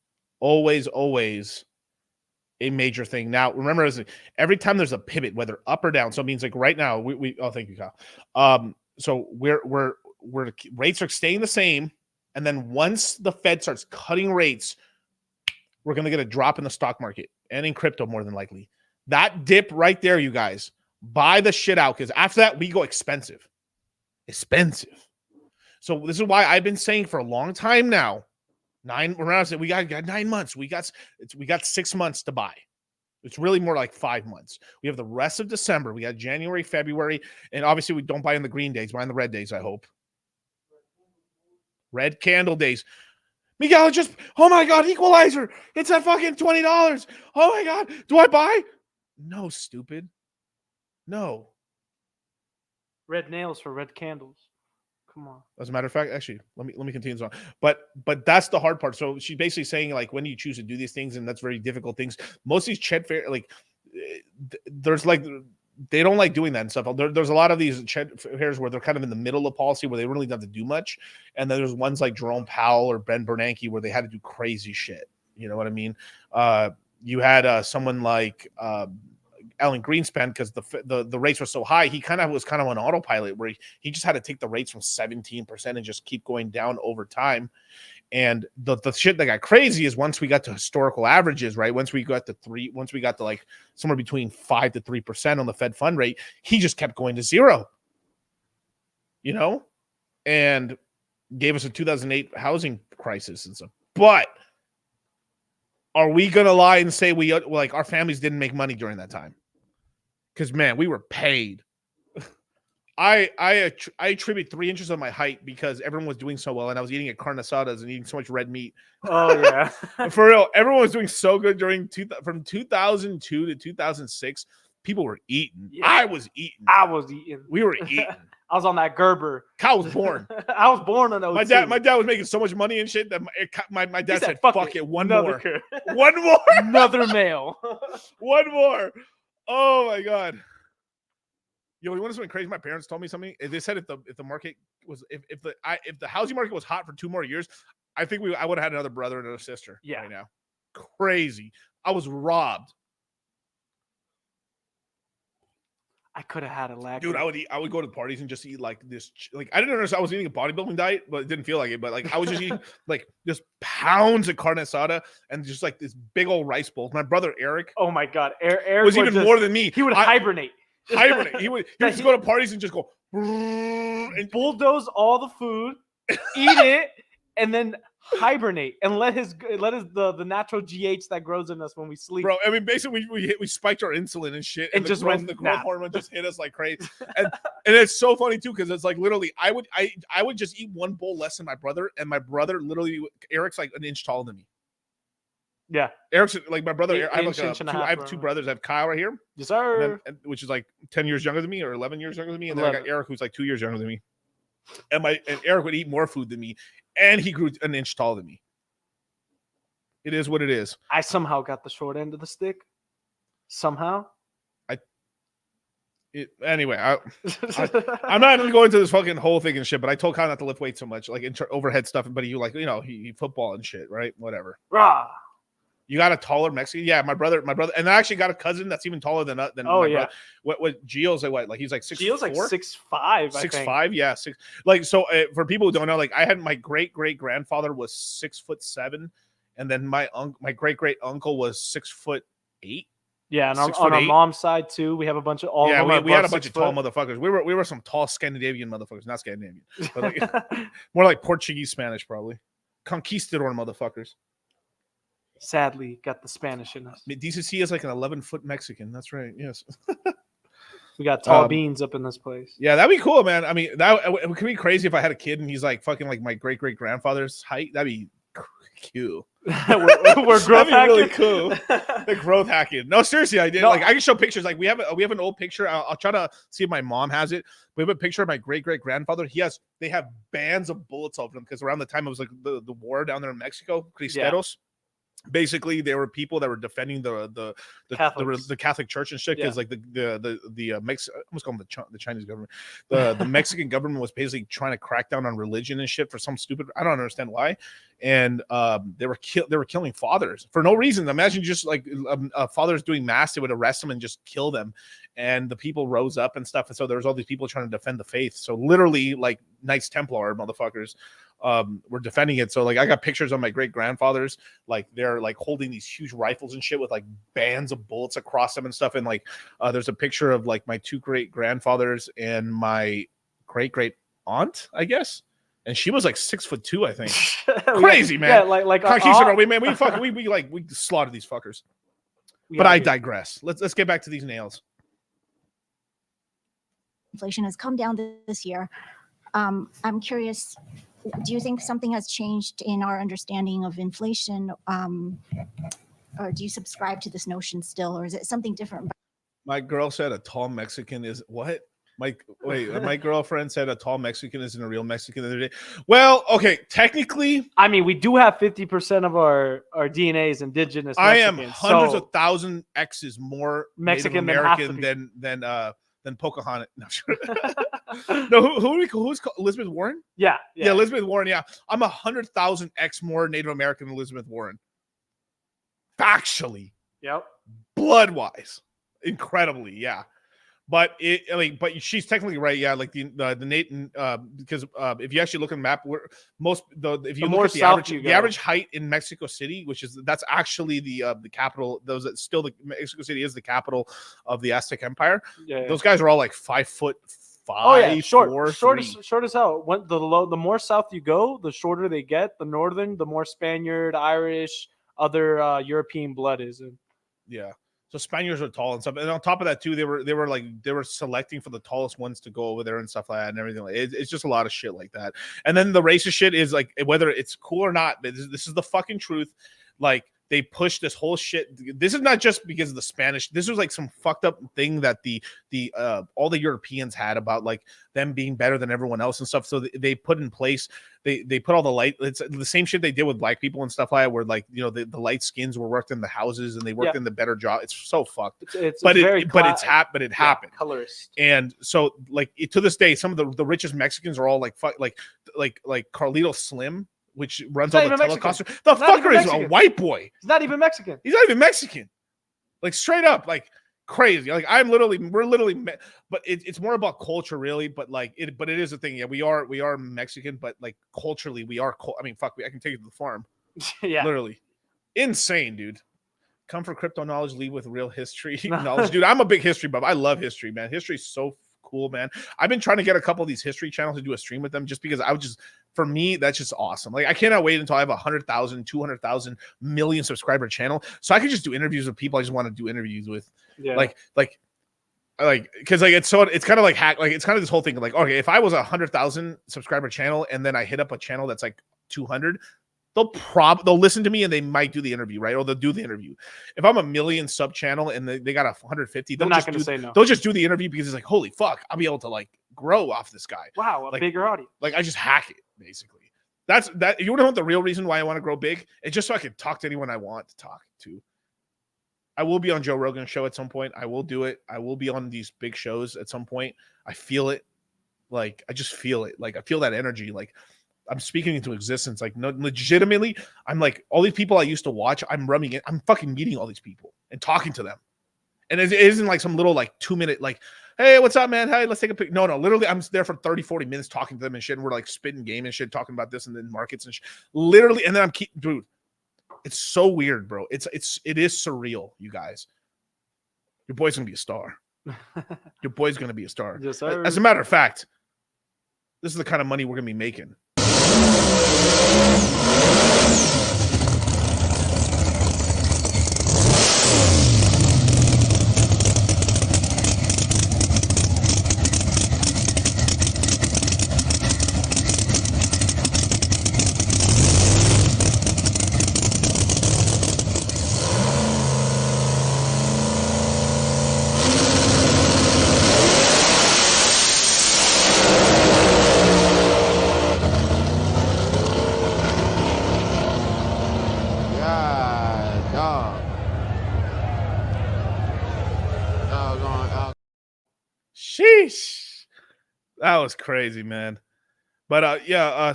a major thing. Now, remember, every time there's a pivot, whether up or down, so it means like right now, we oh, thank you, Kyle. So we're rates are staying the same, and then once the Fed starts cutting rates, we're going to get a drop in the stock market and in crypto, more than likely. That dip right there, you guys, buy the shit out, because after that, we go expensive. So this is why I've been saying for a long time now, we got 9 months. We got 6 months to buy. It's really more like 5 months. We have the rest of December. We got January, February, and obviously we don't buy in the green days, buy in the red days, I hope. Red candle days. Miguel just, oh my God, equalizer. It's at fucking $20. Oh my God. Do I buy? No, stupid. No. Red nails for red candles. Come on. As a matter of fact, actually, let me continue this on. But that's the hard part. So she's basically saying, like, when you choose to do these things, and that's very difficult things. Most of these Chet fair, like, there's like, they don't like doing that and stuff. There's a lot of these Chet fairs where they're kind of in the middle of policy where they really don't have to do much. And then there's ones like Jerome Powell or Ben Bernanke where they had to do crazy shit. You know what I mean? You had someone like Alan Greenspan, because the rates were so high, he was kind of on autopilot where he just had to take the rates from 17% and just keep going down over time. And the shit that got crazy is once we got to historical averages, right? Once we got to like somewhere between 5 to 3% on the Fed fund rate, he just kept going to zero, you know, and gave us a 2008 housing crisis and stuff. But are we going to lie and say like our families didn't make money during that time? Because, man, we were paid. I attribute 3 inches of my height because everyone was doing so well, and I was eating at carne asadas and eating so much red meat. Oh, yeah. For real, everyone was doing so good from 2002 to 2006. People were eating. Yeah. I was eating. We were eating. I was on that Gerber. Kyle was born. I was born on 02. My dad was making so much money and shit that my dad said, fuck it, one more. One more. Another male. One more. Oh, my God. Yo, you want to something crazy? My parents told me something. They said if the market was if the housing market was hot for 2 more years, I think I would have had another brother and another sister. Yeah. Right now, crazy. I was robbed. I could have had a lag. Dude, I would go to parties and just eat like this. Like I didn't understand. I was eating a bodybuilding diet, but it didn't feel like it. But like I was just eating like just pounds of carne asada and just like this big old rice bowl. My brother Eric. Oh my God, Eric was even more than me. He would hibernate. He would just go to parties and just go and bulldoze all the food, eat it, and then hibernate and let the natural GH that grows in us when we sleep. Bro, I mean, basically we spiked our insulin and shit, and just the growth hormone just hit us like crazy. And it's so funny too because it's like literally I would just eat one bowl less than my brother, and my brother literally Eric's like an inch taller than me. Yeah, Eric's like my brother. I have 2 brothers. I have Kyle right here, yes sir, which is like 10 years younger than me or 11 years younger than me, and then I got Eric who's like 2 years younger than me. And Eric would eat more food than me, and he grew an inch taller than me. It is what it is. I somehow got the short end of the stick. Somehow. Anyway, I'm not going to go into this fucking whole thing and shit, but I told Kyle not to lift weights so much, like overhead stuff. But he like, he football and shit, right? Whatever. Rah. You got a taller Mexican? Yeah, my brother, and I actually got a cousin that's even taller than oh my yeah. Brother. What Gio's like? What, like he's like 6'4"? Gio's like 6'5". 6'5", yeah, 6. Like so, for people who don't know, like I had my great grandfather was 6'7", and then my great uncle was 6'8". Yeah, and on our mom's side too, we have a bunch of we had a bunch of tall motherfuckers. We were some tall Scandinavian motherfuckers, not Scandinavian, but like more like Portuguese Spanish probably, conquistador motherfuckers. Sadly, got the Spanish in us. DCC is like an 11-foot Mexican. That's right. Yes. We got tall beans up in this place. Yeah, that'd be cool, man. I mean, it could be crazy if I had a kid and he's like fucking like my great grandfather's height. That'd be cool. we're growth hacking. Really cool. The growth hacking. No, seriously, I did. No. Like I can show pictures. Like we have an old picture. I'll try to see if my mom has it. We have a picture of my great grandfather. They have bands of bullets over him because around the time it was like the war down there in Mexico, Cristeros. Yeah. Basically, there were people that were defending the Catholic Church and shit because like the Mexican, I almost call them the Chinese government, the Mexican government was basically trying to crack down on religion and shit for some stupid, I don't understand why, and they were killing fathers for no reason. Imagine just like fathers doing mass, they would arrest them and just kill them, and the people rose up and stuff, and so there was all these people trying to defend the faith. So literally, like Knights Templar motherfuckers. We're defending it. So like I got pictures of my great grandfathers, like they're like holding these huge rifles and shit with like bands of bullets across them and stuff. And like there's a picture of like my 2 great grandfathers and my great aunt, I guess. And she was like 6'2", I think. Crazy, man. Yeah, like we slaughtered these fuckers. But I digress. Let's get back to these nails. Inflation has come down this year. I'm curious, do you think something has changed in our understanding of inflation? Or do you subscribe to this notion still, or is it something different? My girl said a tall Mexican is what? My girlfriend said a tall Mexican isn't a real Mexican the other day. Well, okay, technically, I mean, we do have 50% of our DNA is indigenous I am Mexicans. hundreds so of thousand X's more Mexican Native than have to American be. than Pocahontas. No, sure. No, who's called Elizabeth Warren? Yeah, Elizabeth Warren. Yeah, I'm 100,000 X more Native American than Elizabeth Warren. Factually, Yep. blood wise, incredibly, yeah. But but she's technically right, yeah. Like the Nathan, because if you actually look at the map, if you look at the average height in Mexico City, that's actually the capital. Mexico City is the capital of the Aztec Empire. Yeah. Those guys are all like 5'5". Oh yeah, short 4'3". short as hell. When the more south you go, the shorter they get. The northern, the more Spaniard, Irish, other European blood is. Yeah. So Spaniards are tall and stuff, and on top of that too, they were selecting for the tallest ones to go over there and stuff like that, and everything. It's just a lot of shit like that. And then the racist shit is like, whether it's cool or not, this is the fucking truth. Like, they push this whole shit. This is not just because of the Spanish. This was like some fucked up thing that all the Europeans had about like them being better than everyone else and stuff. So they put in place, they put all the light. It's the same shit they did with black people and stuff like that, where like, you know, the light skins were worked in the houses and they worked in the better job. It's so fucked. It happened. Colorist. And so like to this day, some of the richest Mexicans are all like Carlito Slim, which runs all the telecoster. The fucker is a white boy. He's not even Mexican. He's not even Mexican. Like, straight up, like crazy. Like, we're literally, but it's more about culture, really. But it is a thing. Yeah, we are Mexican, but like culturally, we are. I mean, fuck, I can take you to the farm. Yeah, literally, insane, dude. Come for crypto knowledge, leave with real history knowledge, dude. I'm a big history buff. I love history, man. History's so cool, man. I've been trying to get a couple of these history channels to do a stream with them, just because for me, that's just awesome. Like, I cannot wait until I have 100,000, 200,000 million subscriber channel, so I can just do interviews with people I just want to do interviews with. Yeah. Because it's kind of like hack. Like, it's kind of this whole thing. Like, okay, if I was 100,000 subscriber channel and then I hit up a channel that's like 200. They'll listen to me and they might do the interview, right? Or they'll do the interview. If I'm a million sub channel and they got 150, they're not going to say no. They'll just do the interview because it's like, holy fuck, I'll be able to like grow off this guy. Wow, a bigger audience. Like, I just hack it basically. That's that. You want to know what the real reason why I want to grow big? It's just so I can talk to anyone I want to talk to. I will be on Joe Rogan's show at some point. I will do it. I will be on these big shows at some point. I feel it. Like, I just feel it. Like, I feel that energy. Like, I'm speaking into existence. Like, no, legitimately, I'm like, all these people I used to watch, I'm rubbing it. I'm fucking meeting all these people and talking to them. And it isn't like some little like 2-minute, like, hey, what's up, man? Hey, let's take a pic. No, literally, I'm there for 30, 40 minutes talking to them and shit. And we're like spitting game and shit, talking about this and then markets and shit. Literally. And then dude, it's so weird, bro. It is surreal, you guys. Your boy's going to be a star. Your boy's going to be a star. Yes, sir. As a matter of fact, this is the kind of money we're going to be making. Sheesh. That was crazy, man. But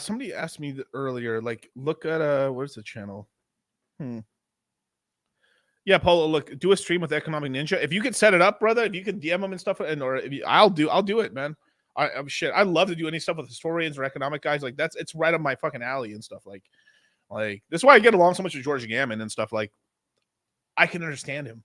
somebody asked me earlier, like, look at where's the channel? Yeah, Polo, look, do a stream with Economic Ninja. If you can set it up, brother, if you can DM them and stuff, I'll do it, man. Shit, I love to do any stuff with historians or economic guys. Like, it's right up my fucking alley and stuff. Like this is why I get along so much with George Gammon and stuff. Like, I can understand him.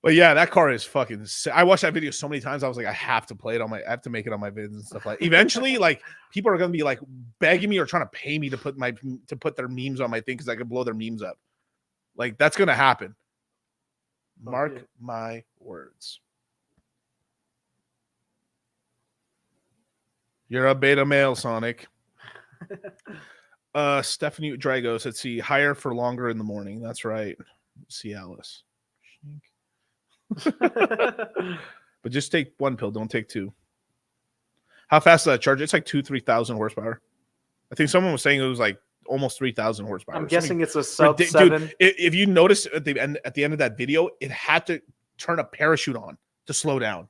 But yeah, that car is fucking sick. I watched that video so many times. I was like, I have to play it I have to make it on my vids and stuff. Like, eventually, like, people are gonna be like begging me or trying to pay me to put their memes on my thing because I can blow their memes up. Like, that's gonna happen. Mark my words. You're a beta male, Sonic. Stephanie Dragos, let's see. Higher for longer in the morning. That's right. See Alice. But just take one pill. Don't take two. How fast does that charge? It's like 3,000 horsepower. I think someone was saying it was like almost 3,000 horsepower. I'm guessing it's a sub 7. Dude, if you notice at the end of that video, it had to turn a parachute on to slow down.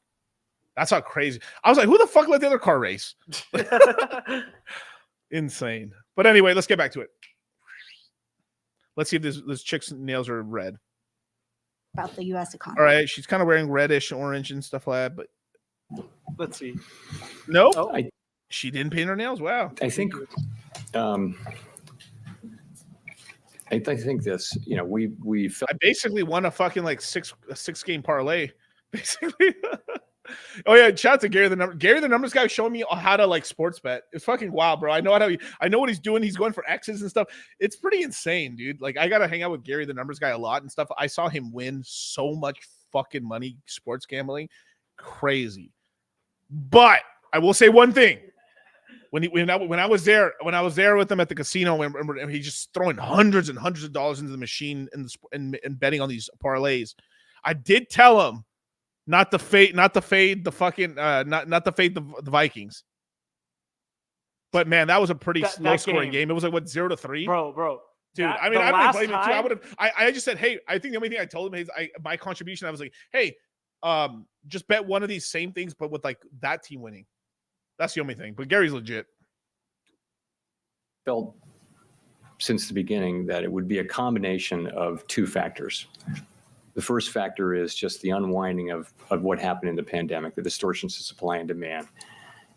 That's how crazy. I was like, who the fuck let the other car race? Insane. But anyway, let's get back to it. Let's see if this chick's nails are red. About the U.S. economy. All right, she's kind of wearing reddish, orange, and stuff like that. But let's see. No, oh. She didn't paint her nails. Wow. I think. I think this. You know, we I basically won a fucking like six game parlay. Basically. Oh yeah, shout out to Gary the numbers guy showing me how to like sports bet. It's fucking wild, bro. I know what he's doing. He's going for X's and stuff. It's pretty insane, dude. Like I gotta hang out with Gary the numbers guy a lot and stuff. I saw him win so much fucking money sports gambling, crazy. But I will say one thing: when I was there with him at the casino, and he's just throwing hundreds and hundreds of dollars into the machine and betting on these parlays. I did tell him. Not to fade the fucking not to fade the Vikings. But man, that was a pretty low scoring game. It was like what 0-3, bro. Dude, I mean, I didn't blame him too. I would have. I just said, hey, I think the only thing I told him is my contribution. I was like, hey, just bet one of these same things, but with like that team winning. That's the only thing. But Gary's legit. Felt since the beginning that it would be a combination of two factors. The first factor is just the unwinding of what happened in the pandemic, the distortions of supply and demand.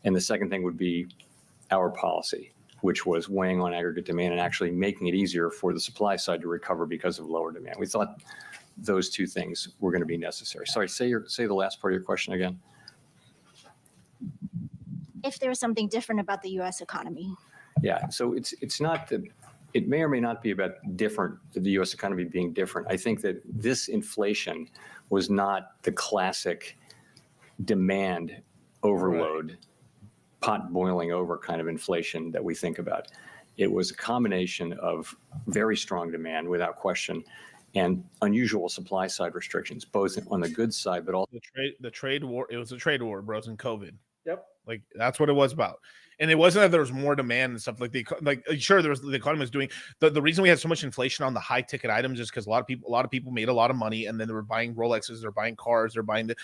And the second thing would be our policy, which was weighing on aggregate demand and actually making it easier for the supply side to recover because of lower demand. We thought those two things were going to be necessary. Sorry, say the last part of your question again. If there was something different about the U.S. economy. Yeah, so it's not that. It may or may not be about the U.S. economy being different. I think that this inflation was not the classic demand overload, pot boiling over kind of inflation that we think about. It was a combination of very strong demand, without question, and unusual supply side restrictions, both on the goods side, but also the trade war. It was a trade war, bro. It was in COVID. Yep. Like that's what it was about. And it wasn't that there was more demand and stuff sure there was the economy was doing the reason we had so much inflation on the high ticket items is because a lot of people made a lot of money and then they were buying Rolexes, they're buying cars, they're buying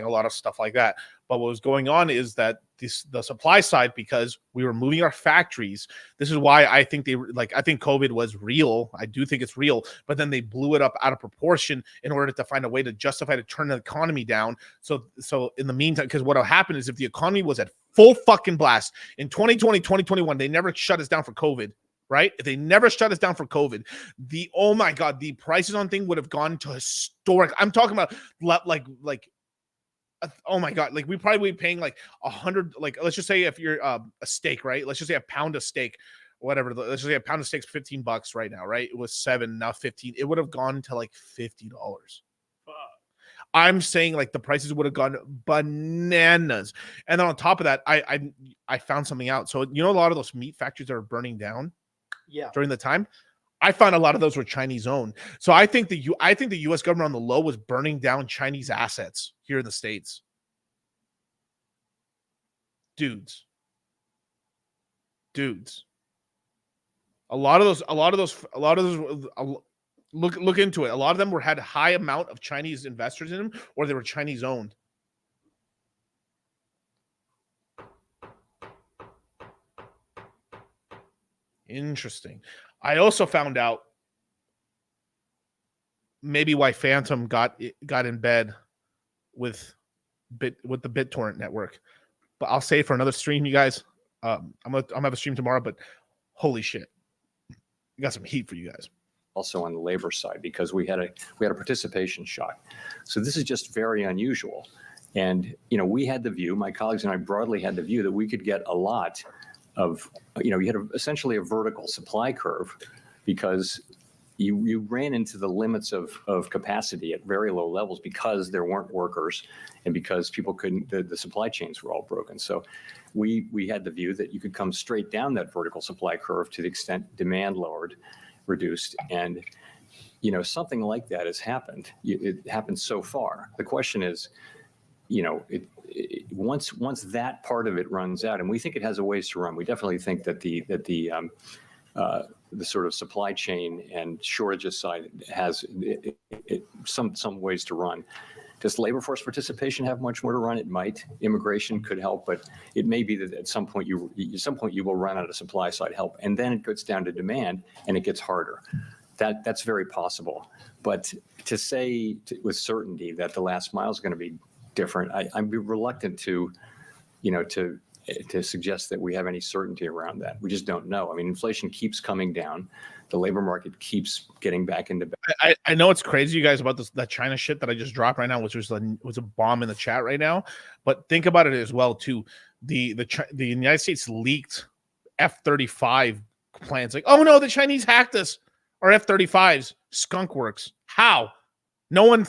a lot of stuff like that. But what was going on is that the supply side, because we were moving our factories. This is why I think I think COVID was real. I do think it's real, but then they blew it up out of proportion in order to find a way to justify to turn the economy down. So in the meantime, because what will happen is if the economy was at full fucking blast in 2020, 2021, they never shut us down for COVID, right? If they never shut us down for COVID, oh my God, the prices on thing would have gone to historic. I'm talking about like oh my God, like we probably be paying like 100, like let's just say if you're a steak, right? Let's just say a pound of steak, whatever. Let's just say a pound of steak's $15 right now, right? It was $7, now 15. It would have gone to like $50. I'm saying like the prices would have gone bananas. And then on top of that, I found something out. So you know a lot of those meat factories that are burning down during the time. I found a lot of those were Chinese owned. So I think the US government on the low was burning down Chinese assets here in the States. Dudes. A lot of those look into it. A lot of them had a high amount of Chinese investors in them, or they were Chinese owned. Interesting. I also found out maybe why Phantom got in bed with the BitTorrent network. But I'll say it for another stream, you guys. I'm gonna have a stream tomorrow, but holy shit. We got some heat for you guys. Also on the labor side, because we had a participation shock. So this is just very unusual. And, we had the view, my colleagues and I broadly had the view that we could get a lot of, you had essentially a vertical supply curve because, you ran into the limits of capacity at very low levels because there weren't workers and because people couldn't, the supply chains were all broken. So we had the view that you could come straight down that vertical supply curve to the extent demand reduced. And, something like that has happened. It happened so far. The question is, once that part of it runs out, and we think it has a ways to run, we definitely think that the sort of supply chain and shortages side has some ways to run. Does labor force participation have much more to run? It might. Immigration could help, but it may be that at some point you will run out of supply side help, and then it gets down to demand, and it gets harder. That's very possible. But to say with certainty that the last mile is going to be different, I'm reluctant to suggest that we have any certainty around that. We just don't know. I mean, inflation keeps coming down. The labor market keeps getting back into. I know it's crazy, you guys, about that China shit that I just dropped right now, which was a bomb in the chat right now. But think about it as well too. The United States leaked F-35 plans. Like, oh no, the Chinese hacked us. Or F-35s, Skunk Works. How? No one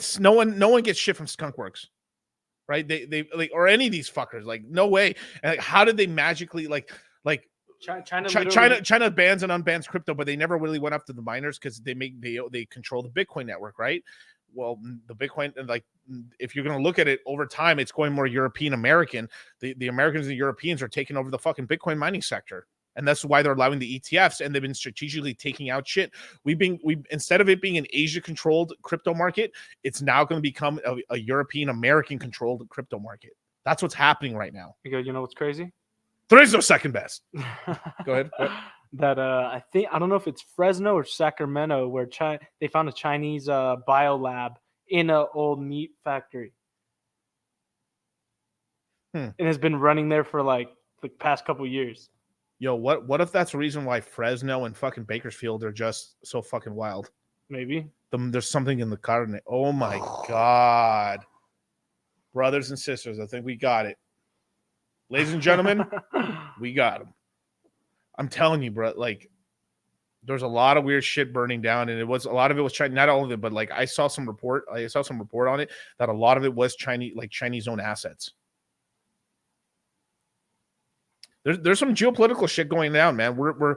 gets shit from Skunk Works. Right? They like, or any of these fuckers, like, no way. And like, how did they magically China bans and unbans crypto, but they never really went after the miners because they control the Bitcoin network, right? Well, the Bitcoin, and like, if you're going to look at it over time, it's going more European American. The Americans and the Europeans are taking over the fucking Bitcoin mining sector. And that's why they're allowing the ETFs, and they've been strategically taking out shit. We instead of it being an Asia-controlled crypto market, it's now going to become a European-American-controlled crypto market. That's what's happening right now. You know what's crazy? There is no second best. Go ahead. That I don't know if it's Fresno or Sacramento, where they found a Chinese biolab in an old meat factory, and has been running there for like the past couple years. Yo, what if that's the reason why Fresno and fucking Bakersfield are just so fucking wild? Maybe. There's something in the carne. Oh my God. Brothers and sisters, I think we got it. Ladies and gentlemen, we got them. I'm telling you, bro, like, there's a lot of weird shit burning down, and a lot of it was China, not all of it, but like I saw some report on it that a lot of it was Chinese-owned assets. There's some geopolitical shit going down, man. We're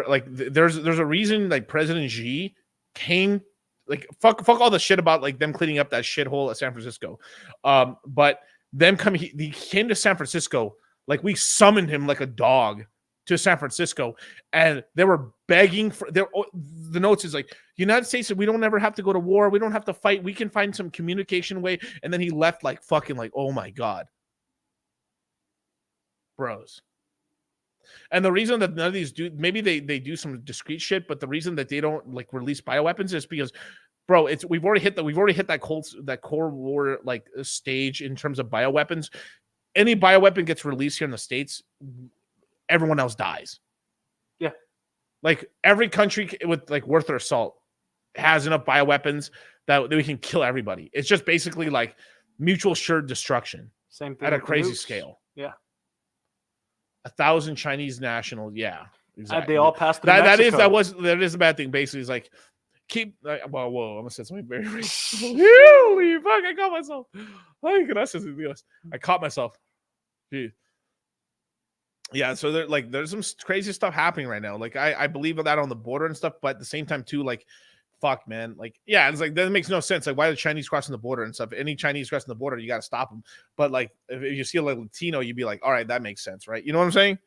like, there's a reason like President Xi came, like, fuck all the shit about like them cleaning up that shithole at San Francisco, but them coming, he came to San Francisco, like we summoned him like a dog to San Francisco, and they were begging for the notes is like, United States, we don't ever have to go to war, we don't have to fight, we can find some communication way, and then he left like fucking like, oh my God, bros. And the reason that none of these do, maybe they do some discreet shit, but the reason that they don't like release bioweapons is because, bro, we've already hit that Cold War like stage in terms of bioweapons. Any bioweapon gets released here in the States, everyone else dies. Yeah, like every country with like worth their salt has enough bioweapons that we can kill everybody. It's just basically like mutual assured destruction. Same thing at a with crazy nukes. scale. Yeah. 1,000 Chinese nationals. Yeah, exactly. They all passed through that Mexico. that is a bad thing. Basically, it's like whoa, I'm gonna say something very racist. Holy fuck! I caught myself. Ay, gracias a Dios. I caught myself. Jeez. Yeah, so there's some crazy stuff happening right now. Like I believe that on the border and stuff, but at the same time too, like, fuck, man. Like, yeah, it's like that makes no sense. Like, why are the Chinese crossing the border and stuff? Any Chinese crossing the border, you got to stop them. But like, if you see a Latino, you'd be like, all right, that makes sense, right? You know what I'm saying?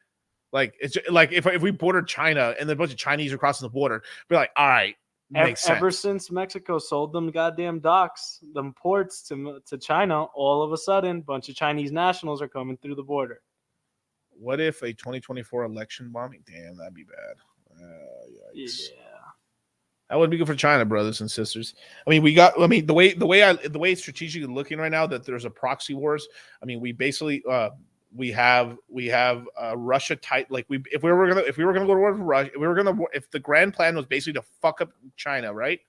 Like, it's just, like if we bordered China and then a bunch of Chinese are crossing the border, be like, all right, makes sense. Ever since Mexico sold them goddamn docks, them ports to China, all of a sudden, a bunch of Chinese nationals are coming through the border. What if a 2024 election bombing? Damn, that'd be bad. Yikes. Yeah. That would be good for China, brothers and sisters. I mean, the way it's strategically looking right now, that there's a proxy wars. I mean, we basically we have Russia tight. Like if we were gonna go to war with Russia, if the grand plan was basically to fuck up China, right?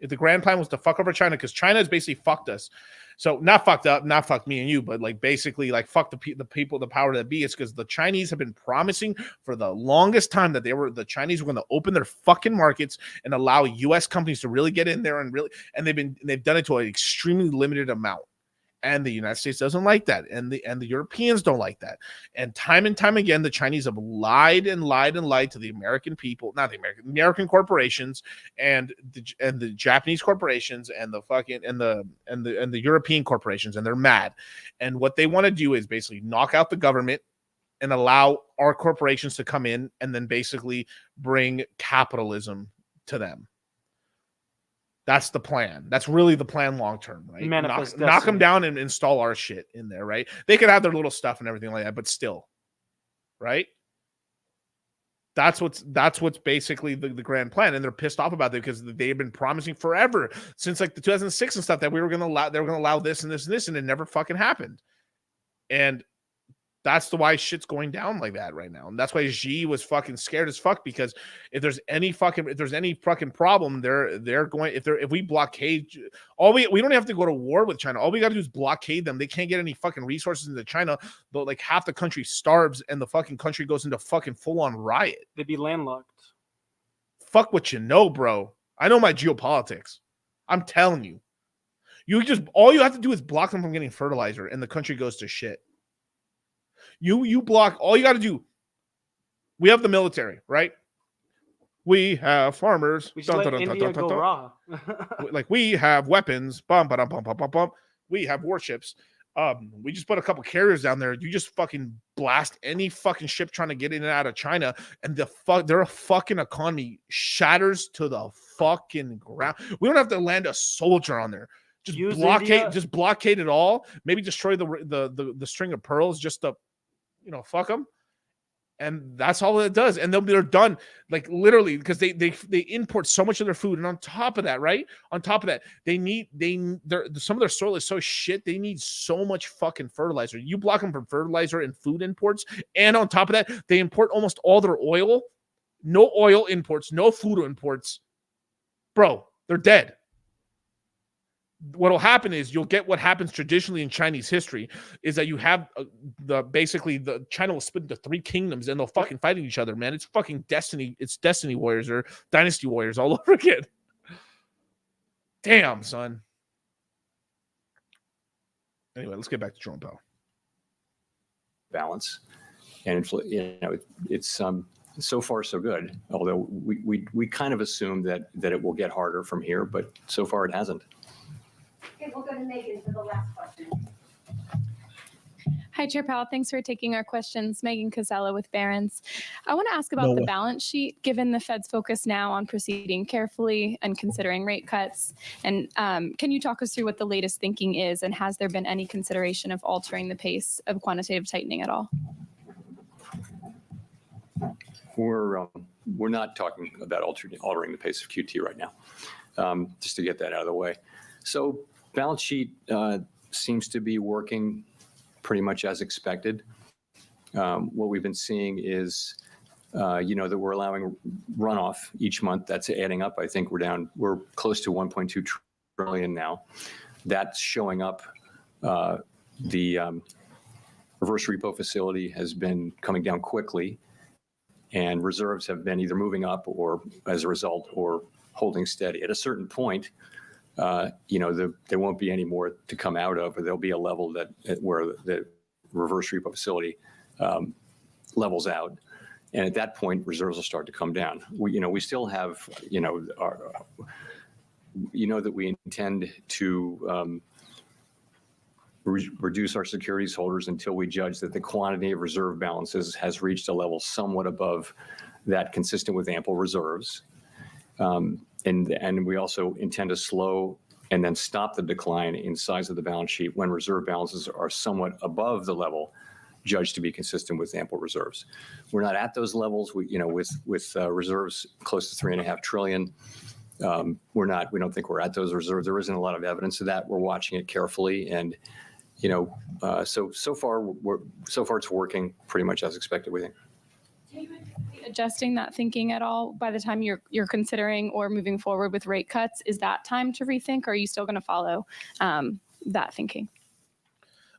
If the grand plan was to fuck over China, because China has basically fucked us. So not fucked up, not fucked me and you, but like basically like fuck the people, the power that be. It's because the Chinese have been promising for the longest time that the Chinese were going to open their fucking markets and allow U.S. companies to really get in there and they've done it to an extremely limited amount. And the United States doesn't like that, and the Europeans don't like that. And time again, the Chinese have lied and lied and lied to the American people, not the American corporations, and the Japanese corporations, and the fucking and the European corporations, and they're mad. And what they want to do is basically knock out the government and allow our corporations to come in, and then basically bring capitalism to them. That's the plan. That's really the plan long term, right? Knock them down and install our shit in there, right? They could have their little stuff and everything like that, but still, right? That's what's basically the grand plan, and they're pissed off about it because they've been promising forever, since like the 2006 and stuff, that they were going to allow this and this and this, and it never fucking happened. And that's why shit's going down like that right now. And that's why Xi was fucking scared as fuck, because if there's any fucking problem, if we blockade, we don't have to go to war with China. All we got to do is blockade them. They can't get any fucking resources into China, but like half the country starves and the fucking country goes into fucking full on riot. They'd be landlocked. Fuck what you know, bro. I know my geopolitics. I'm telling you. All you have to do is block them from getting fertilizer and the country goes to shit. You block, all you got to do. We have the military, right? We have farmers. We should let India go raw. Like, we have weapons. We have warships. We just put a couple carriers down there. You just fucking blast any fucking ship trying to get in and out of China, and their fucking economy shatters to the fucking ground. We don't have to land a soldier on there. Just blockade it all. Maybe destroy the string of pearls just to, fuck them. And that's all it does. And they're done, like, literally, because they import so much of their food. And on top of that, right? On top of that, some of their soil is so shit. They need so much fucking fertilizer. You block them from fertilizer and food imports. And on top of that, they import almost all their oil. No oil imports, no food imports. Bro, they're dead. What will happen is you'll get what happens traditionally in Chinese history, is that you have the China will split into 3 kingdoms and they'll fucking fight each other, man. It's fucking destiny. It's Destiny Warriors or Dynasty Warriors all over again. Damn, son. Anyway, let's get back to Jerome Powell. Balance, and it's so far so good. Although we kind of assume that it will get harder from here, but so far it hasn't. Okay, we'll go to Megan for the last question. Hi, Chair Powell. Thanks for taking our questions. Megan Casella with Barron's. I want to ask about the balance sheet, given the Fed's focus now on proceeding carefully and considering rate cuts. And can you talk us through what the latest thinking is, and has there been any consideration of altering the pace of quantitative tightening at all? We're not talking about altering the pace of QT right now, just to get that out of the way. So balance sheet seems to be working pretty much as expected. What we've been seeing is, that we're allowing runoff each month. That's adding up. I think we're close to 1.2 trillion now. That's showing up. The reverse repo facility has been coming down quickly, and reserves have been either moving up or as a result or holding steady. At a certain point, there won't be any more to come out of, or there'll be a level where the reverse repo facility levels out, and at that point, reserves will start to come down. We still have, that we intend to reduce our securities holders until we judge that the quantity of reserve balances has reached a level somewhat above that consistent with ample reserves. And we also intend to slow and then stop the decline in size of the balance sheet when reserve balances are somewhat above the level judged to be consistent with ample reserves. We're not at those levels. With reserves close to $3.5 trillion. We don't think we're at those reserves. There isn't a lot of evidence of that. We're watching it carefully, and so far it's working pretty much as expected, we think. Adjusting that thinking at all by the time you're considering or moving forward with rate cuts? Is that time to rethink, or are you still going to follow that thinking?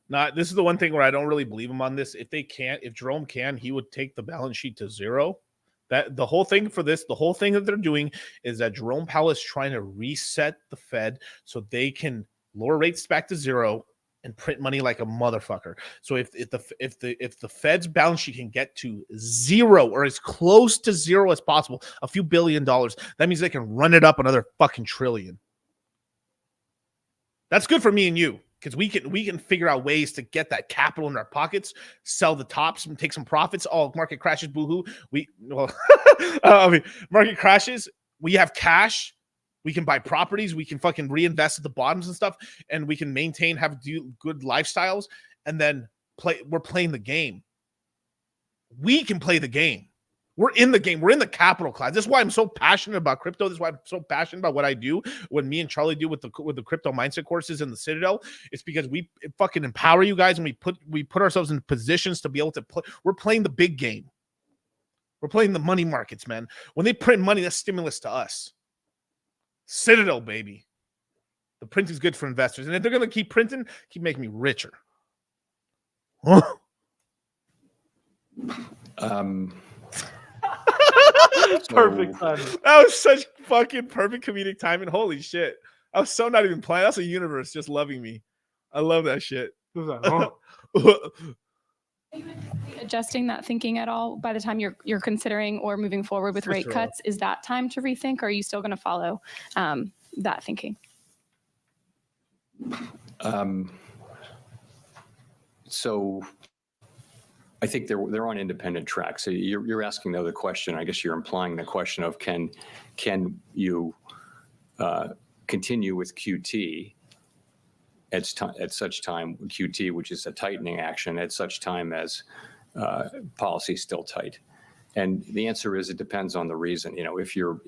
This is the one thing where I don't really believe him on this. If Jerome can, he would take the balance sheet to zero. That the whole thing that they're doing is that Jerome Powell is trying to reset the Fed so they can lower rates back to zero and print money like a motherfucker. So if the Fed's balance sheet can get to zero or as close to zero as possible, a few $1 billion, that means they can run it up another fucking trillion. That's good for me and you, because we can figure out ways to get that capital in our pockets, sell the tops and take some profits. Oh, market crashes, boohoo. Market crashes. We have cash. We can buy properties. We can fucking reinvest at the bottoms and stuff, and we can have good lifestyles. And then we're playing the game. We can play the game. We're in the game. We're in the capital class. This is why I'm so passionate about crypto. This is why I'm so passionate about what I do. When me and Charlie do with the crypto mindset courses in the Citadel, it's because we fucking empower you guys, and we put ourselves in positions to be able to play. We're playing the big game. We're playing the money markets, man. When they print money, that's stimulus to us. Citadel, baby. The print is good for investors. And if they're going to keep printing, keep making me richer. Perfect timing. That was such fucking perfect comedic timing. Holy shit. I was so not even playing. That's a universe just loving me. I love that shit. Adjusting that thinking at all by the time you're considering or moving forward with rate cuts? Is that time to rethink, or are you still going to follow that thinking? So I think they're on independent tracks. So you're asking though the question. I guess you're implying the question of can you continue with QT at such time, QT, which is a tightening action, at such time as policy is still tight. And the answer is it depends on the reason. You know, if you're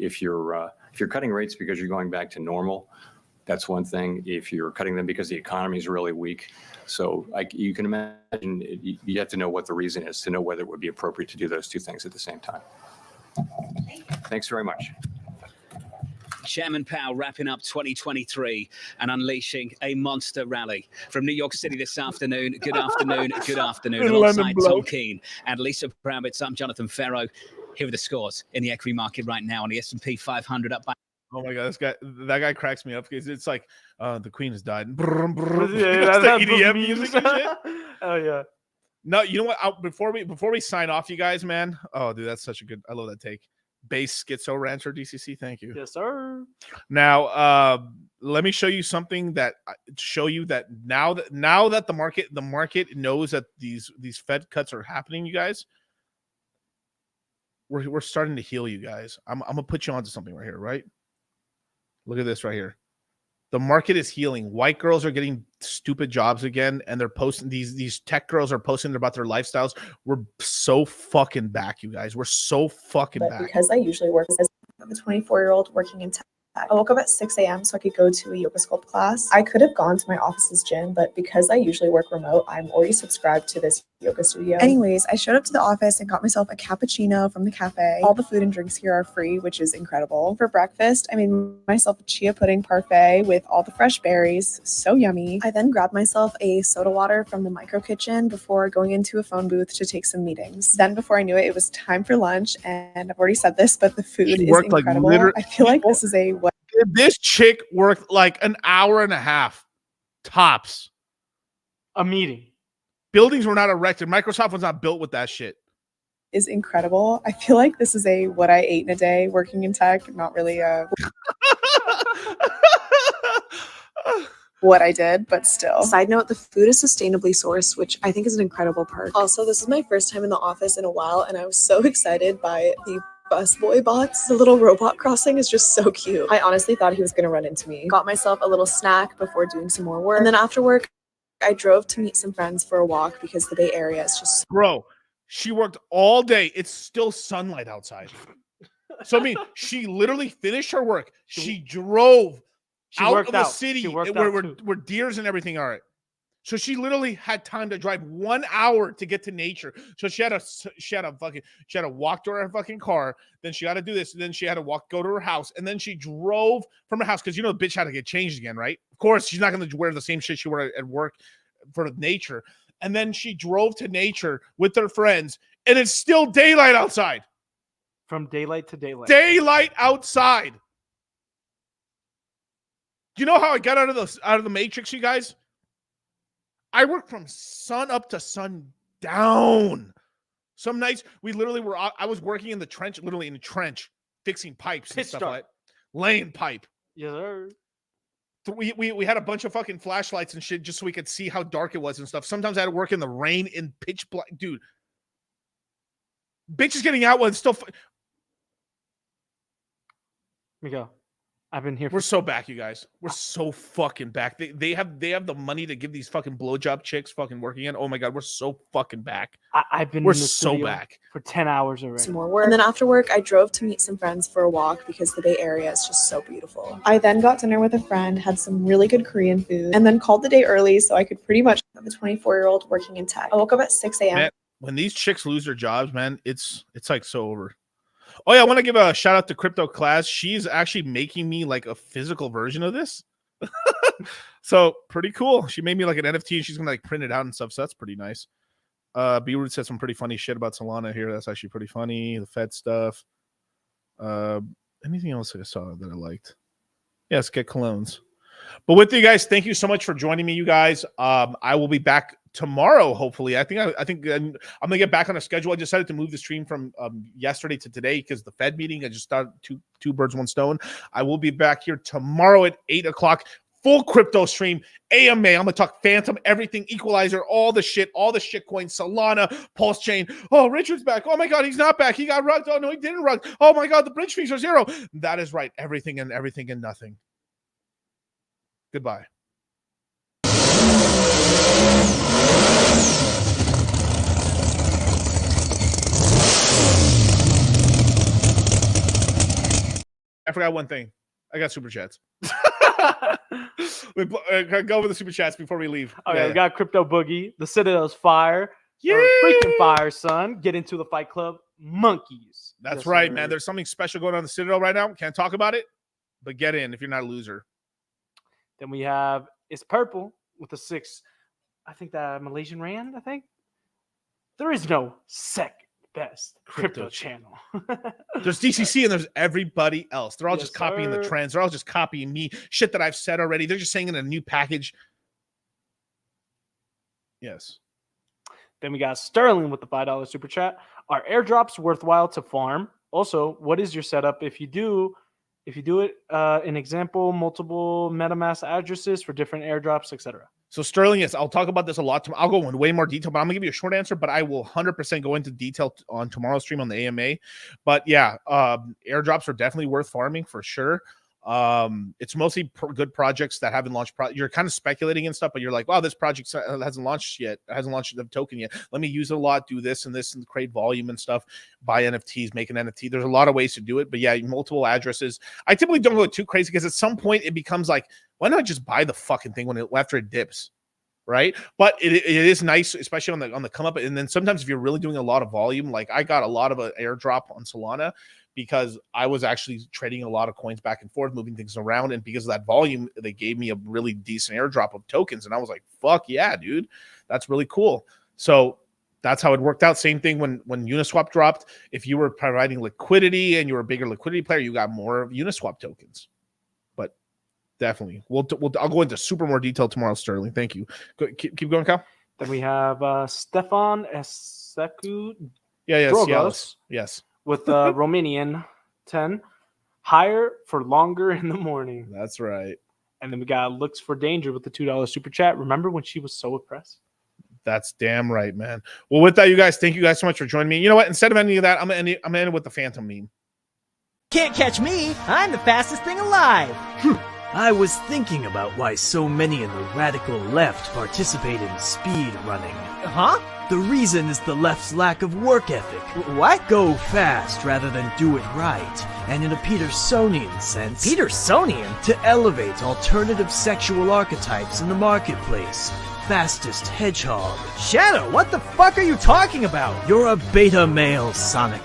cutting rates because you're going back to normal, that's one thing. If you're cutting them because the economy is really weak, so you can imagine you have to know what the reason is to know whether it would be appropriate to do those two things at the same time. Thanks very much. Chairman Powell wrapping up 2023 and unleashing a monster rally from New York City this afternoon. Good afternoon. Good afternoon. Alongside Tom Keene and Lisa Kravitz, I'm Jonathan Ferro. Here are the scores in the equity market right now on the S&P 500 up by. Oh my god, that guy cracks me up because it's like the Queen has died. Yeah, That's the EDM music and shit. Oh yeah. No, you know what? Before we sign off, you guys, man. Oh, dude, that's such a good. I love that take. Base Schizo Rancher DCC. Thank you. Yes, sir. Now, let me show you something that now that the market knows that these Fed cuts are happening, you guys. We're starting to heal you guys. I'm gonna put you onto something right here, right? Look at this right here. The market is healing. White girls are getting stupid jobs again, and they're posting these tech girls are posting about their lifestyles. We're so fucking back, you guys. We're so fucking back. Because I usually work as a 24-year-old working in tech. I woke up at 6 a.m. so I could go to a yoga sculpt class. I could have gone to my office's gym, but because I usually work remote, I'm already subscribed to this yoga studio. Anyways, I showed up to the office and got myself a cappuccino from the cafe. All the food and drinks here are free, which is incredible. For breakfast, I made myself a chia pudding parfait with all the fresh berries. So yummy. I then grabbed myself a soda water from the micro kitchen before going into a phone booth to take some meetings. Then before I knew it, it was time for lunch, and I've already said this, but the food is incredible. I feel like this is this chick worked like an hour and a half tops. A meeting. Buildings were not erected. Microsoft was not built with that shit. Is incredible. I feel like this is what I ate in a day working in tech, not really what I did, but still. Side note, the food is sustainably sourced, which I think is an incredible perk. Also, this is my first time in the office in a while, and I was so excited by the busboy bots. The little robot crossing is just so cute. I honestly thought he was going to run into me. Got myself a little snack before doing some more work. And then after work, I drove to meet some friends for a walk because the Bay Area is just... Bro, she worked all day. It's still sunlight outside. So, I mean, she literally finished her work. She drove out of the city where deers and everything are. So she literally had time to drive 1 hour to get to nature. So she had to walk to her fucking car. Then she had to do this. And then she had to go to her house. And then she drove from her house because the bitch had to get changed again, right? Of course, she's not going to wear the same shit she wore at work for nature. And then she drove to nature with her friends, and it's still daylight outside. From daylight to daylight. Daylight outside. Do you know how I got out of the matrix, you guys? I work from sun up to sundown. Some nights I was working in the trench, literally in the trench, fixing pipes and stuff like that. Laying pipe. Yes, sir. We had a bunch of fucking flashlights and shit just so we could see how dark it was and stuff. Sometimes I had to work in the rain in pitch black. Dude. Bitch is getting out when it's still. Miguel, I've been here. We're so back, you guys. We're so fucking back. They have the money to give these fucking blowjob chicks fucking working in. Oh my god, we're so fucking back. I've been. We're in the so studio back for 10 hours already. Some more work. And then after work, I drove to meet some friends for a walk because the Bay Area is just so beautiful. I then got dinner with a friend, had some really good Korean food, and then called the day early so I could pretty much have a 24-year-old working in tech. I woke up at 6 a.m. Man, when these chicks lose their jobs, man, it's like so over. Oh yeah, I want to give a shout out to Crypto Class. She's actually making me like a physical version of this. So pretty cool. She made me like an NFT and she's gonna like print it out and stuff. So that's pretty nice. B-Root said some pretty funny shit about Solana here. That's actually pretty funny. The Fed stuff. Anything else I saw that I liked? Yes, get colognes. But with you guys, thank you so much for joining me, you guys. I will be back tomorrow, hopefully. I think I'm gonna get back on a schedule. I decided to move the stream from yesterday to today because the Fed meeting. I just started two birds, one stone. I will be back here tomorrow at 8 o'clock. Full crypto stream, AMA. I'm gonna talk Phantom, everything, Equalizer, all the shit coins, Solana, Pulse Chain. Oh, Richard's back. Oh my god, he's not back. He got rugged. Oh no, he didn't rug. Oh my god, the bridge fees are 0. That is right. Everything and nothing. Goodbye. I forgot one thing. I got super chats. We go over the super chats before we leave. Okay, yeah. We got Crypto Boogie. The Citadel's fire. Yeah, freaking fire, son. Get into the Fight Club. Monkeys. That's right, man. There's something special going on in the Citadel right now. Can't talk about it, but get in if you're not a loser. Then we have It's Purple with a 6. I think that Malaysian Rand, I think. There is no second best crypto channel. There's DCC and there's everybody else. They're all just copying the trends. They're all just copying me. Shit that I've said already. They're just saying in a new package. Yes. Then we got Sterling with the $5 super chat. Are airdrops worthwhile to farm? Also, what is your setup if you do it? An example, multiple MetaMask addresses for different airdrops, etc. So Sterling, yes, I'll talk about this a lot. I'll go into way more detail, but I'm gonna give you a short answer. But I will 100% go into detail on tomorrow's stream on the AMA. But yeah, airdrops are definitely worth farming for sure. It's mostly good projects that haven't launched. You're kind of speculating and stuff, but you're like, wow, this project hasn't launched yet. It hasn't launched the token yet. Let me use it a lot, do this and this, and create volume and stuff. Buy NFTs, make an NFT. There's a lot of ways to do it, but yeah, multiple addresses. I typically don't go too crazy because at some point it becomes like, why not just buy the fucking thing after it dips? Right, but it is nice, especially on the come up. And then sometimes if you're really doing a lot of volume, like I got a lot of an airdrop on Solana because I was actually trading a lot of coins back and forth, moving things around, and because of that volume, they gave me a really decent airdrop of tokens, and I was like, "Fuck yeah, dude, that's really cool." So that's how it worked out. Same thing when Uniswap dropped. If you were providing liquidity and you were a bigger liquidity player, you got more Uniswap tokens. Definitely. I'll go into super more detail tomorrow, Sterling. Thank you. Keep going, Kyle. Then we have Stefan Eseku. Yes. Yes. With Romanian 10. Higher for longer in the morning. That's right. And then we got Looks for Danger with the $2 super chat. Remember when she was so oppressed? That's damn right, man. Well, with that, you guys, thank you guys so much for joining me. You know what? Instead of ending that, I'm gonna end it with the Phantom meme. Can't catch me. I'm the fastest thing alive. I was thinking about why so many in the radical left participate in speed running. Huh? The reason is the left's lack of work ethic. What? Go fast rather than do it right. And in a Petersonian sense... Petersonian? To elevate alternative sexual archetypes in the marketplace. fastest hedgehog. Shadow, what the fuck are you talking about? You're a beta male, Sonic.